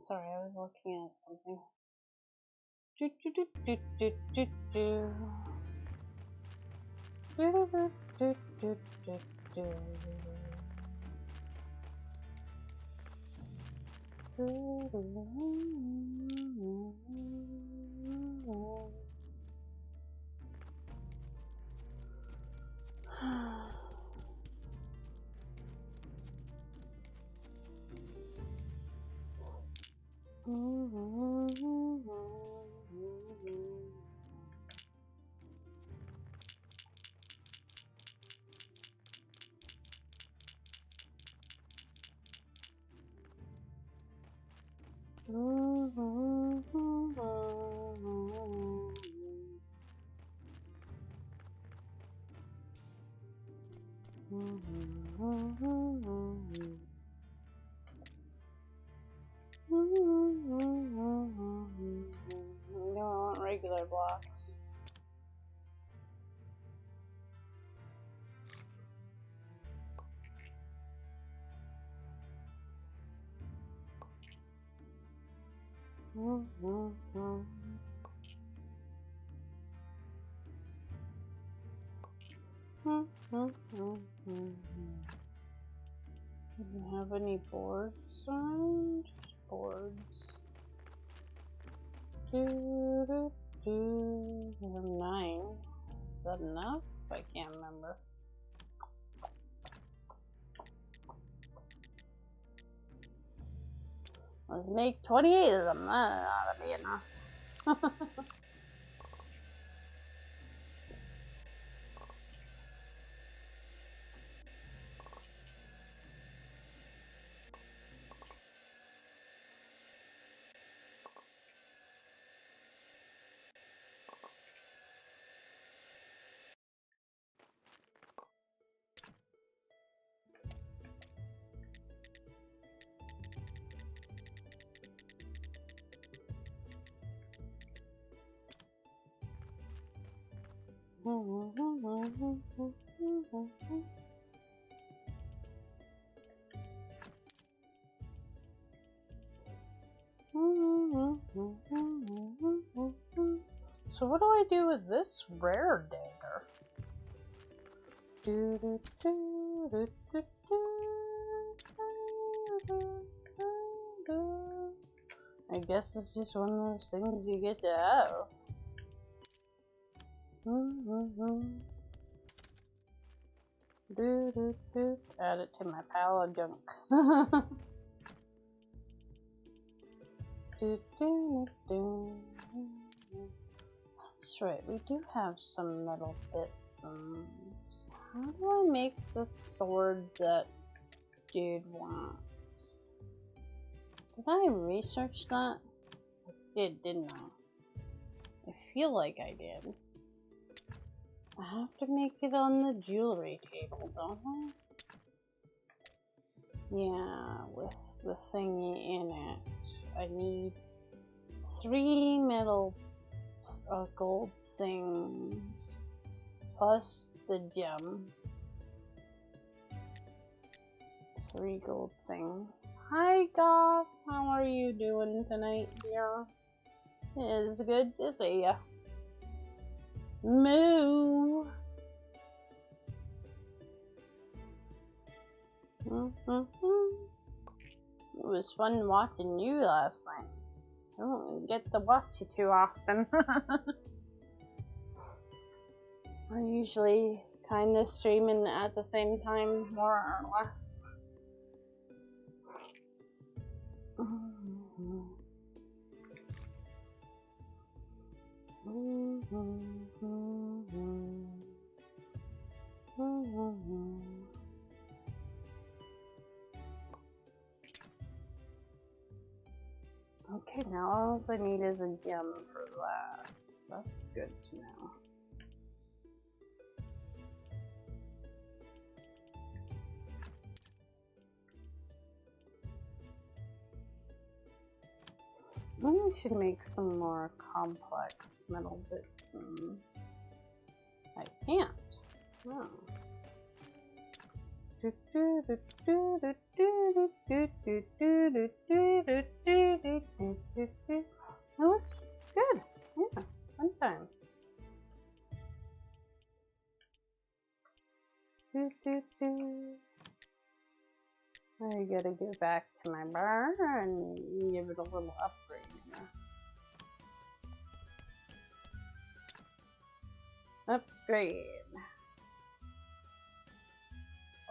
sorry, I was looking at something. Do do do do do do do. Do do do do do do. We don't want regular blocks. Do you have any boards around? Boards. Do. I have 9. Is that enough? I can't remember. Let's make 28 of them. That ought to be enough. So what do I do with this rare dagger? I guess it's just one of those things you get to have. Add it to my pile of junk. That's right, we do have some metal bits. How do I make the sword that dude wants? Did I research that? I did, didn't I? I feel like I did. I have to make it on the jewelry table, don't I? Yeah, with the thingy in it. I need 3 metal gold things plus the gem. 3 gold things. Hi Goth, how are you doing tonight, dear? It is good to see ya. Moo! It was fun watching you last night. I don't get to watch you too often. We're usually kind of streaming at the same time, more or less. Okay, now all I need is a gem for that. That's good to know. Maybe we should make some more complex metal bits and I can't. Oh. was good. Yeah, fun times. I gotta go back to my bar and give it a little upgrade. Upgrade.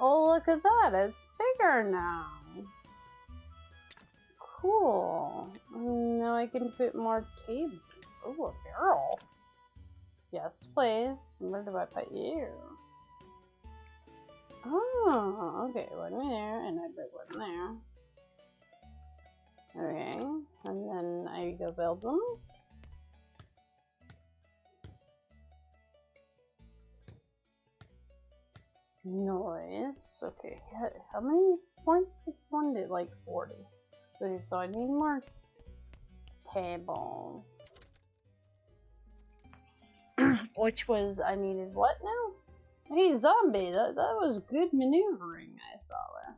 Oh, look at that. It's bigger now. Cool. Now I can fit more tables. Oh, a barrel. Yes, please. Where do I put you? Oh, okay. One there, and I put one there. Okay, and then I go build them. Noise. Okay, how many points did one do? Like 40. Okay, so I need more tables. Which was, I needed what now? Hey, zombie, that was good maneuvering I saw there.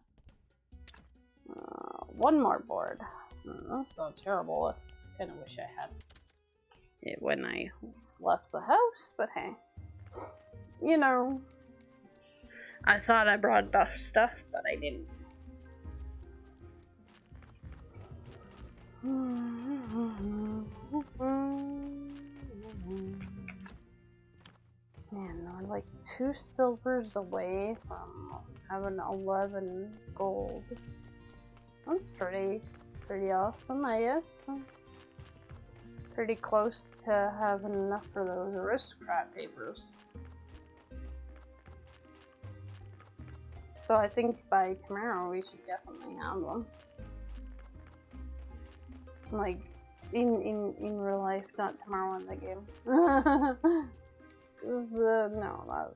One more board. That's not terrible. I kind of wish I had it when I left the house, but hey. You know, I thought I brought enough stuff, but I didn't. Man, we're like 2 silvers away from having 11 gold. That's pretty awesome, I guess. Pretty close to having enough for those Aristocrat papers. So I think by tomorrow we should definitely have them. Like, in real life, not tomorrow in the game. No,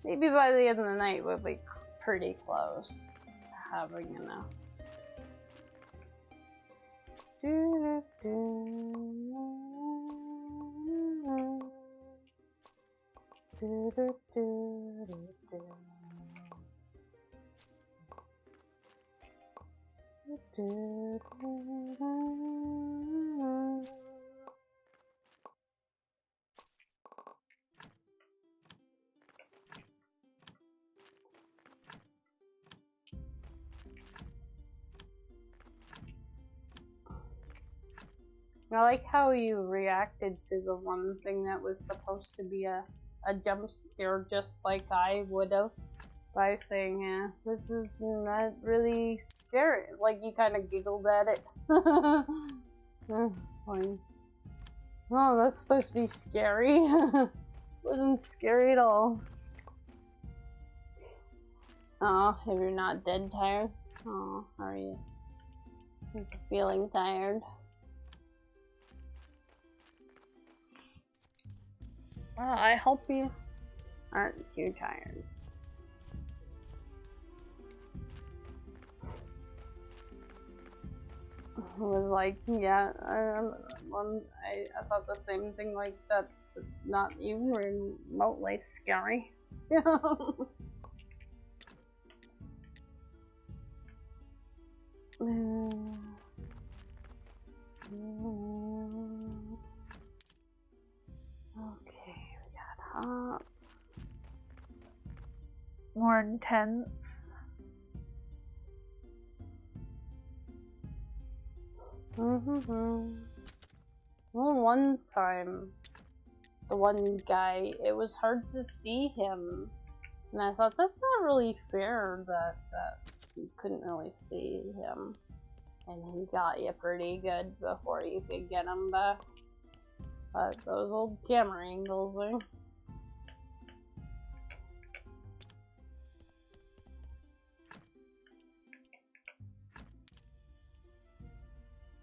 maybe by the end of the night we'll be pretty close to having enough. I like how you reacted to the one thing that was supposed to be a jump scare, just like I would have, by saying, yeah, this is not really scary. Like, you kind of giggled at it. Fine. Oh, that's supposed to be scary. Wasn't scary at all. Oh, if you're not dead tired. Oh, how are you? You're feeling tired. Well, I hope you aren't too tired. It was like, yeah, I thought the same thing, like that, not even remotely scary. Okay, we got hops. More intense. Well, one time, the one guy, it was hard to see him, and I thought that's not really fair that you couldn't really see him, and he got you pretty good before you could get him back. But those old camera angles are.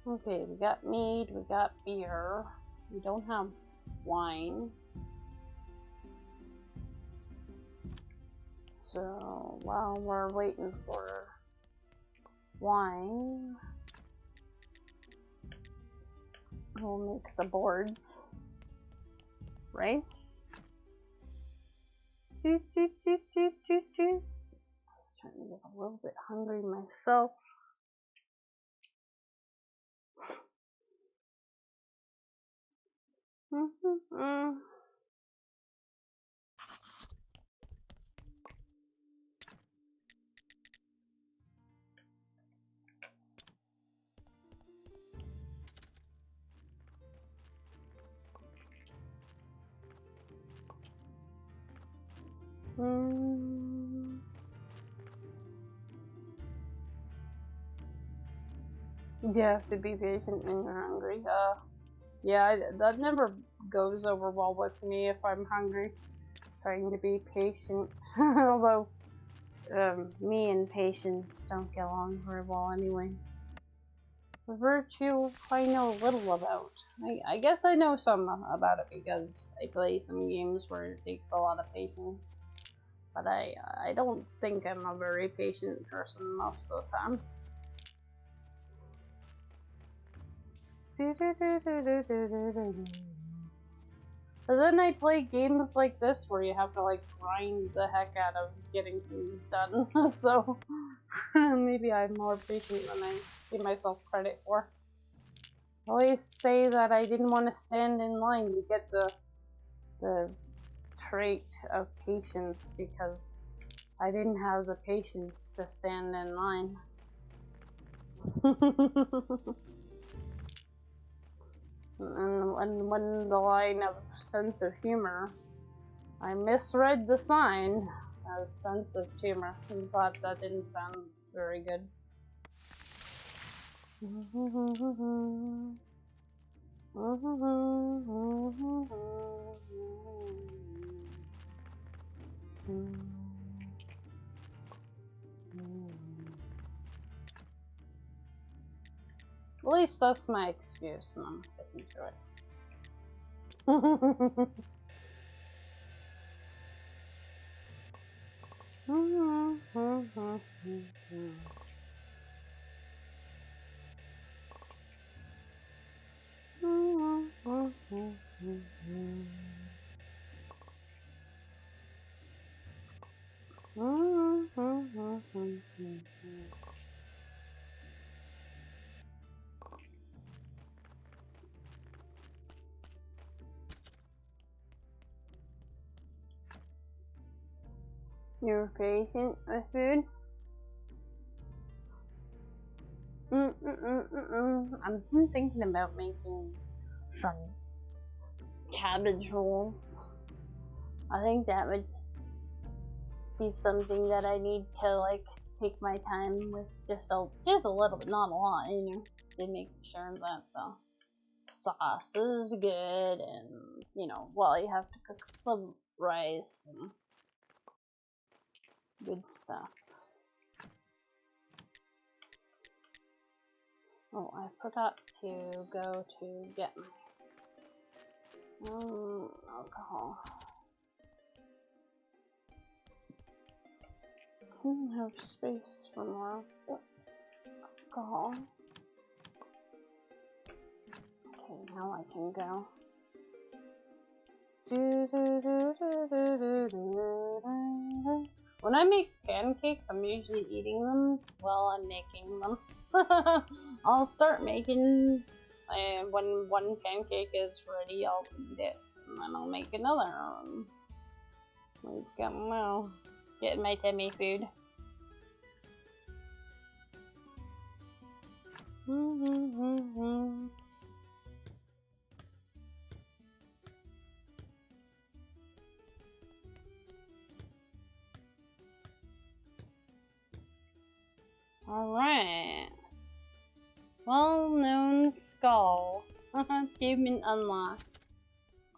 Okay, we got mead, we got beer. We don't have wine. So while we're waiting for wine, we'll make the boards. Rice. starting to get a little bit hungry myself. You have to be patient when you're hungry. Yeah, that never goes over well with me if I'm hungry. Trying to be patient. Although, me and patience don't get along very well anyway. The virtue I know little about. I guess I know some about it because I play some games where it takes a lot of patience. But I don't think I'm a very patient person most of the time. But then I play games like this where you have to like grind the heck out of getting things done. So maybe I'm more patient than I give myself credit for. I always say that I didn't want to stand in line to get the trait of patience because I didn't have the patience to stand in line. And when the line of sense of humor, I misread the sign as sense of humor and thought that didn't sound very good. At least that's my excuse, and I'm sticking to it. You're patient with food? I'm thinking about making some cabbage rolls. I think that would be something that I need to like take my time with just a little bit, not a lot, you know, to make sure that the sauce is good and, you know, well, you have to cook some rice and good stuff. Oh, I forgot to go to get my alcohol. I don't have space for more alcohol. Okay, now I can go. When I make pancakes, I'm usually eating them while I'm making them. I'll start making, and when one pancake is ready, I'll eat it, and then I'll make another one. Like, well, getting my tummy food. Alright. Well-known skull. Achievement unlocked.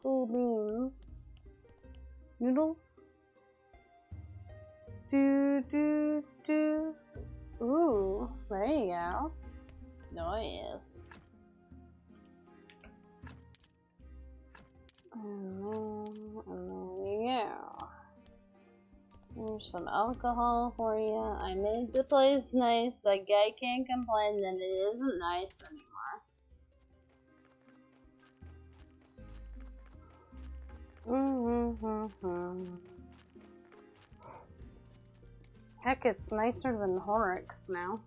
Cool beans. Noodles. Ooh, there you go. Nice. And there you go. Here's some alcohol for you. I made the place nice. The guy can't complain that it isn't nice anymore. Heck, it's nicer than Horrocks now.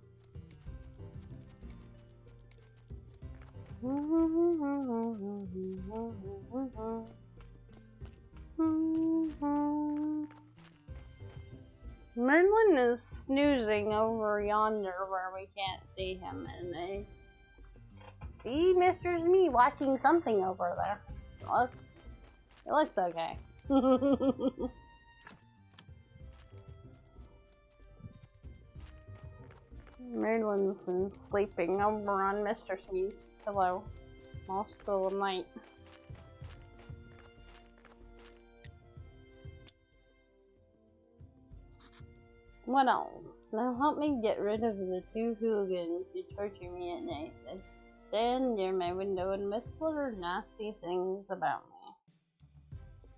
Merlin is snoozing over yonder where we can't see him, and I see Mr. Me watching something over there. It looks okay. Merlin's been sleeping over on Mr. Smee's pillow most of the night. What else? Now help me get rid of the two hooligans who torture me at night. They stand near my window and whisper nasty things about me.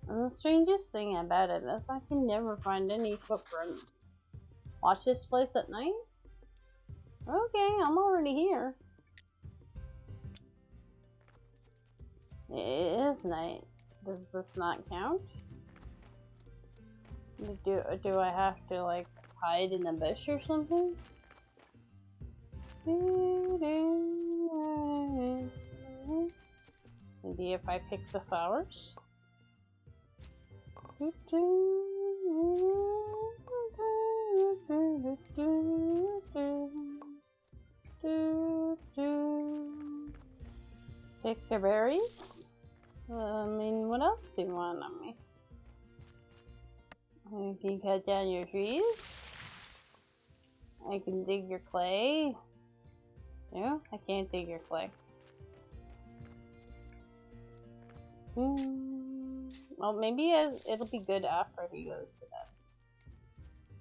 And the strangest thing about it is I can never find any footprints. Watch this place at night? Okay, I'm already here. It is night. Does this not count? Do I have to, like, hide in the bush or something? Maybe if I pick the flowers? Pick the berries? I mean, what else do you want on me? I can cut down your trees. I can dig your clay. No, I can't dig your clay. Well, maybe it'll be good after he goes to bed.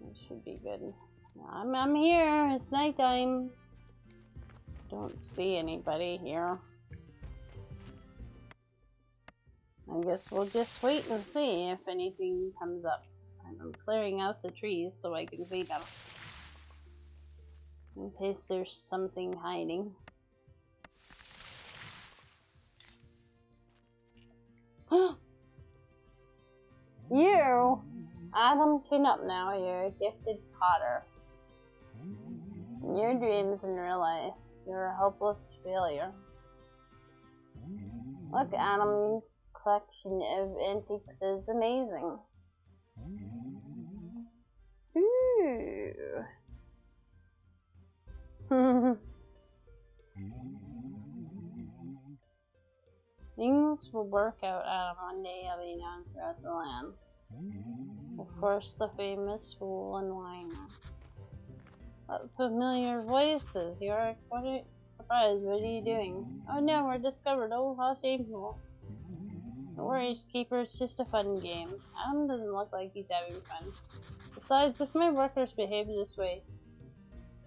It should be good. I'm here. It's nighttime. Don't see anybody here. I guess we'll just wait and see if anything comes up. I'm clearing out the trees so I can see them. In case there's something hiding. You! Adam, tune up now. You're a gifted potter. In your dreams in real life, you're a hopeless failure. Look, Adam, your collection of antiques is amazing. Things will work out, Adam. One day I'll be known throughout the land. Of course, the famous fool and whiner. What familiar voices? You're quite surprised. What are you doing? Oh no, we're discovered. Oh, how shameful. Don't worry, Keeper. It's just a fun game. Adam doesn't look like he's having fun. Besides, if my workers behave this way,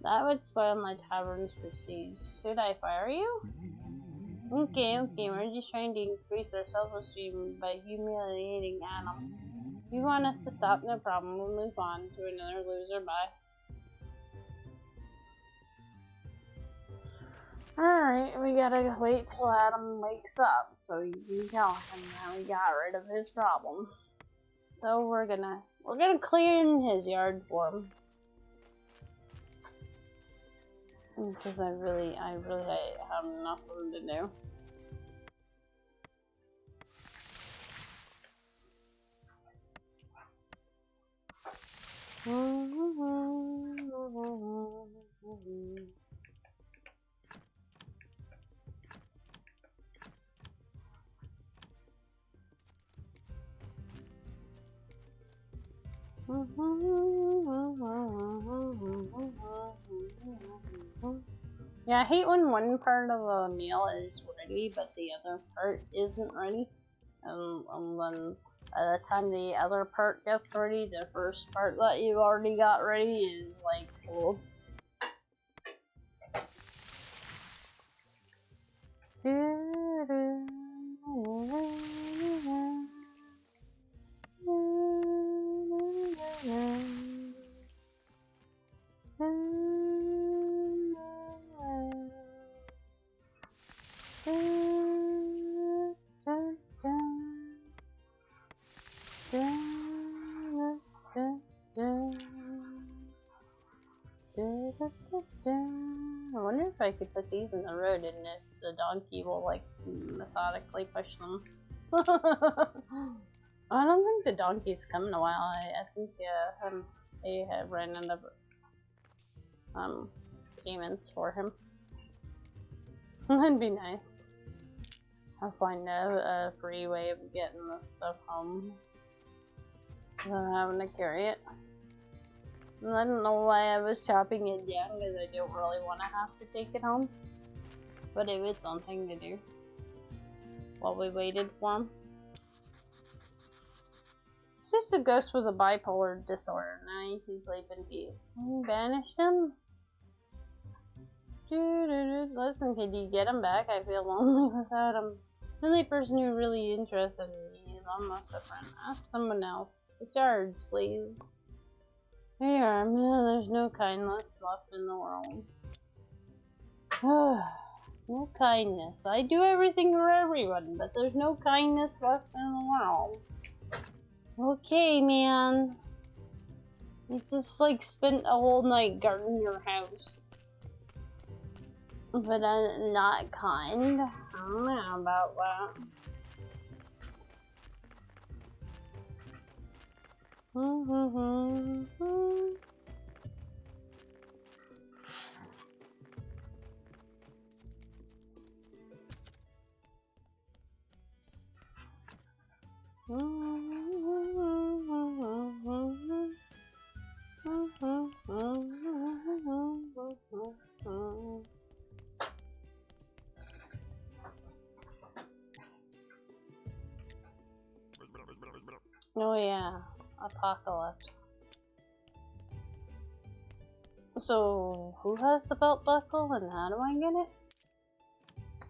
that would spoil my tavern's prestige. Should I fire you? Okay, we're just trying to increase our self-esteem by humiliating Adam. If you want us to stop, no problem. We'll move on to another loser. Bye. Alright, we gotta wait till Adam wakes up so you can tell him that we got rid of his problem. So we're gonna clean his yard for him. Because I really have nothing to do. Yeah, I hate when one part of a meal is ready, but the other part isn't ready. And then by the time the other part gets ready, the first part that you already got ready is like cold. I wonder if I could put these in the road and if the donkey will like methodically push them. I don't think the donkey's come in a while. I think they have ran out of payments for him. That'd be nice. I'll find a free way of getting this stuff home without having to carry it. And I don't know why I was chopping it down because I don't really want to have to take it home. But it was something to do while we waited for him. It's just a ghost with a bipolar disorder. Now you can sleep in peace. You banished him? Listen, could you get him back? I feel lonely without him. The only person who really interested in me is almost a friend. Ask someone else. The shards, please. Here you are, man. There's no kindness left in the world. No kindness. I do everything for everyone, but there's no kindness left in the world. Okay, man. You just like spent a whole night guarding your house. But I'm not kind. I don't know about that. Oh yeah, apocalypse. So, who has the belt buckle and how do I get it?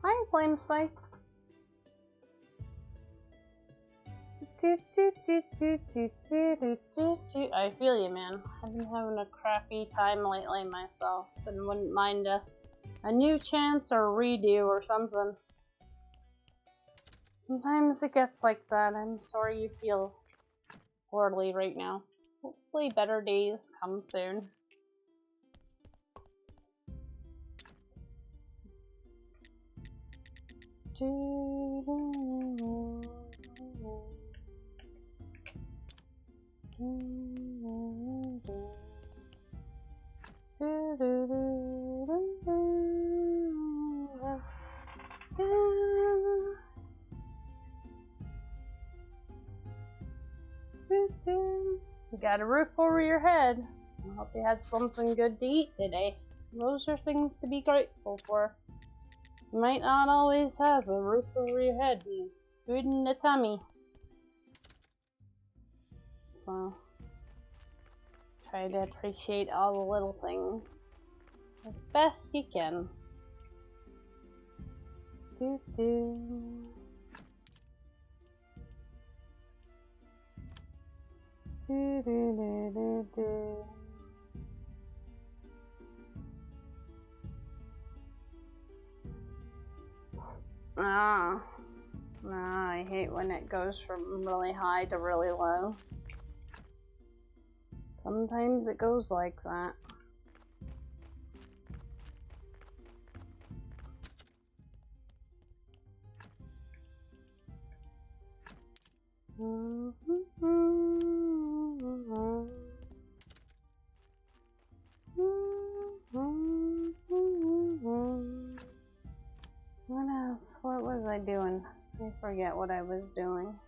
Hi, Flame Spike. I feel you, man. I've been having a crappy time lately myself and wouldn't mind a new chance or redo or something. Sometimes it gets like that. I'm sorry you feel poorly right now. Hopefully better days come soon. You got a roof over your head. I hope you had something good to eat today. Those are things to be grateful for. You might not always have a roof over your head and food in the tummy. So, try to appreciate all the little things as best you can. I hate when it goes from really high to really low. Sometimes it goes like that. What else? What was I doing? I forget what I was doing.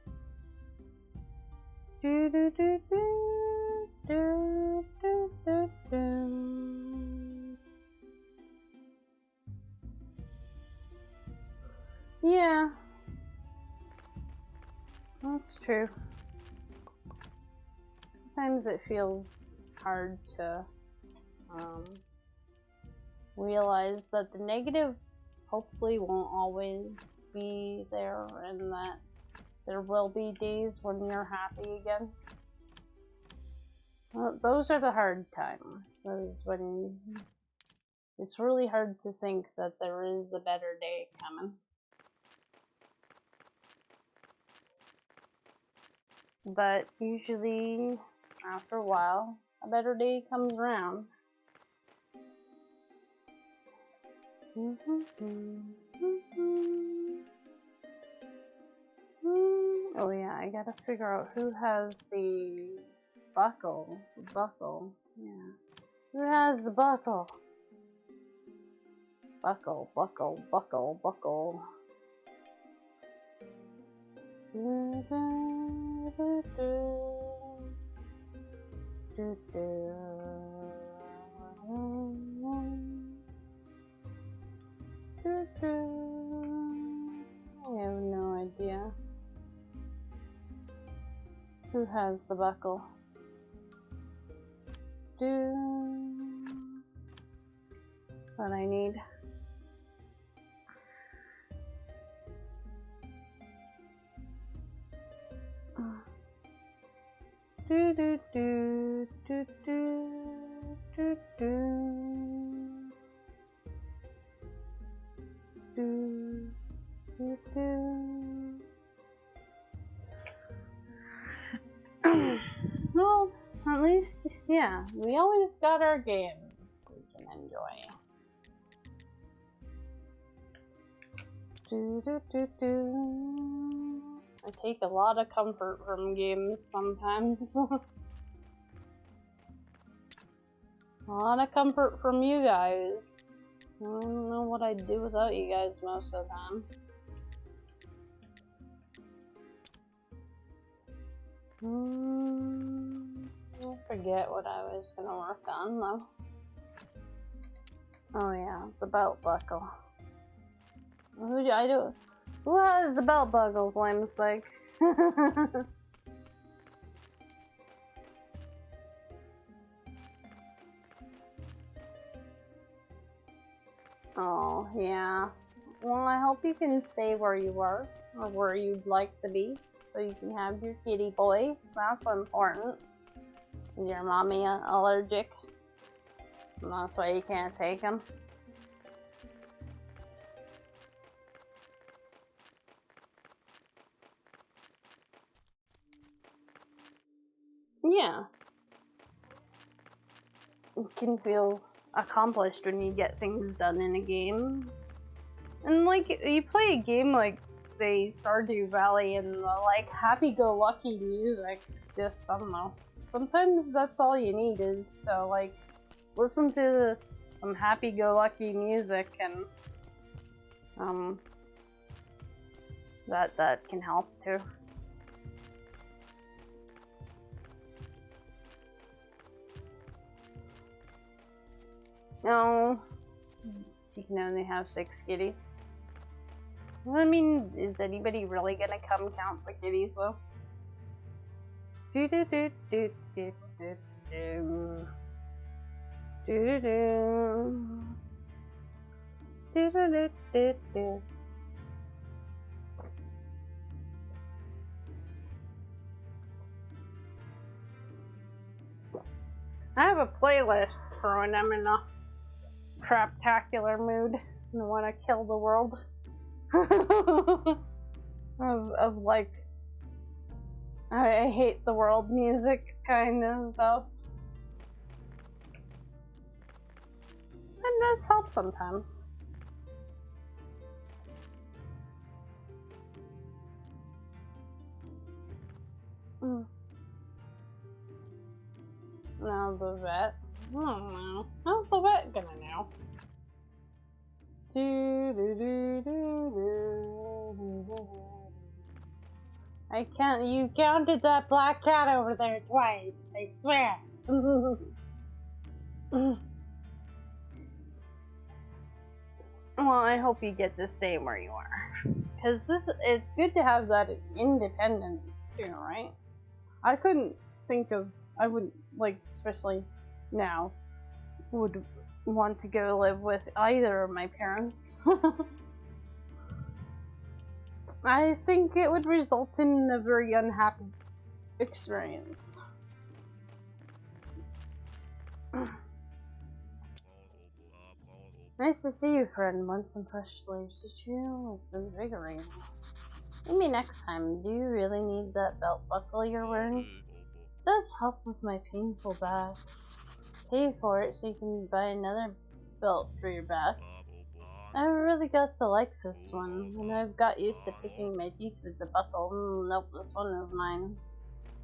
Yeah, that's true. Sometimes it feels hard to realize that the negative hopefully won't always be there and that there will be days when you're happy again. Well, those are the hard times, is when it's really hard to think that there is a better day coming. But usually, after a while, a better day comes around. Oh yeah, I gotta figure out who has the buckle. The buckle, yeah. Who has the buckle? Buckle, buckle, buckle, buckle. I have no idea. Who has the buckle? What I need. Do do do do do do do do do do. Well, at least, yeah, we always got our games we can enjoy. Do do do do. I take a lot of comfort from games sometimes. A lot of comfort from you guys. I don't know what I'd do without you guys most of the time. I forget what I was gonna work on though. Oh yeah, the belt buckle. Who has the belt buckle, Flame Spike? Oh yeah. Well, I hope you can stay where you are, or where you'd like to be, so you can have your kitty boy. That's important. Is your mommy allergic? And that's why you can't take him. Yeah. You can feel accomplished when you get things done in a game. And like, you play a game like, say, Stardew Valley, and the like happy-go-lucky music, just, I don't know. Sometimes that's all you need, is to like listen to some happy-go-lucky music, and that can help too. No, so you can only have 6 kitties. I mean, is anybody really gonna come count the kitties though? Do do do do do do do do do do do do do. I have a playlist for when I'm in a craptacular mood and want to kill the world. of like, I hate the world music kind of stuff. And does help sometimes. Now the vet. I don't know. How's the vet gonna know? I can't. You counted that black cat over there twice. I swear. Well, I hope you get to stay where you are, because it's good to have that independence too, right? I couldn't think of. I wouldn't, like, especially now, would want to go live with either of my parents. I think it would result in a very unhappy experience. Nice to see you, friend. Want some fresh leaves to chew? It's invigorating. Maybe next time. Do you really need that belt buckle you're wearing? It does help with my painful back. Pay for it so you can buy another belt for your back. I really got to like this one, and I've got used to picking my teeth with the buckle. Nope, this one is mine.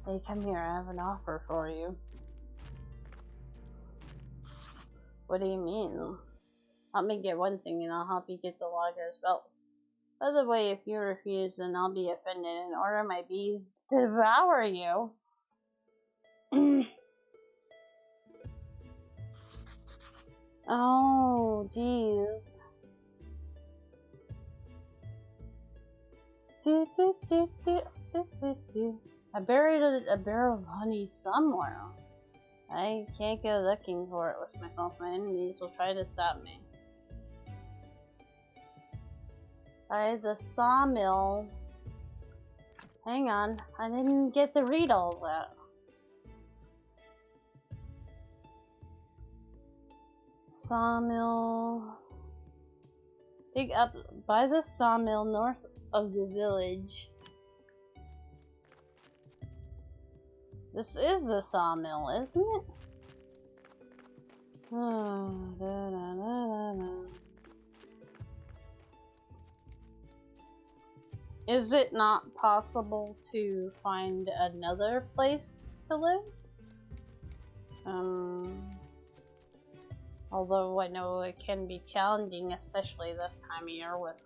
Hey, come here, I have an offer for you. What do you mean? Help me get one thing, and I'll help you get the logger's belt. By the way, if you refuse, then I'll be offended and order my bees to devour you. Oh, jeez. I buried a barrel of honey somewhere. I can't go looking for it with myself. My enemies will try to stop me. By the sawmill. Hang on, I didn't get to read all of that. Sawmill. Dig up by the sawmill north of the village. This is the sawmill, isn't it? Is it not possible to find another place to live? Although I know it can be challenging, especially this time of year with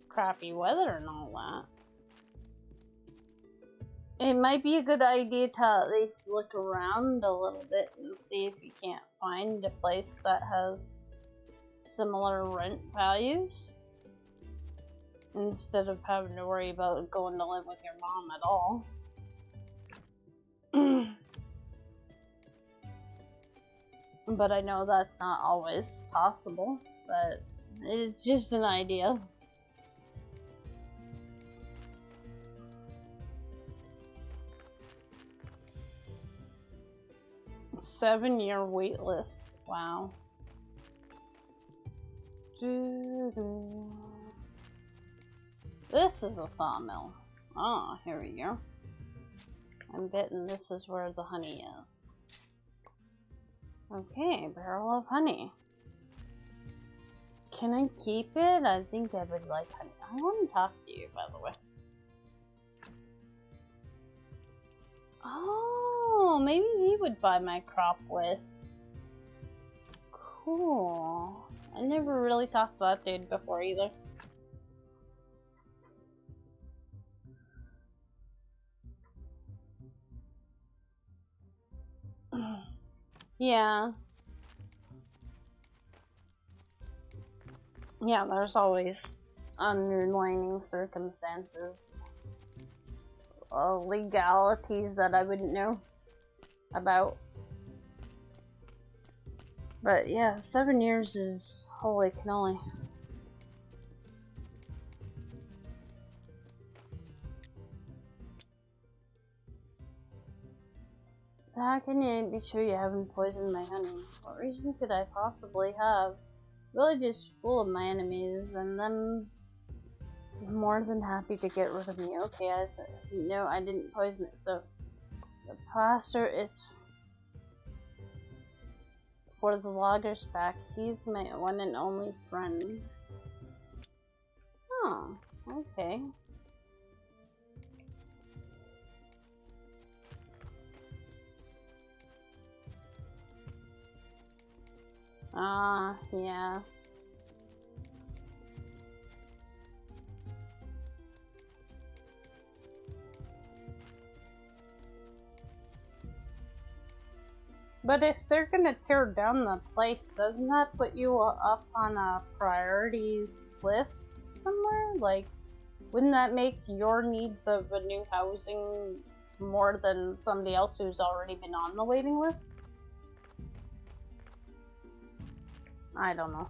crappy weather and all that. It might be a good idea to at least look around a little bit and see if you can't find a place that has similar rent values, instead of having to worry about going to live with your mom at all. But I know that's not always possible, but it's just an idea. Seven-year wait list. Wow. This is a sawmill. Oh, here we go. I'm betting this is where the honey is. Okay, barrel of honey. Can I keep it? I think I would like honey. I want to talk to you, by the way. Oh, maybe he would buy my crop list. Cool. I never really talked to that dude before either. Yeah. Yeah, there's always underlining circumstances, legalities that I wouldn't know about. But yeah, 7 years is holy cannoli. How can you be sure you haven't poisoned my honey? What reason could I possibly have? The village is full of my enemies, and I'm more than happy to get rid of me. Okay, I said, no, I didn't poison it, so the plaster is for the logger's back. He's my one and only friend. Oh, okay. Yeah. But if they're gonna tear down the place, doesn't that put you up on a priority list somewhere? Like, wouldn't that make your needs of a new housing more than somebody else who's already been on the waiting list? I don't know.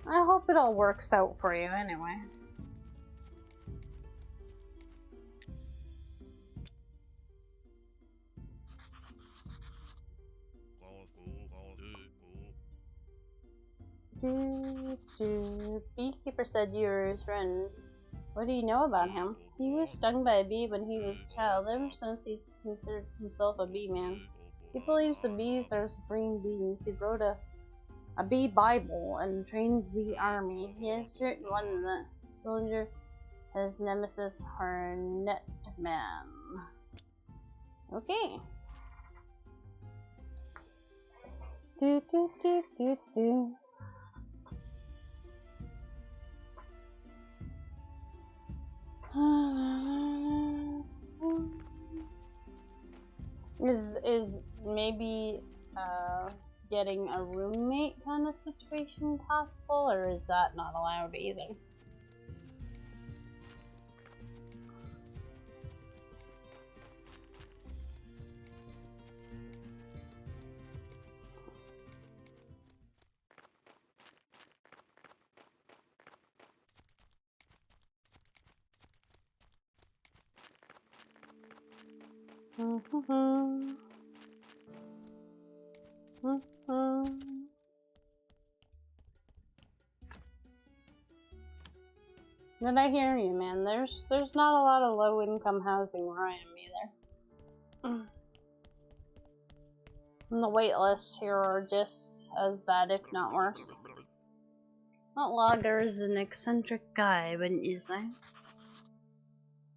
I hope it all works out for you anyway. Beekeeper said you were his friend. What do you know about him? He was stung by a bee when he was a child. Ever since he's considered himself a bee man. He believes the bees are supreme beings. He wrote a a bee Bible and trains bee army. He is certain one that soldier has nemesis Hornet Man. Okay. Do do do do do. Is maybe getting a roommate kind of situation possible, or is that not allowed either? Did I hear you, man? There's not a lot of low-income housing where I am either. And the wait lists here are just as bad, if not worse. Outlogger is an eccentric guy, wouldn't you say?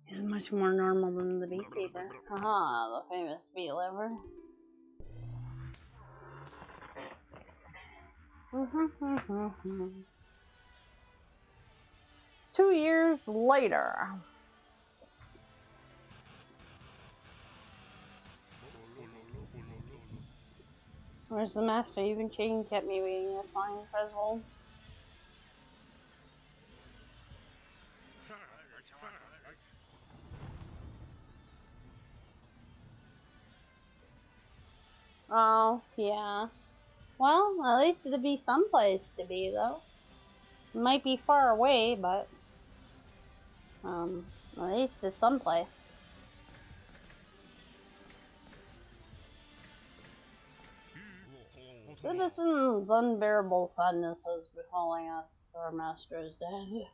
He's much more normal than the beekeeper. Haha, the famous bee liver. 2 years later. Where's the master? Even Chain kept me waiting this long, Freswold. Oh, yeah. Well, at least it'd be someplace to be, though. It might be far away, but at least it's someplace. Citizens, unbearable sadness is befalling us. Our master is dead.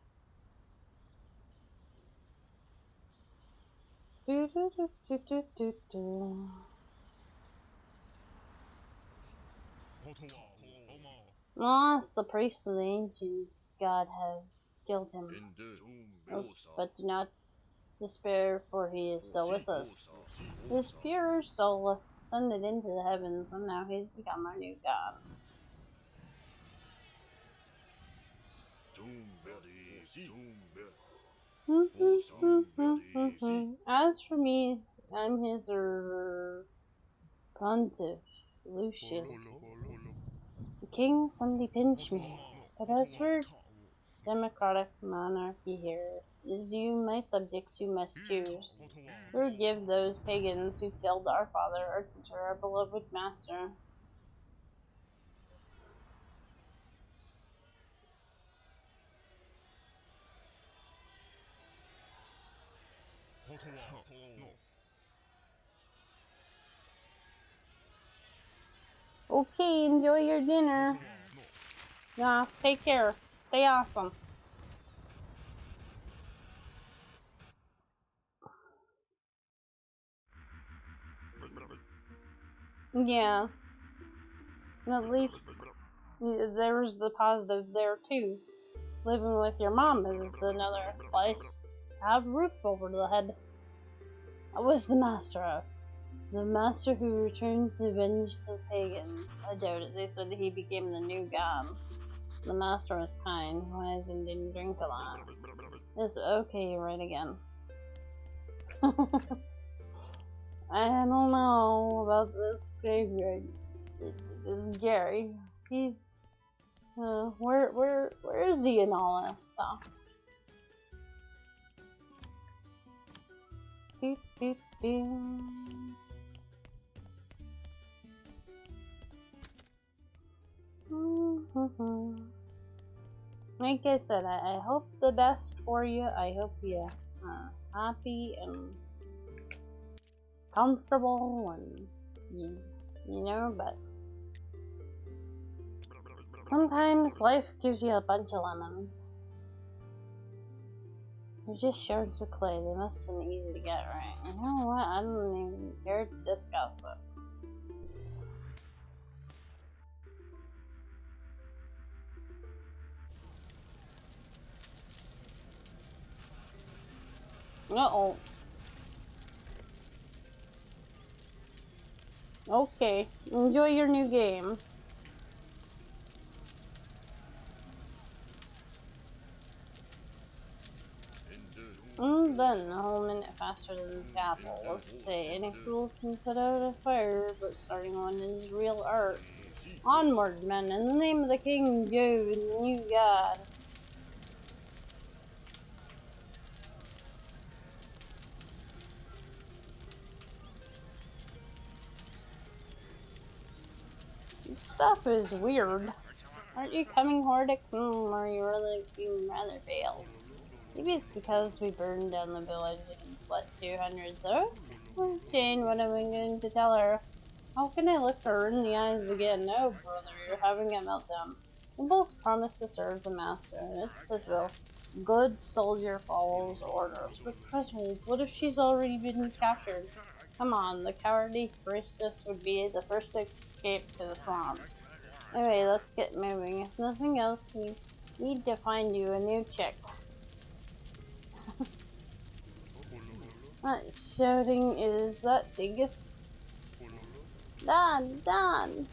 Do do do do do do do. Yes, the priests of the ancient god have killed him. Yes, but do not despair, for he is still with us. His pure soul ascended into the heavens, and now he's become our new god. As for me, I'm his pontiff, Lucius. The king someday pinched me, but as for democratic monarchy here, it is you, my subjects, who must choose. Forgive those pagans who killed our father, our teacher, our beloved master. Okay, enjoy your dinner. Yeah, take care. Stay awesome. Yeah. At least there's the positive there too. Living with your mom is another place. Have a roof over the head. I was the master of. The master who returned to avenge the pagans. I doubt it. They said he became the new god. The master was kind, wise, and didn't drink a lot. It's okay, you're right again. I don't know about this graveyard. This is Gary. He's where is he in all that stuff? Do, do, do. Like I said, I hope the best for you. I hope you're happy and comfortable, and you know, but sometimes life gives you a bunch of lemons. They're just shards of clay. They must have been easy to get right. You know what? I don't even care to discuss it. Uh-oh. Okay. Enjoy your new game. Done. A whole minute faster than the apple. Let's say any fool can put out a fire, but starting one is real art. Onward, men, in the name of the King Jove and the new God. This stuff is weird. Aren't you coming, Hordic? Are you really being rather pale? Maybe it's because we burned down the village and slept 200 throats? Oh, Jane, what am I going to tell her? How can I look her in the eyes again? No, brother, you're having a meltdown. We both promised to serve the master, and it's his will. Good soldier follows orders. But Preswold, what if she's already been captured? Come on, the cowardly priestess would be the first to escape to the swamps. Anyway, let's get moving. If nothing else, we need to find you a new chick. That shouting is that dingus. Done.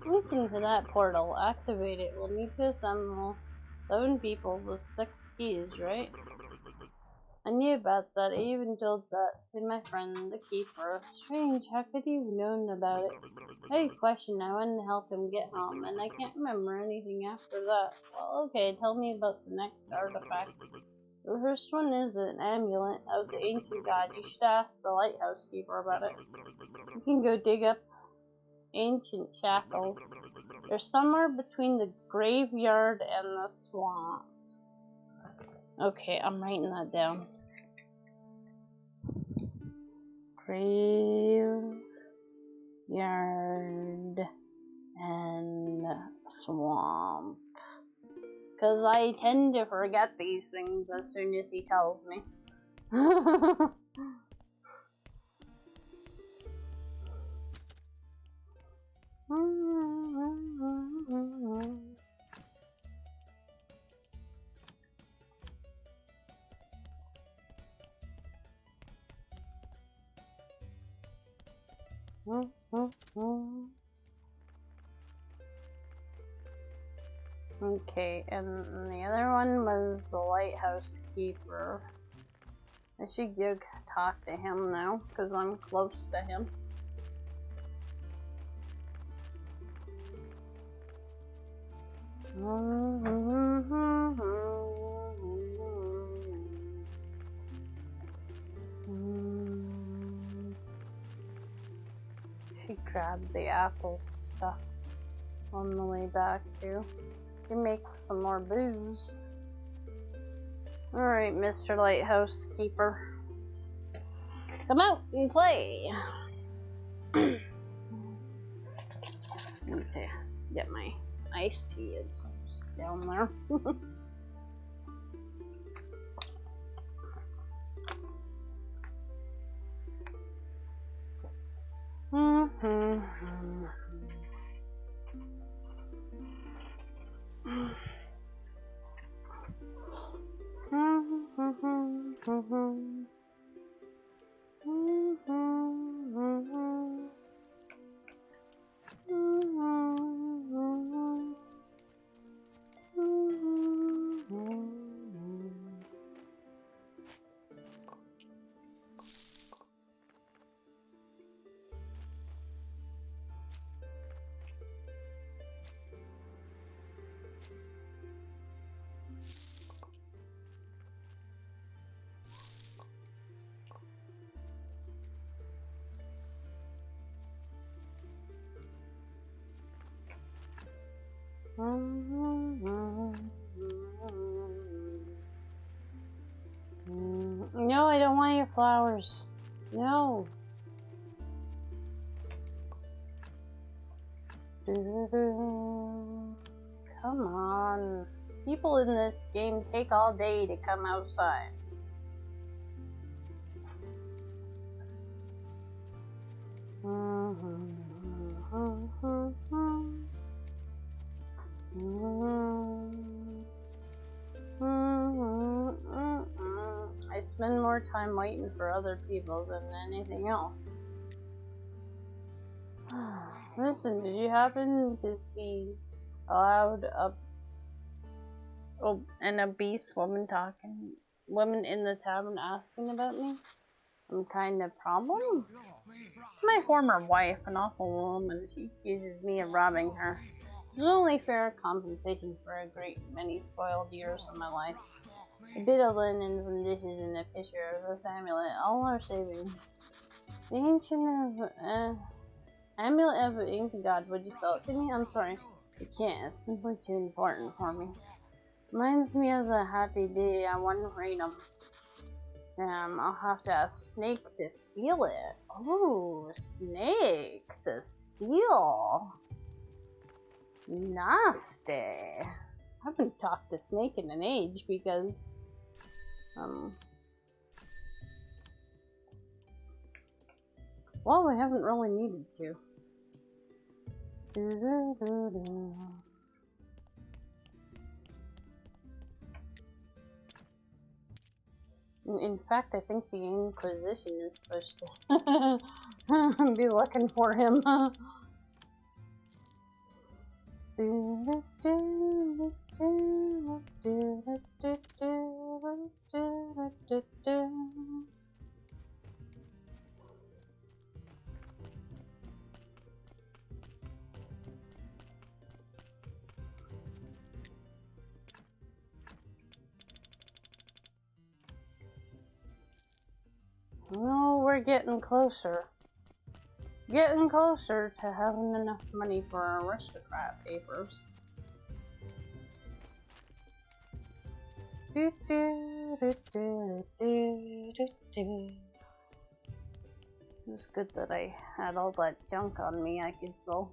Listen to that portal. Activate it. We'll need to assemble 7 people with 6 keys, right? I knew about that. I even told that to my friend, the keeper. Strange, how could you have known about it? I had a question. I wanted to help him get home, and I can't remember anything after that. Well, okay, tell me about the next artifact. The first one is an amulet of the ancient god. You should ask the lighthouse keeper about it. You can go dig up ancient shackles. They're somewhere between the graveyard and the swamp. Okay, I'm writing that down. Graveyard and swamp. Because I tend to forget these things as soon as he tells me. Okay, and the other one was the lighthouse keeper. I should go talk to him now, because I'm close to him. She grabbed the apple stuff on the way back too. You make some more booze. Alright, Mr. Lighthouse Keeper. Come out and play! I need to get my iced tea. It's down there. No, I don't want your flowers. No. Come on. People in this game take all day to come outside. I spend more time waiting for other people than anything else. Listen, did you happen to see a loud an obese woman in the tavern asking about me? Some kind of problem? My former wife, an awful woman, she accuses me of robbing her. It's only fair compensation for a great many spoiled years of my life. A bit of linen, some dishes, and a picture of a amulet, all our savings. The amulet of an ancient god, would you sell it to me? I'm sorry, I can't, it's simply too important for me. Reminds me of the happy day I won freedom. I'll have to ask Snake to steal it. Oh, Snake to steal. Nasty. I haven't talked to Snake in an age because, well, we haven't really needed to. In fact, I think the Inquisition is supposed to be looking for him. No, we're getting closer. Getting closer to having enough money for our Aristocrat papers. It's good that I had all that junk on me I could sell.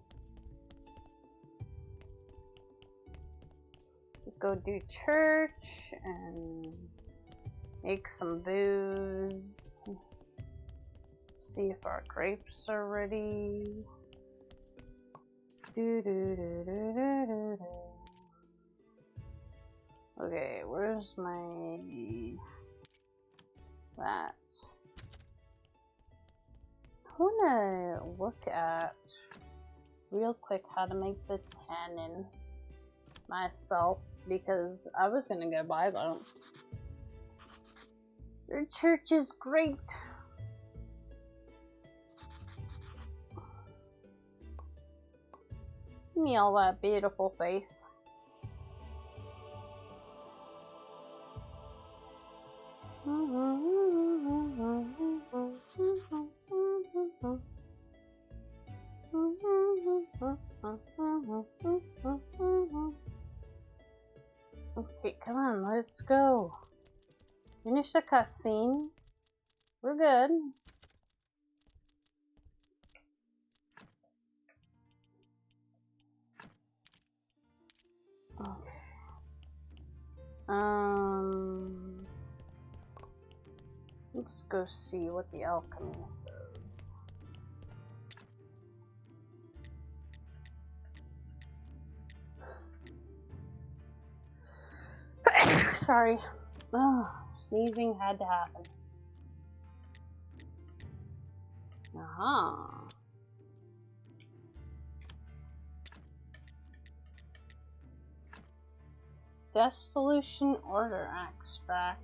Go do church and make some booze. See if our grapes are ready. Okay, where's my that? I wanna look at real quick how to make the tannin myself because I was gonna go buy them. Your church is great. Give me all that beautiful face. Okay, come on, let's go. Finish the cutscene. We're good. Okay. Let's go see what the alchemy says. Sorry. Oh, sneezing had to happen. Dissolution order extract.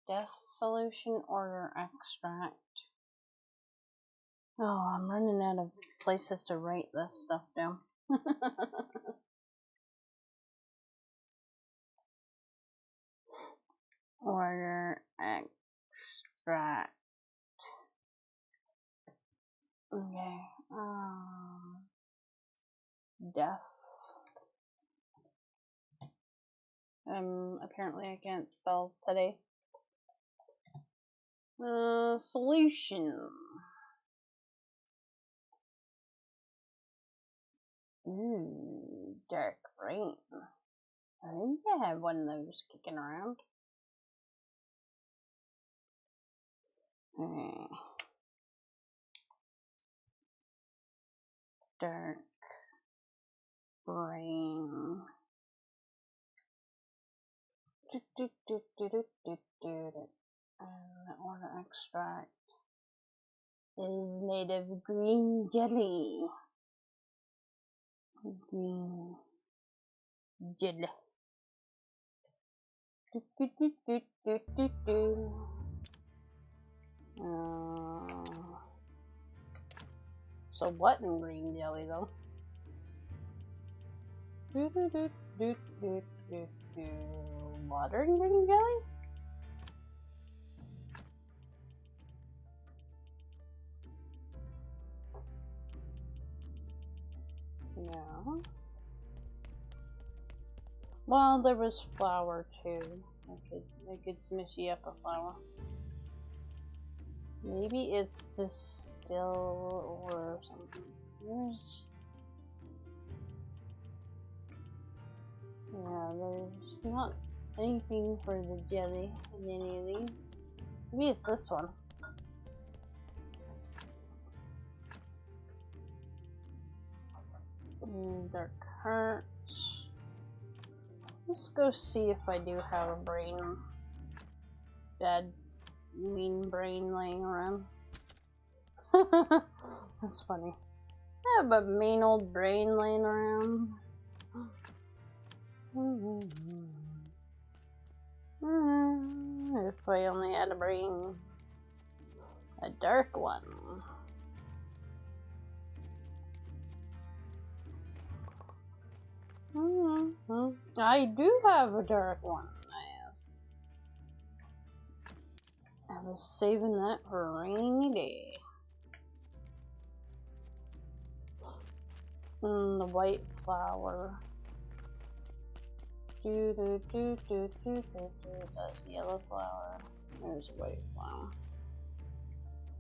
Dissolution order extract. Oh, I'm running out of places to write this stuff down. Order extract. Okay. Death. Apparently I can't spell today. Solution. Dark brain. I think I have one of those kicking around. Okay. Dark brain. And order extract is made of green jelly. Green jelly. So what in green jelly though? Water in green jelly? No. Well, there was flour too. I could smushy up a flour. Maybe it's distilled or something. There's not anything for the jelly in any of these. Maybe it's this one. Dark heart. Let's go see if I do have a mean brain laying around. That's funny. I have a mean old brain laying around. If I only had a brain. A dark one. I do have a dark one. Yes. I was saving that for a rainy day. The white flower. That's yellow flower. There's a white flower.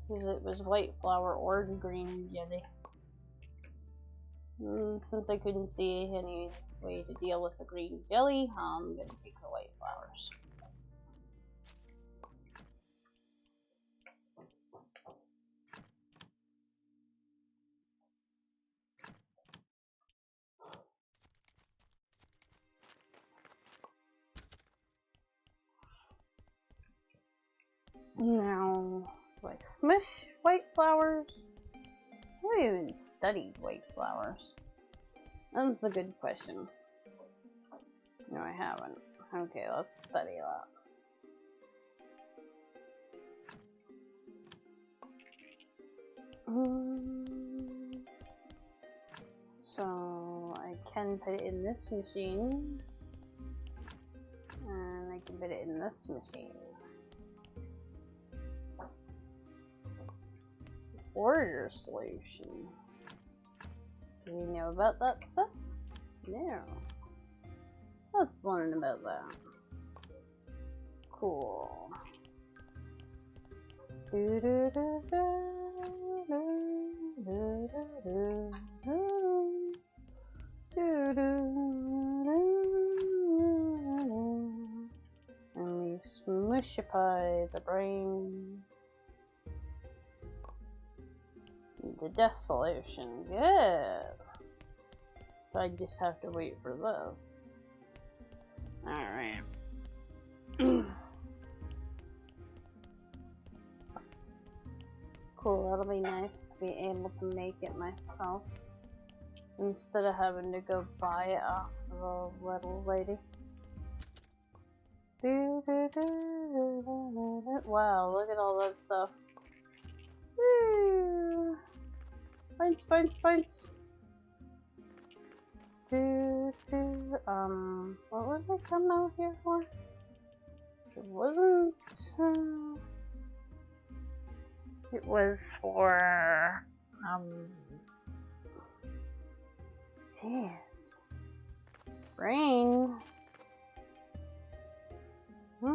Because it was white flower or green jelly. Since I couldn't see any way to deal with the green jelly, I'm gonna take the white flowers. Now, do I smush white flowers? I haven't even studied white flowers. That's a good question. No, I haven't. Okay, let's study that. So I can put it in this machine, and I can put it in this machine. Order solution. Do you know about that stuff? No. Let's learn about that. Cool. And we smushify the brain. The death solution. Good. So I just have to wait for this. Alright. Cool, that'll be nice to be able to make it myself instead of having to go buy it off the little lady. Wow, look at all that stuff. Woo! Points, points, points. What was I coming out here for? It wasn't, it was for, jeez. Brain. I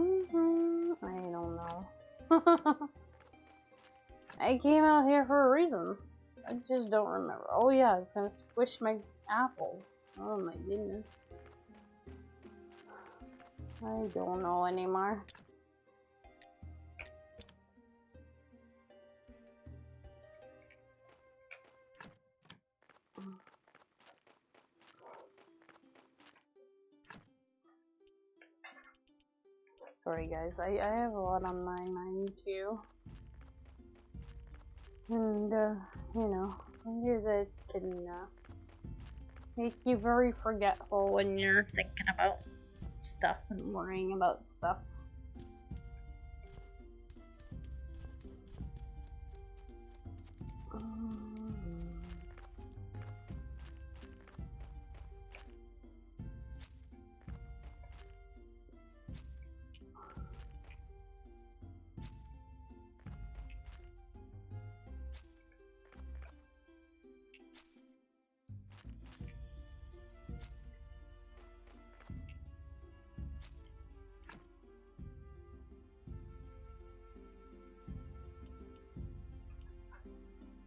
don't know. I came out here for a reason. I just don't remember. Oh yeah, I was gonna squish my apples. Oh my goodness. I don't know anymore. Sorry guys, I have a lot on my mind too. And, you know, maybe that can make you very forgetful when you're thinking about stuff and worrying about stuff.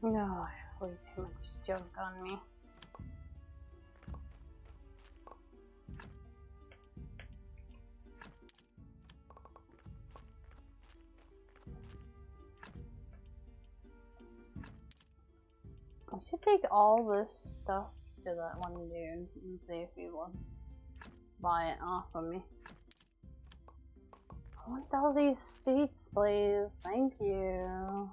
No, I have way too much junk on me. I should take all this stuff to that one dude and see if he will buy it off of me. I want all these seats, please. Thank you.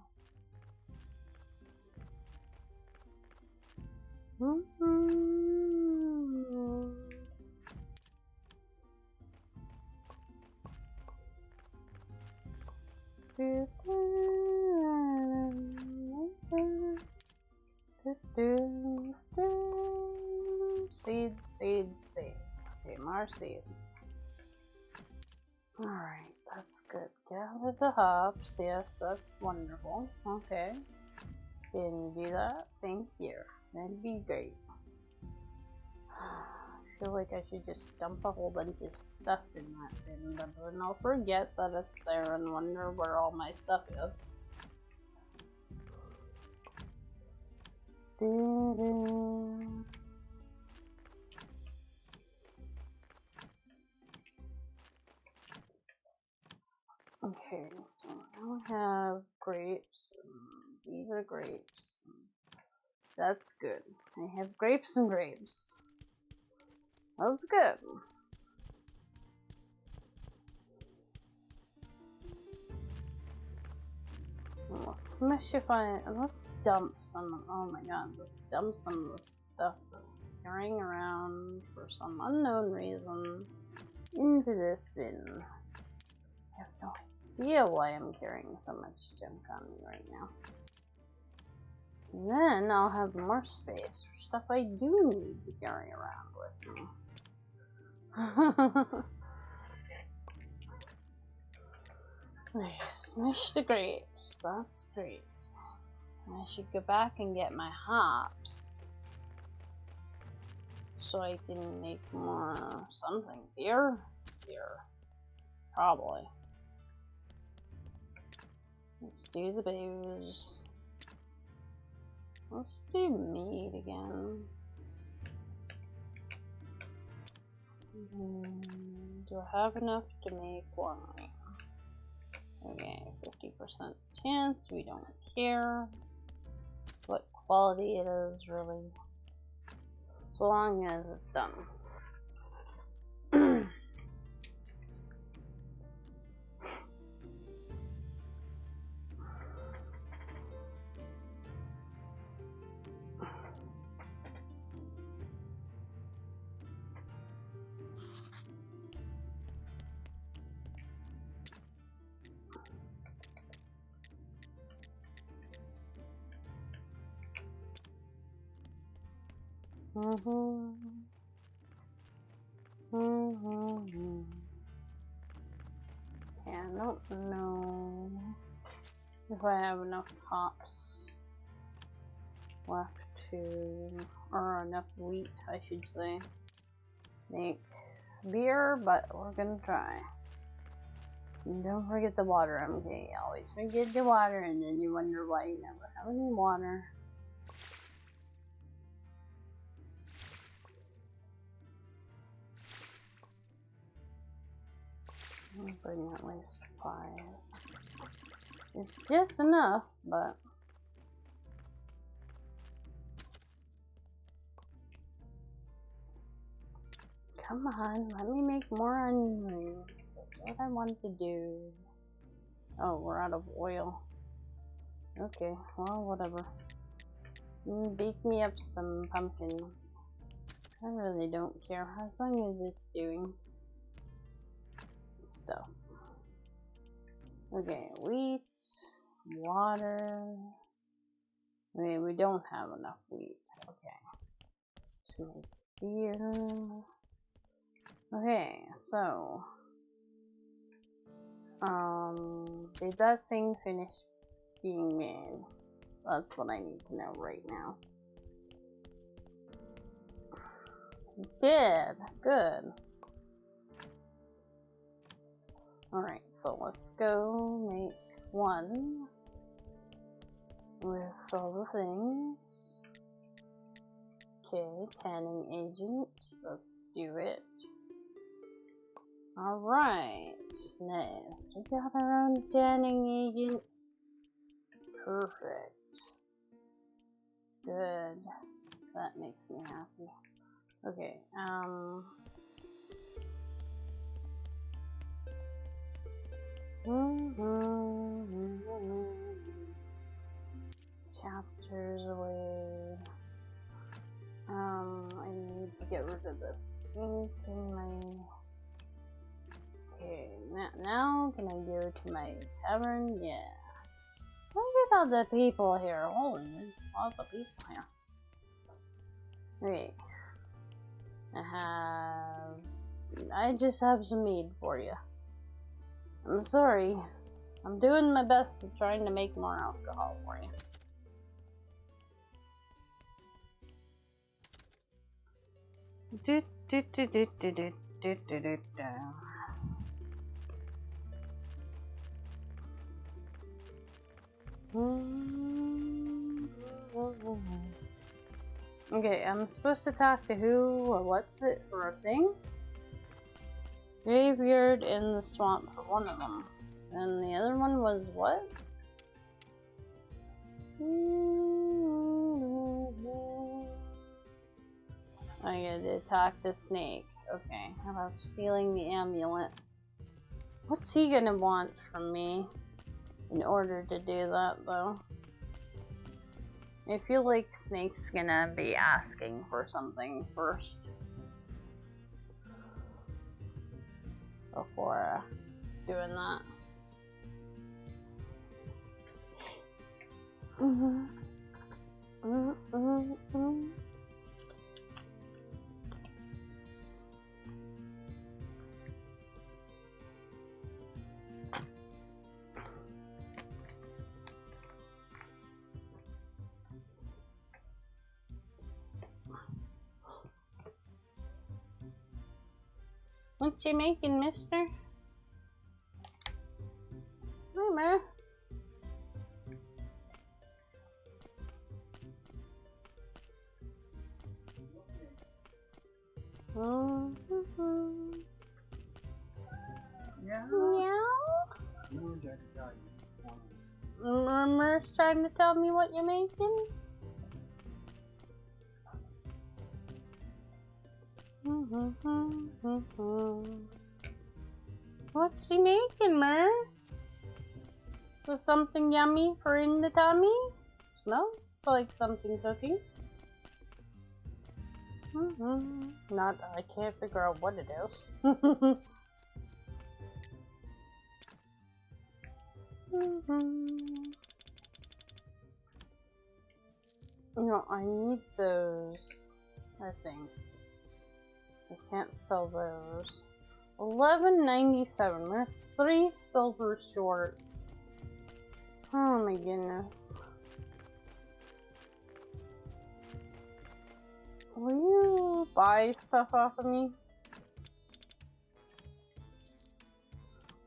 Seeds, seeds, seeds. Okay, more seeds. Alright, that's good. Gather the hops. Yes, that's wonderful. Okay. Can you do that? Thank you. That'd be great. I feel like I should just dump a whole bunch of stuff in that bin, but then I'll forget that it's there and wonder where all my stuff is. Okay, so now I have grapes. These are grapes. That's good. I have grapes and grapes. That's good. Let's smishify it. Let's dump some. Oh my god, let's dump some of the stuff that I'm carrying around for some unknown reason into this bin. I have no idea why I'm carrying so much junk on me right now. And then I'll have more space for stuff I do need to carry around with me. Okay, smash the grapes. That's great. I should go back and get my hops so I can make more something. Beer? Beer. Probably. Let's do the booze. Let's do meat again. Do I have enough to make wine? Okay, 50% chance. We don't care what quality it is, really. So long as it's done. Yeah, I don't know if I have enough hops left to, or enough wheat, I should say, make beer, but we're gonna try. And don't forget the water, okay? You always forget the water, and then you wonder why you never have any water. I'll bring at least 5. It's just enough, but come on, let me make more onion rings. what I wanted to do. Oh, we're out of oil. Okay, well, whatever. Bake me up some pumpkins. I really don't care as long as it's doing stuff. Okay, wheat, water. Okay, we don't have enough wheat. Okay. To make beer. Okay, so did that thing finish being made? That's what I need to know right now. It did. Good. Alright, so let's go make one with all the things. Okay, tanning agent. Let's do it. Alright, nice. We got our own tanning agent. Perfect. Good. That makes me happy. Okay, chapters away. I need to get rid of this ink in my... Okay, now can I go to my tavern? Yeah. Look at all the people here. Holy, there's lots of people here. Okay. I just have some mead for you. I'm sorry. I'm doing my best at trying to make more alcohol for you. Okay, I'm supposed to talk to who or what's it for a thing? Graveyard in the swamp for one of them. And the other one was what? I gotta talk to Snake. Okay, how about stealing the amulet? What's he gonna want from me in order to do that, though? I feel like Snake's gonna be asking for something first. Before doing that. What you making, mister? Hi, Ma. Yeah. Murmur's trying to tell me what you're making? What's he making, Mur? Is something yummy for in the tummy? Smells like something cooking. Not, I can't figure out what it is. No, I need those, I think. So I can't sell those. 11.97. We're 3 silver short. Oh my goodness. Will you buy stuff off of me?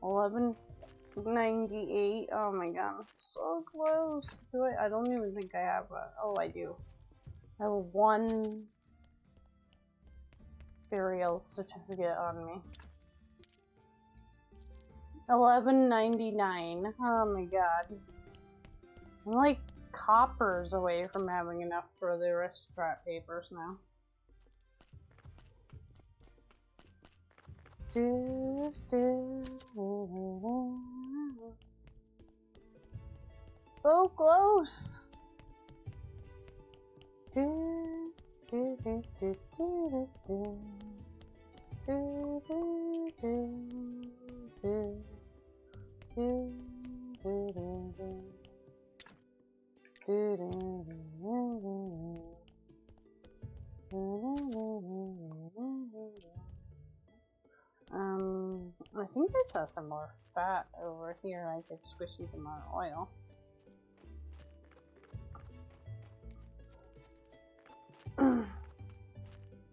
11.98. Oh my god, I'm so close to it. I don't even think I have a. Oh, I do. I have 1 burial certificate on me. 11.99. Oh my god. I'm like coppers away from having enough for the Aristocrat papers now. So close. I think I saw some more fat over here. I could squish even more oil. I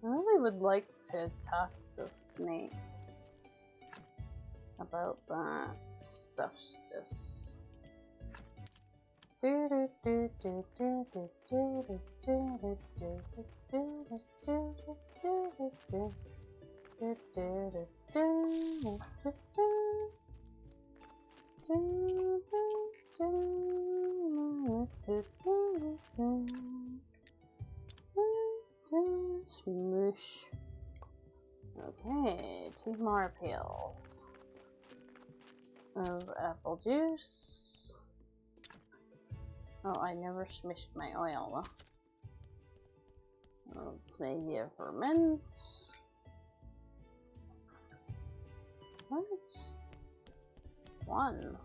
really would like to talk to Snake about that stuff. Just smoosh. Okay, 2 more pails of apple juice. Oh, I never smished my oil. Let's maybe a ferment. What? 1.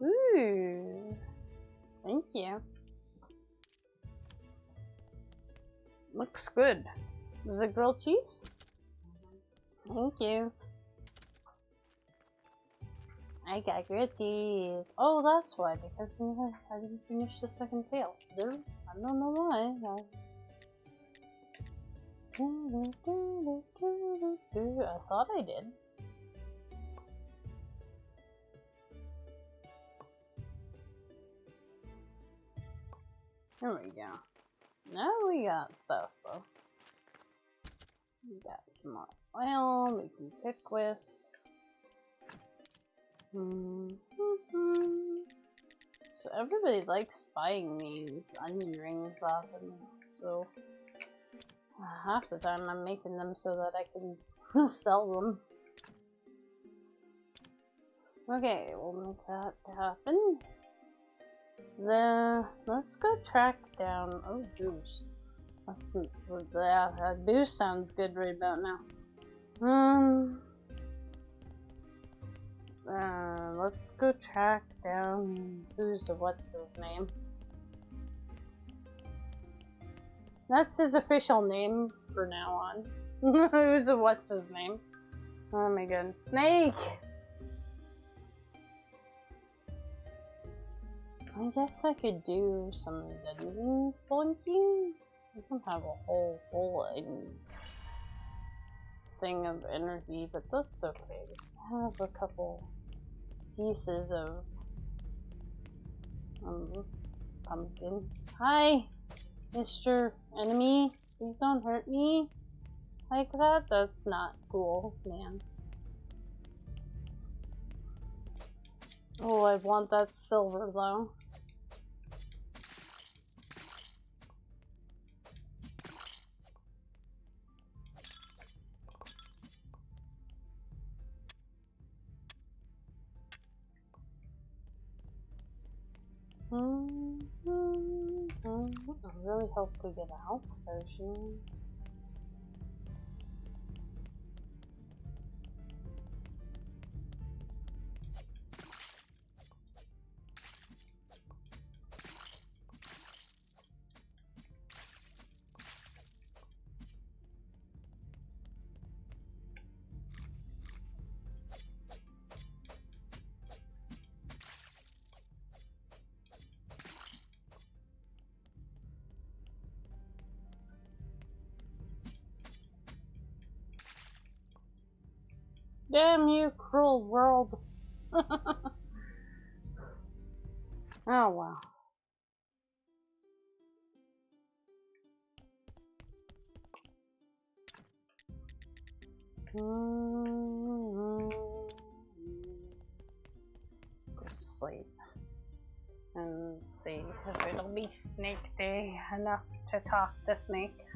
Ooh. Thank you. Looks good. Is it grilled cheese? Thank you. I got grilled cheese. Oh, that's why, because I didn't finish the second pail. I don't know why. I thought I did. There we go. Now we got stuff, though. We got some more oil we can pick with. So everybody likes buying these onion rings often, so half the time I'm making them so that I can sell them. Okay, we'll make that happen. Let's go track down. Oh, booze. That booze sounds good right about now. Let's go track down what's his name. That's his official name for now on. What's his name? Oh my god, Snake! I guess I could do some dungeon spelunking. I don't have a whole thing of energy, but that's okay. I have a couple pieces of pumpkin. Hi, Mr. Enemy. Please don't hurt me like that. That's not cool, man. Oh, I want that silver though. I really hope we get a health potion. Damn you, cruel world. Oh wow. Go sleep and see if it'll be Snake Day enough to talk to Snake.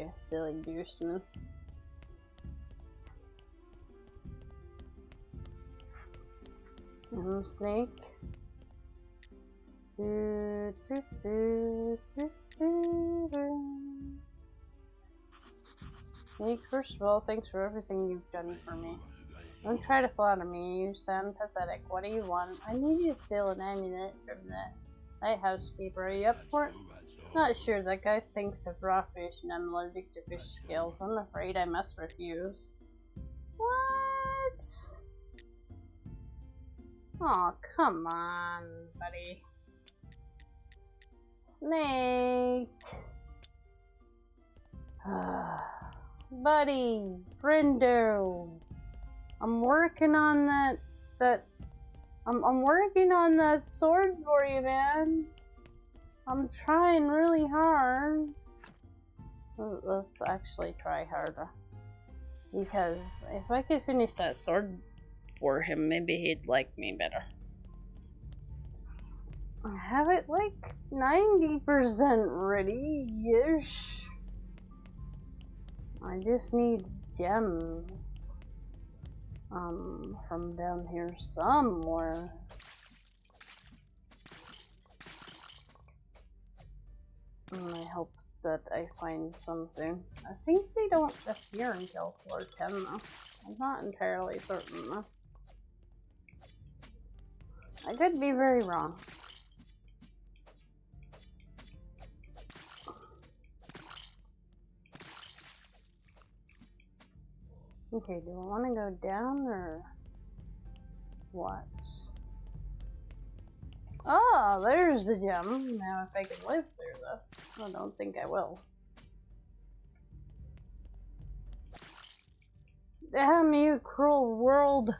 You silly gooseman. Snake. Snake, first of all, thanks for everything you've done for me. Don't try to flatter me, you sound pathetic. What do you want? I need you to steal an amulet from the lighthouse keeper. Are you up for it? Not sure, that guy stinks of raw fish and I'm allergic to fish scales. I'm afraid I must refuse. What? Oh, come on, buddy. Snake! Buddy! Friendo! I'm working on I'm working on that sword for you, man. I'm trying really hard. Let's actually try harder. Because if I could finish that sword for him, maybe he'd like me better. I have it like 90% ready-ish. I just need gems. From down here somewhere. And I hope that I find some soon. I think they don't appear until floor 10 though. I'm not entirely certain though. I could be very wrong. Okay, do I want to go down or what? Oh, there's the gem. Now if I can live through this. I don't think I will. Damn you, cruel world.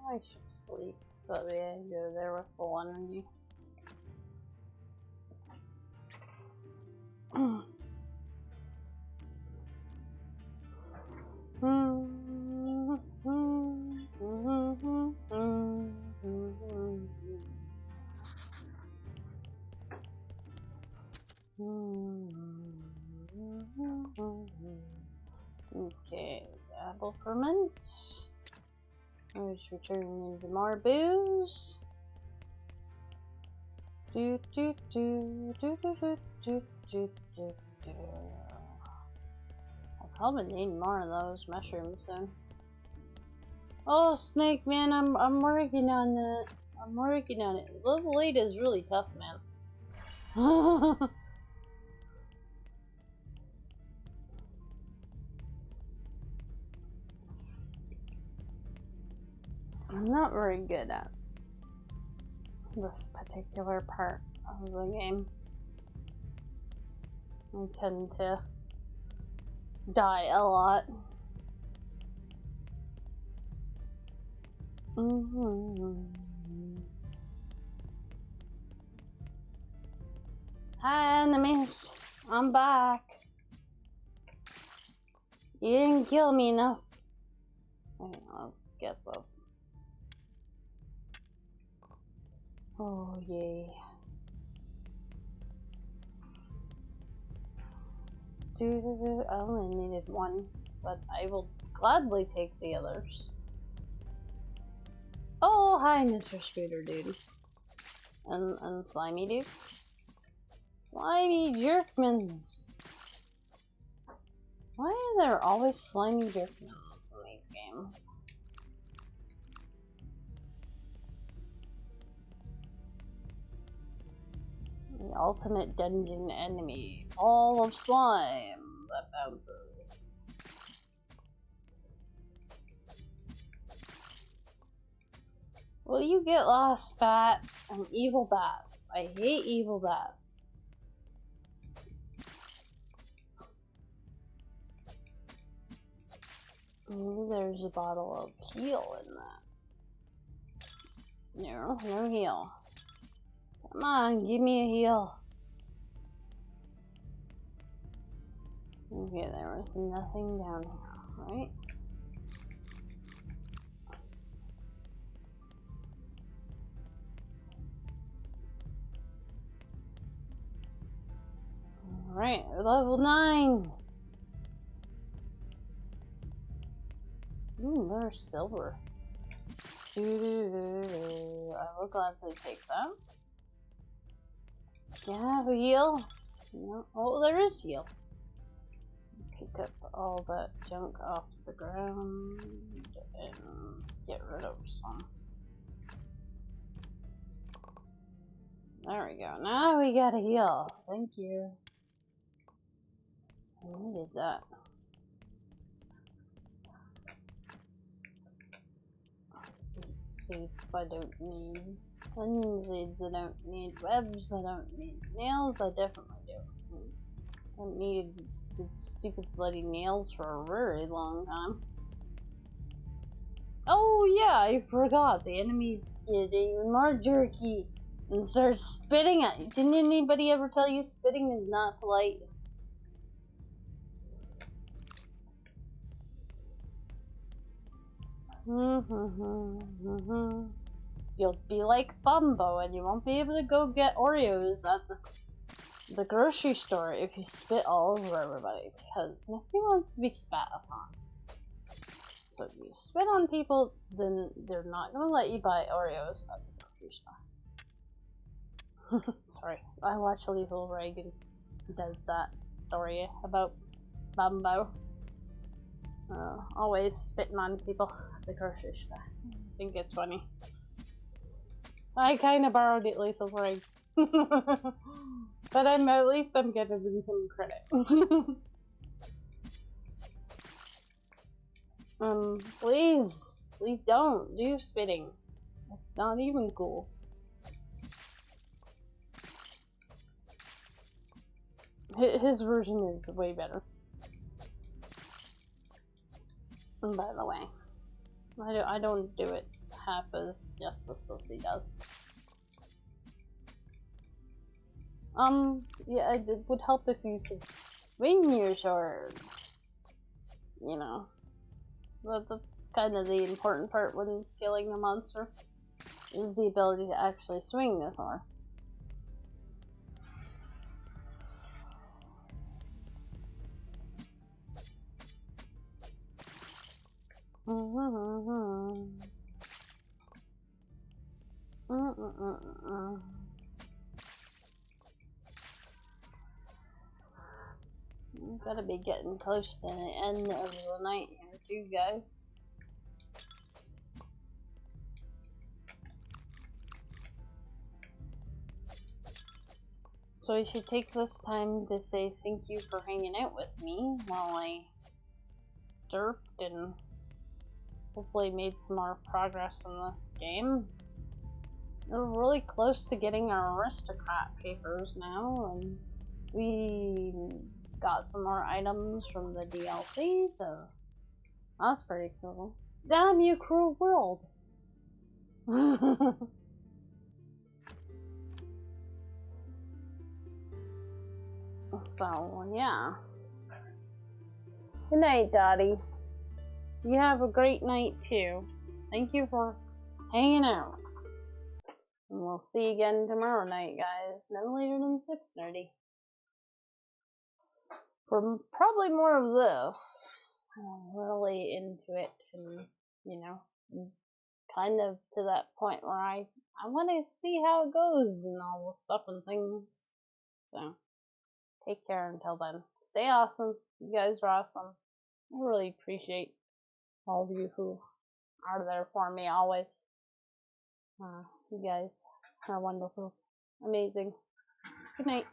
I should sleep, but yeah, go there with full energy. Okay, apple ferment. Let's return into more booze. Do do do do do do do do do do. I probably need more of those mushrooms soon. Oh, Snake man, I'm working on that. I'm working on it. Level 8 is really tough, man. I'm not very good at this particular part of the game. I tend to die a lot. Hi enemies, I'm back. You didn't kill me enough. Okay, let's get this. Oh yay. I only needed one, but I will gladly take the others. Oh, hi, Mr. Scooter Dude. And Slimy Dude. Slimy jerkmans. Why are there always slimy jerkmans in these games? The ultimate dungeon enemy. Ball of slime that bounces. Will you get lost, bat? And evil bats. I hate evil bats. Ooh, there's a bottle of heal in that. No, no heal. Come on, give me a heal. Okay, there was nothing down here, right? Alright, level 9! Ooh, there's silver. I will gladly take that. Can I have a heal? No. Oh, there is heal. Pick up all that junk off the ground and get rid of some. There we go. Now we got a heal. Thank you. I needed that. Seeds I don't need. Seeds I don't need. Webs I don't need. Nails I definitely don't need. I don't need stupid bloody nails for a very long time. Oh yeah, I forgot. The enemies get even more jerky and start spitting at you. Didn't anybody ever tell you spitting is not polite? You'll be like Bumbo and you won't be able to go get Oreos at the grocery store if you spit all over everybody, because nobody wants to be spat upon. So if you spit on people, then they're not gonna let you buy Oreos at the grocery store. Sorry, I watch Lethal Reagan does that story about Bumbo. Always spitting on people at the grocery store. I think it's funny. I kinda borrowed it Lethal Reagan. But at least I'm giving him some credit. Please don't do spitting. It's not even cool. His version is way better. And by the way, I don't do it half as justice as he does. Yeah, it would help if you could swing your sword. You know, but that's kind of the important part when killing a monster, is the ability to actually swing the sword. We gotta be getting close to the end of the night here too, guys. So I should take this time to say thank you for hanging out with me while I derped and hopefully made some more progress in this game. We're really close to getting our Aristocrat papers now, and we got some more items from the DLC, so that's pretty cool. Damn you, cruel world! So, yeah. Good night, Dottie. You have a great night, too. Thank you for hanging out. And we'll see you again tomorrow night, guys. No later than 6:30. For probably more of this. I'm really into it, and, you know, kind of to that point where I want to see how it goes and all the stuff and things. So, take care until then. Stay awesome. You guys are awesome. I really appreciate all of you who are there for me always. You guys are wonderful. Amazing. Good night.